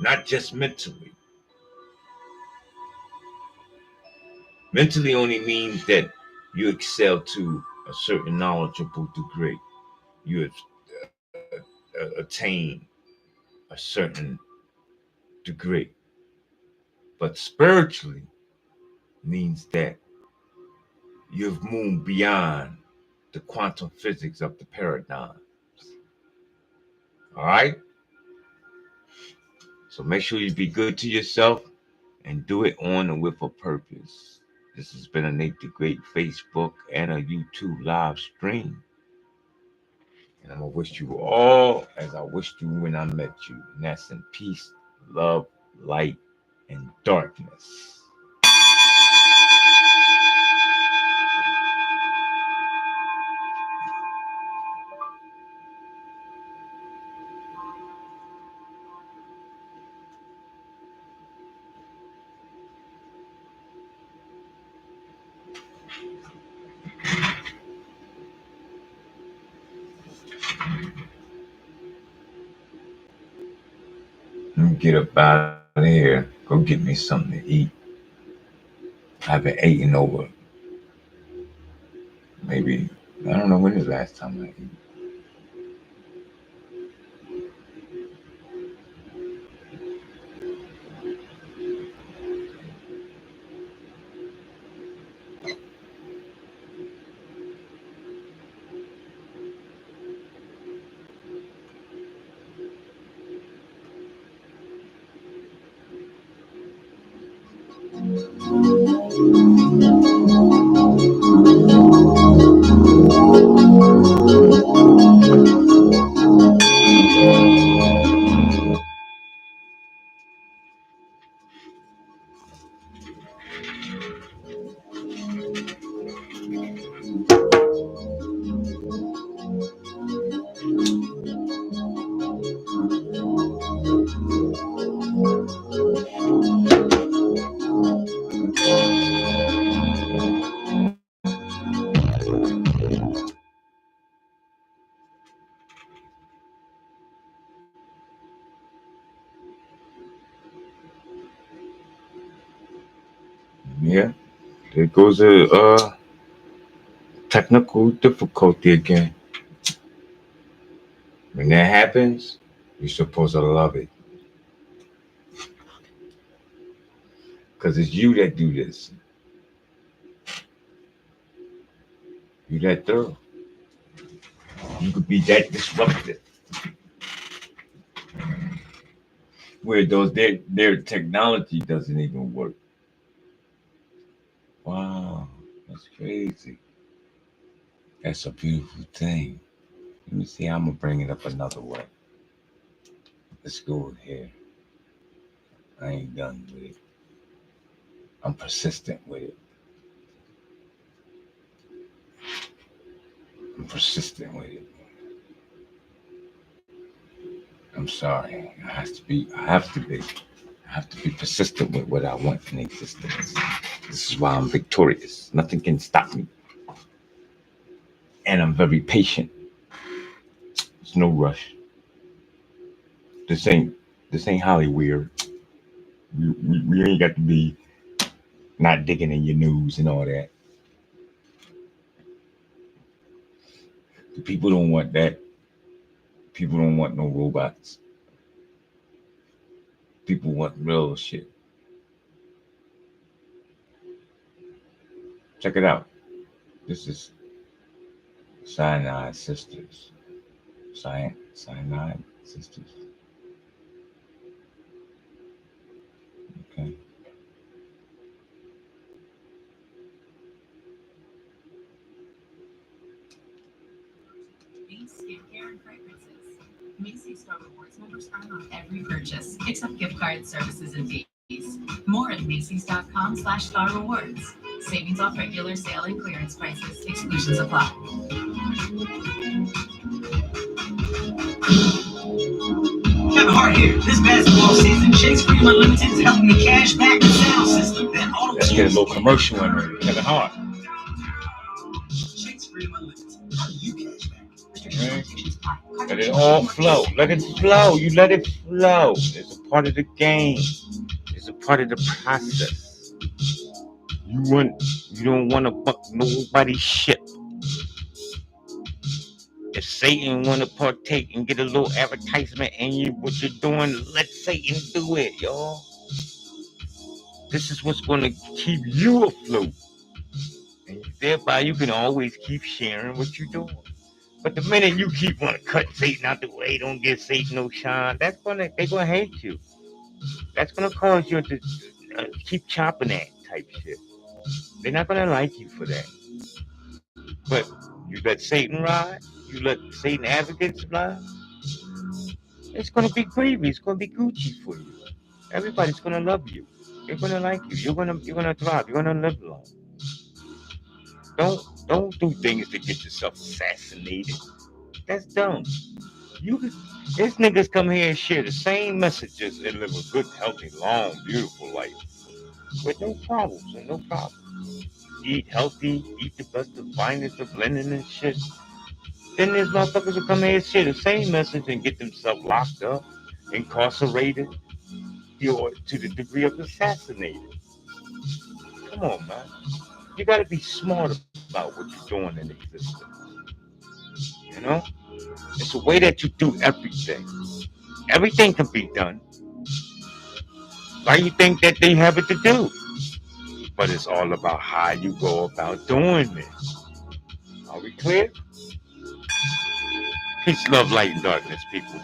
Not just mentally. Mentally only means that you excel to a certain knowledgeable degree. You have attained a certain degree. But spiritually means that you've moved beyond the quantum physics of the paradigms. All right? So make sure you be good to yourself and do it on and with a purpose. This has been a Nate the Great Facebook and a YouTube live stream. And I'm going to wish you all as I wished you when I met you. And that's in peace, love, light, and darkness. Let me get up out of here. Go get me something to eat. I haven't eaten over maybe, I don't know when is the last time I ate. Yeah, there goes a technical difficulty again. When that happens, you're supposed to love it. Because it's you that do this. You that thorough. You could be that disruptive. Where their technology doesn't even work. Wow, that's crazy. That's a beautiful thing. Let me see. I'm gonna bring it up another way. Let's go here. I ain't done with it. I'm persistent with it. I'm persistent with it. I'm sorry. I have to be. I have to be. I have to be persistent with what I want in existence. This is why I'm victorious. Nothing can stop me. And I'm very patient. There's no rush. This ain't this ain't Hollywood. We ain't got to be not digging in your news and all that. The people don't want that. People don't want no robots. People want real shit. Check it out. This is Cyanide Sisters. Cyanide Sisters. Okay. These skincare and fragrances. Macy's Star Rewards members earn on every purchase, except gift cards, services, and fees. More at Macy's.com/Star Rewards. Savings off regular sale and clearance prices. Exclusions apply. Kevin Hart here. This basketball season, Shakes Freedom Unlimited is helping me cash back the sound system that auto Let's get a little commercial in there. Kevin Hart. Shakes Freedom Unlimited. How do you cash back? Let it all flow. Let it flow. You let it flow. It's a part of the game. It's a part of the process. You don't want to buck nobody's ship. If Satan want to partake and get a little advertisement in you, what you're doing, let Satan do it, y'all. This is what's going to keep you afloat. And thereby you can always keep sharing what you're doing. But the minute you keep want to cut Satan out the way, don't give Satan no shine, they're gonna hate you. That's gonna cause you to keep chopping that type shit. They're not gonna like you for that. But you let Satan ride, you let Satan advocates ride, it's gonna be gravy. It's gonna be Gucci for you. Everybody's gonna love you. They're gonna like you. You're gonna thrive. You're gonna live long. Don't do things to get yourself assassinated. That's dumb. These niggas come here and share the same messages and live a good, healthy, long, beautiful life with no problems and no problems. Eat healthy, eat the best of finest of linen and shit. Then these motherfuckers will come here and share the same message and get themselves locked up, incarcerated, or to the degree of assassinated. Come on, man. You got to be smart about what you're doing in existence. You know? It's a way that you do everything. Everything can be done. Why you think that they have it to do? But it's all about how you go about doing it. Are we clear? Peace, love, light, and darkness, people.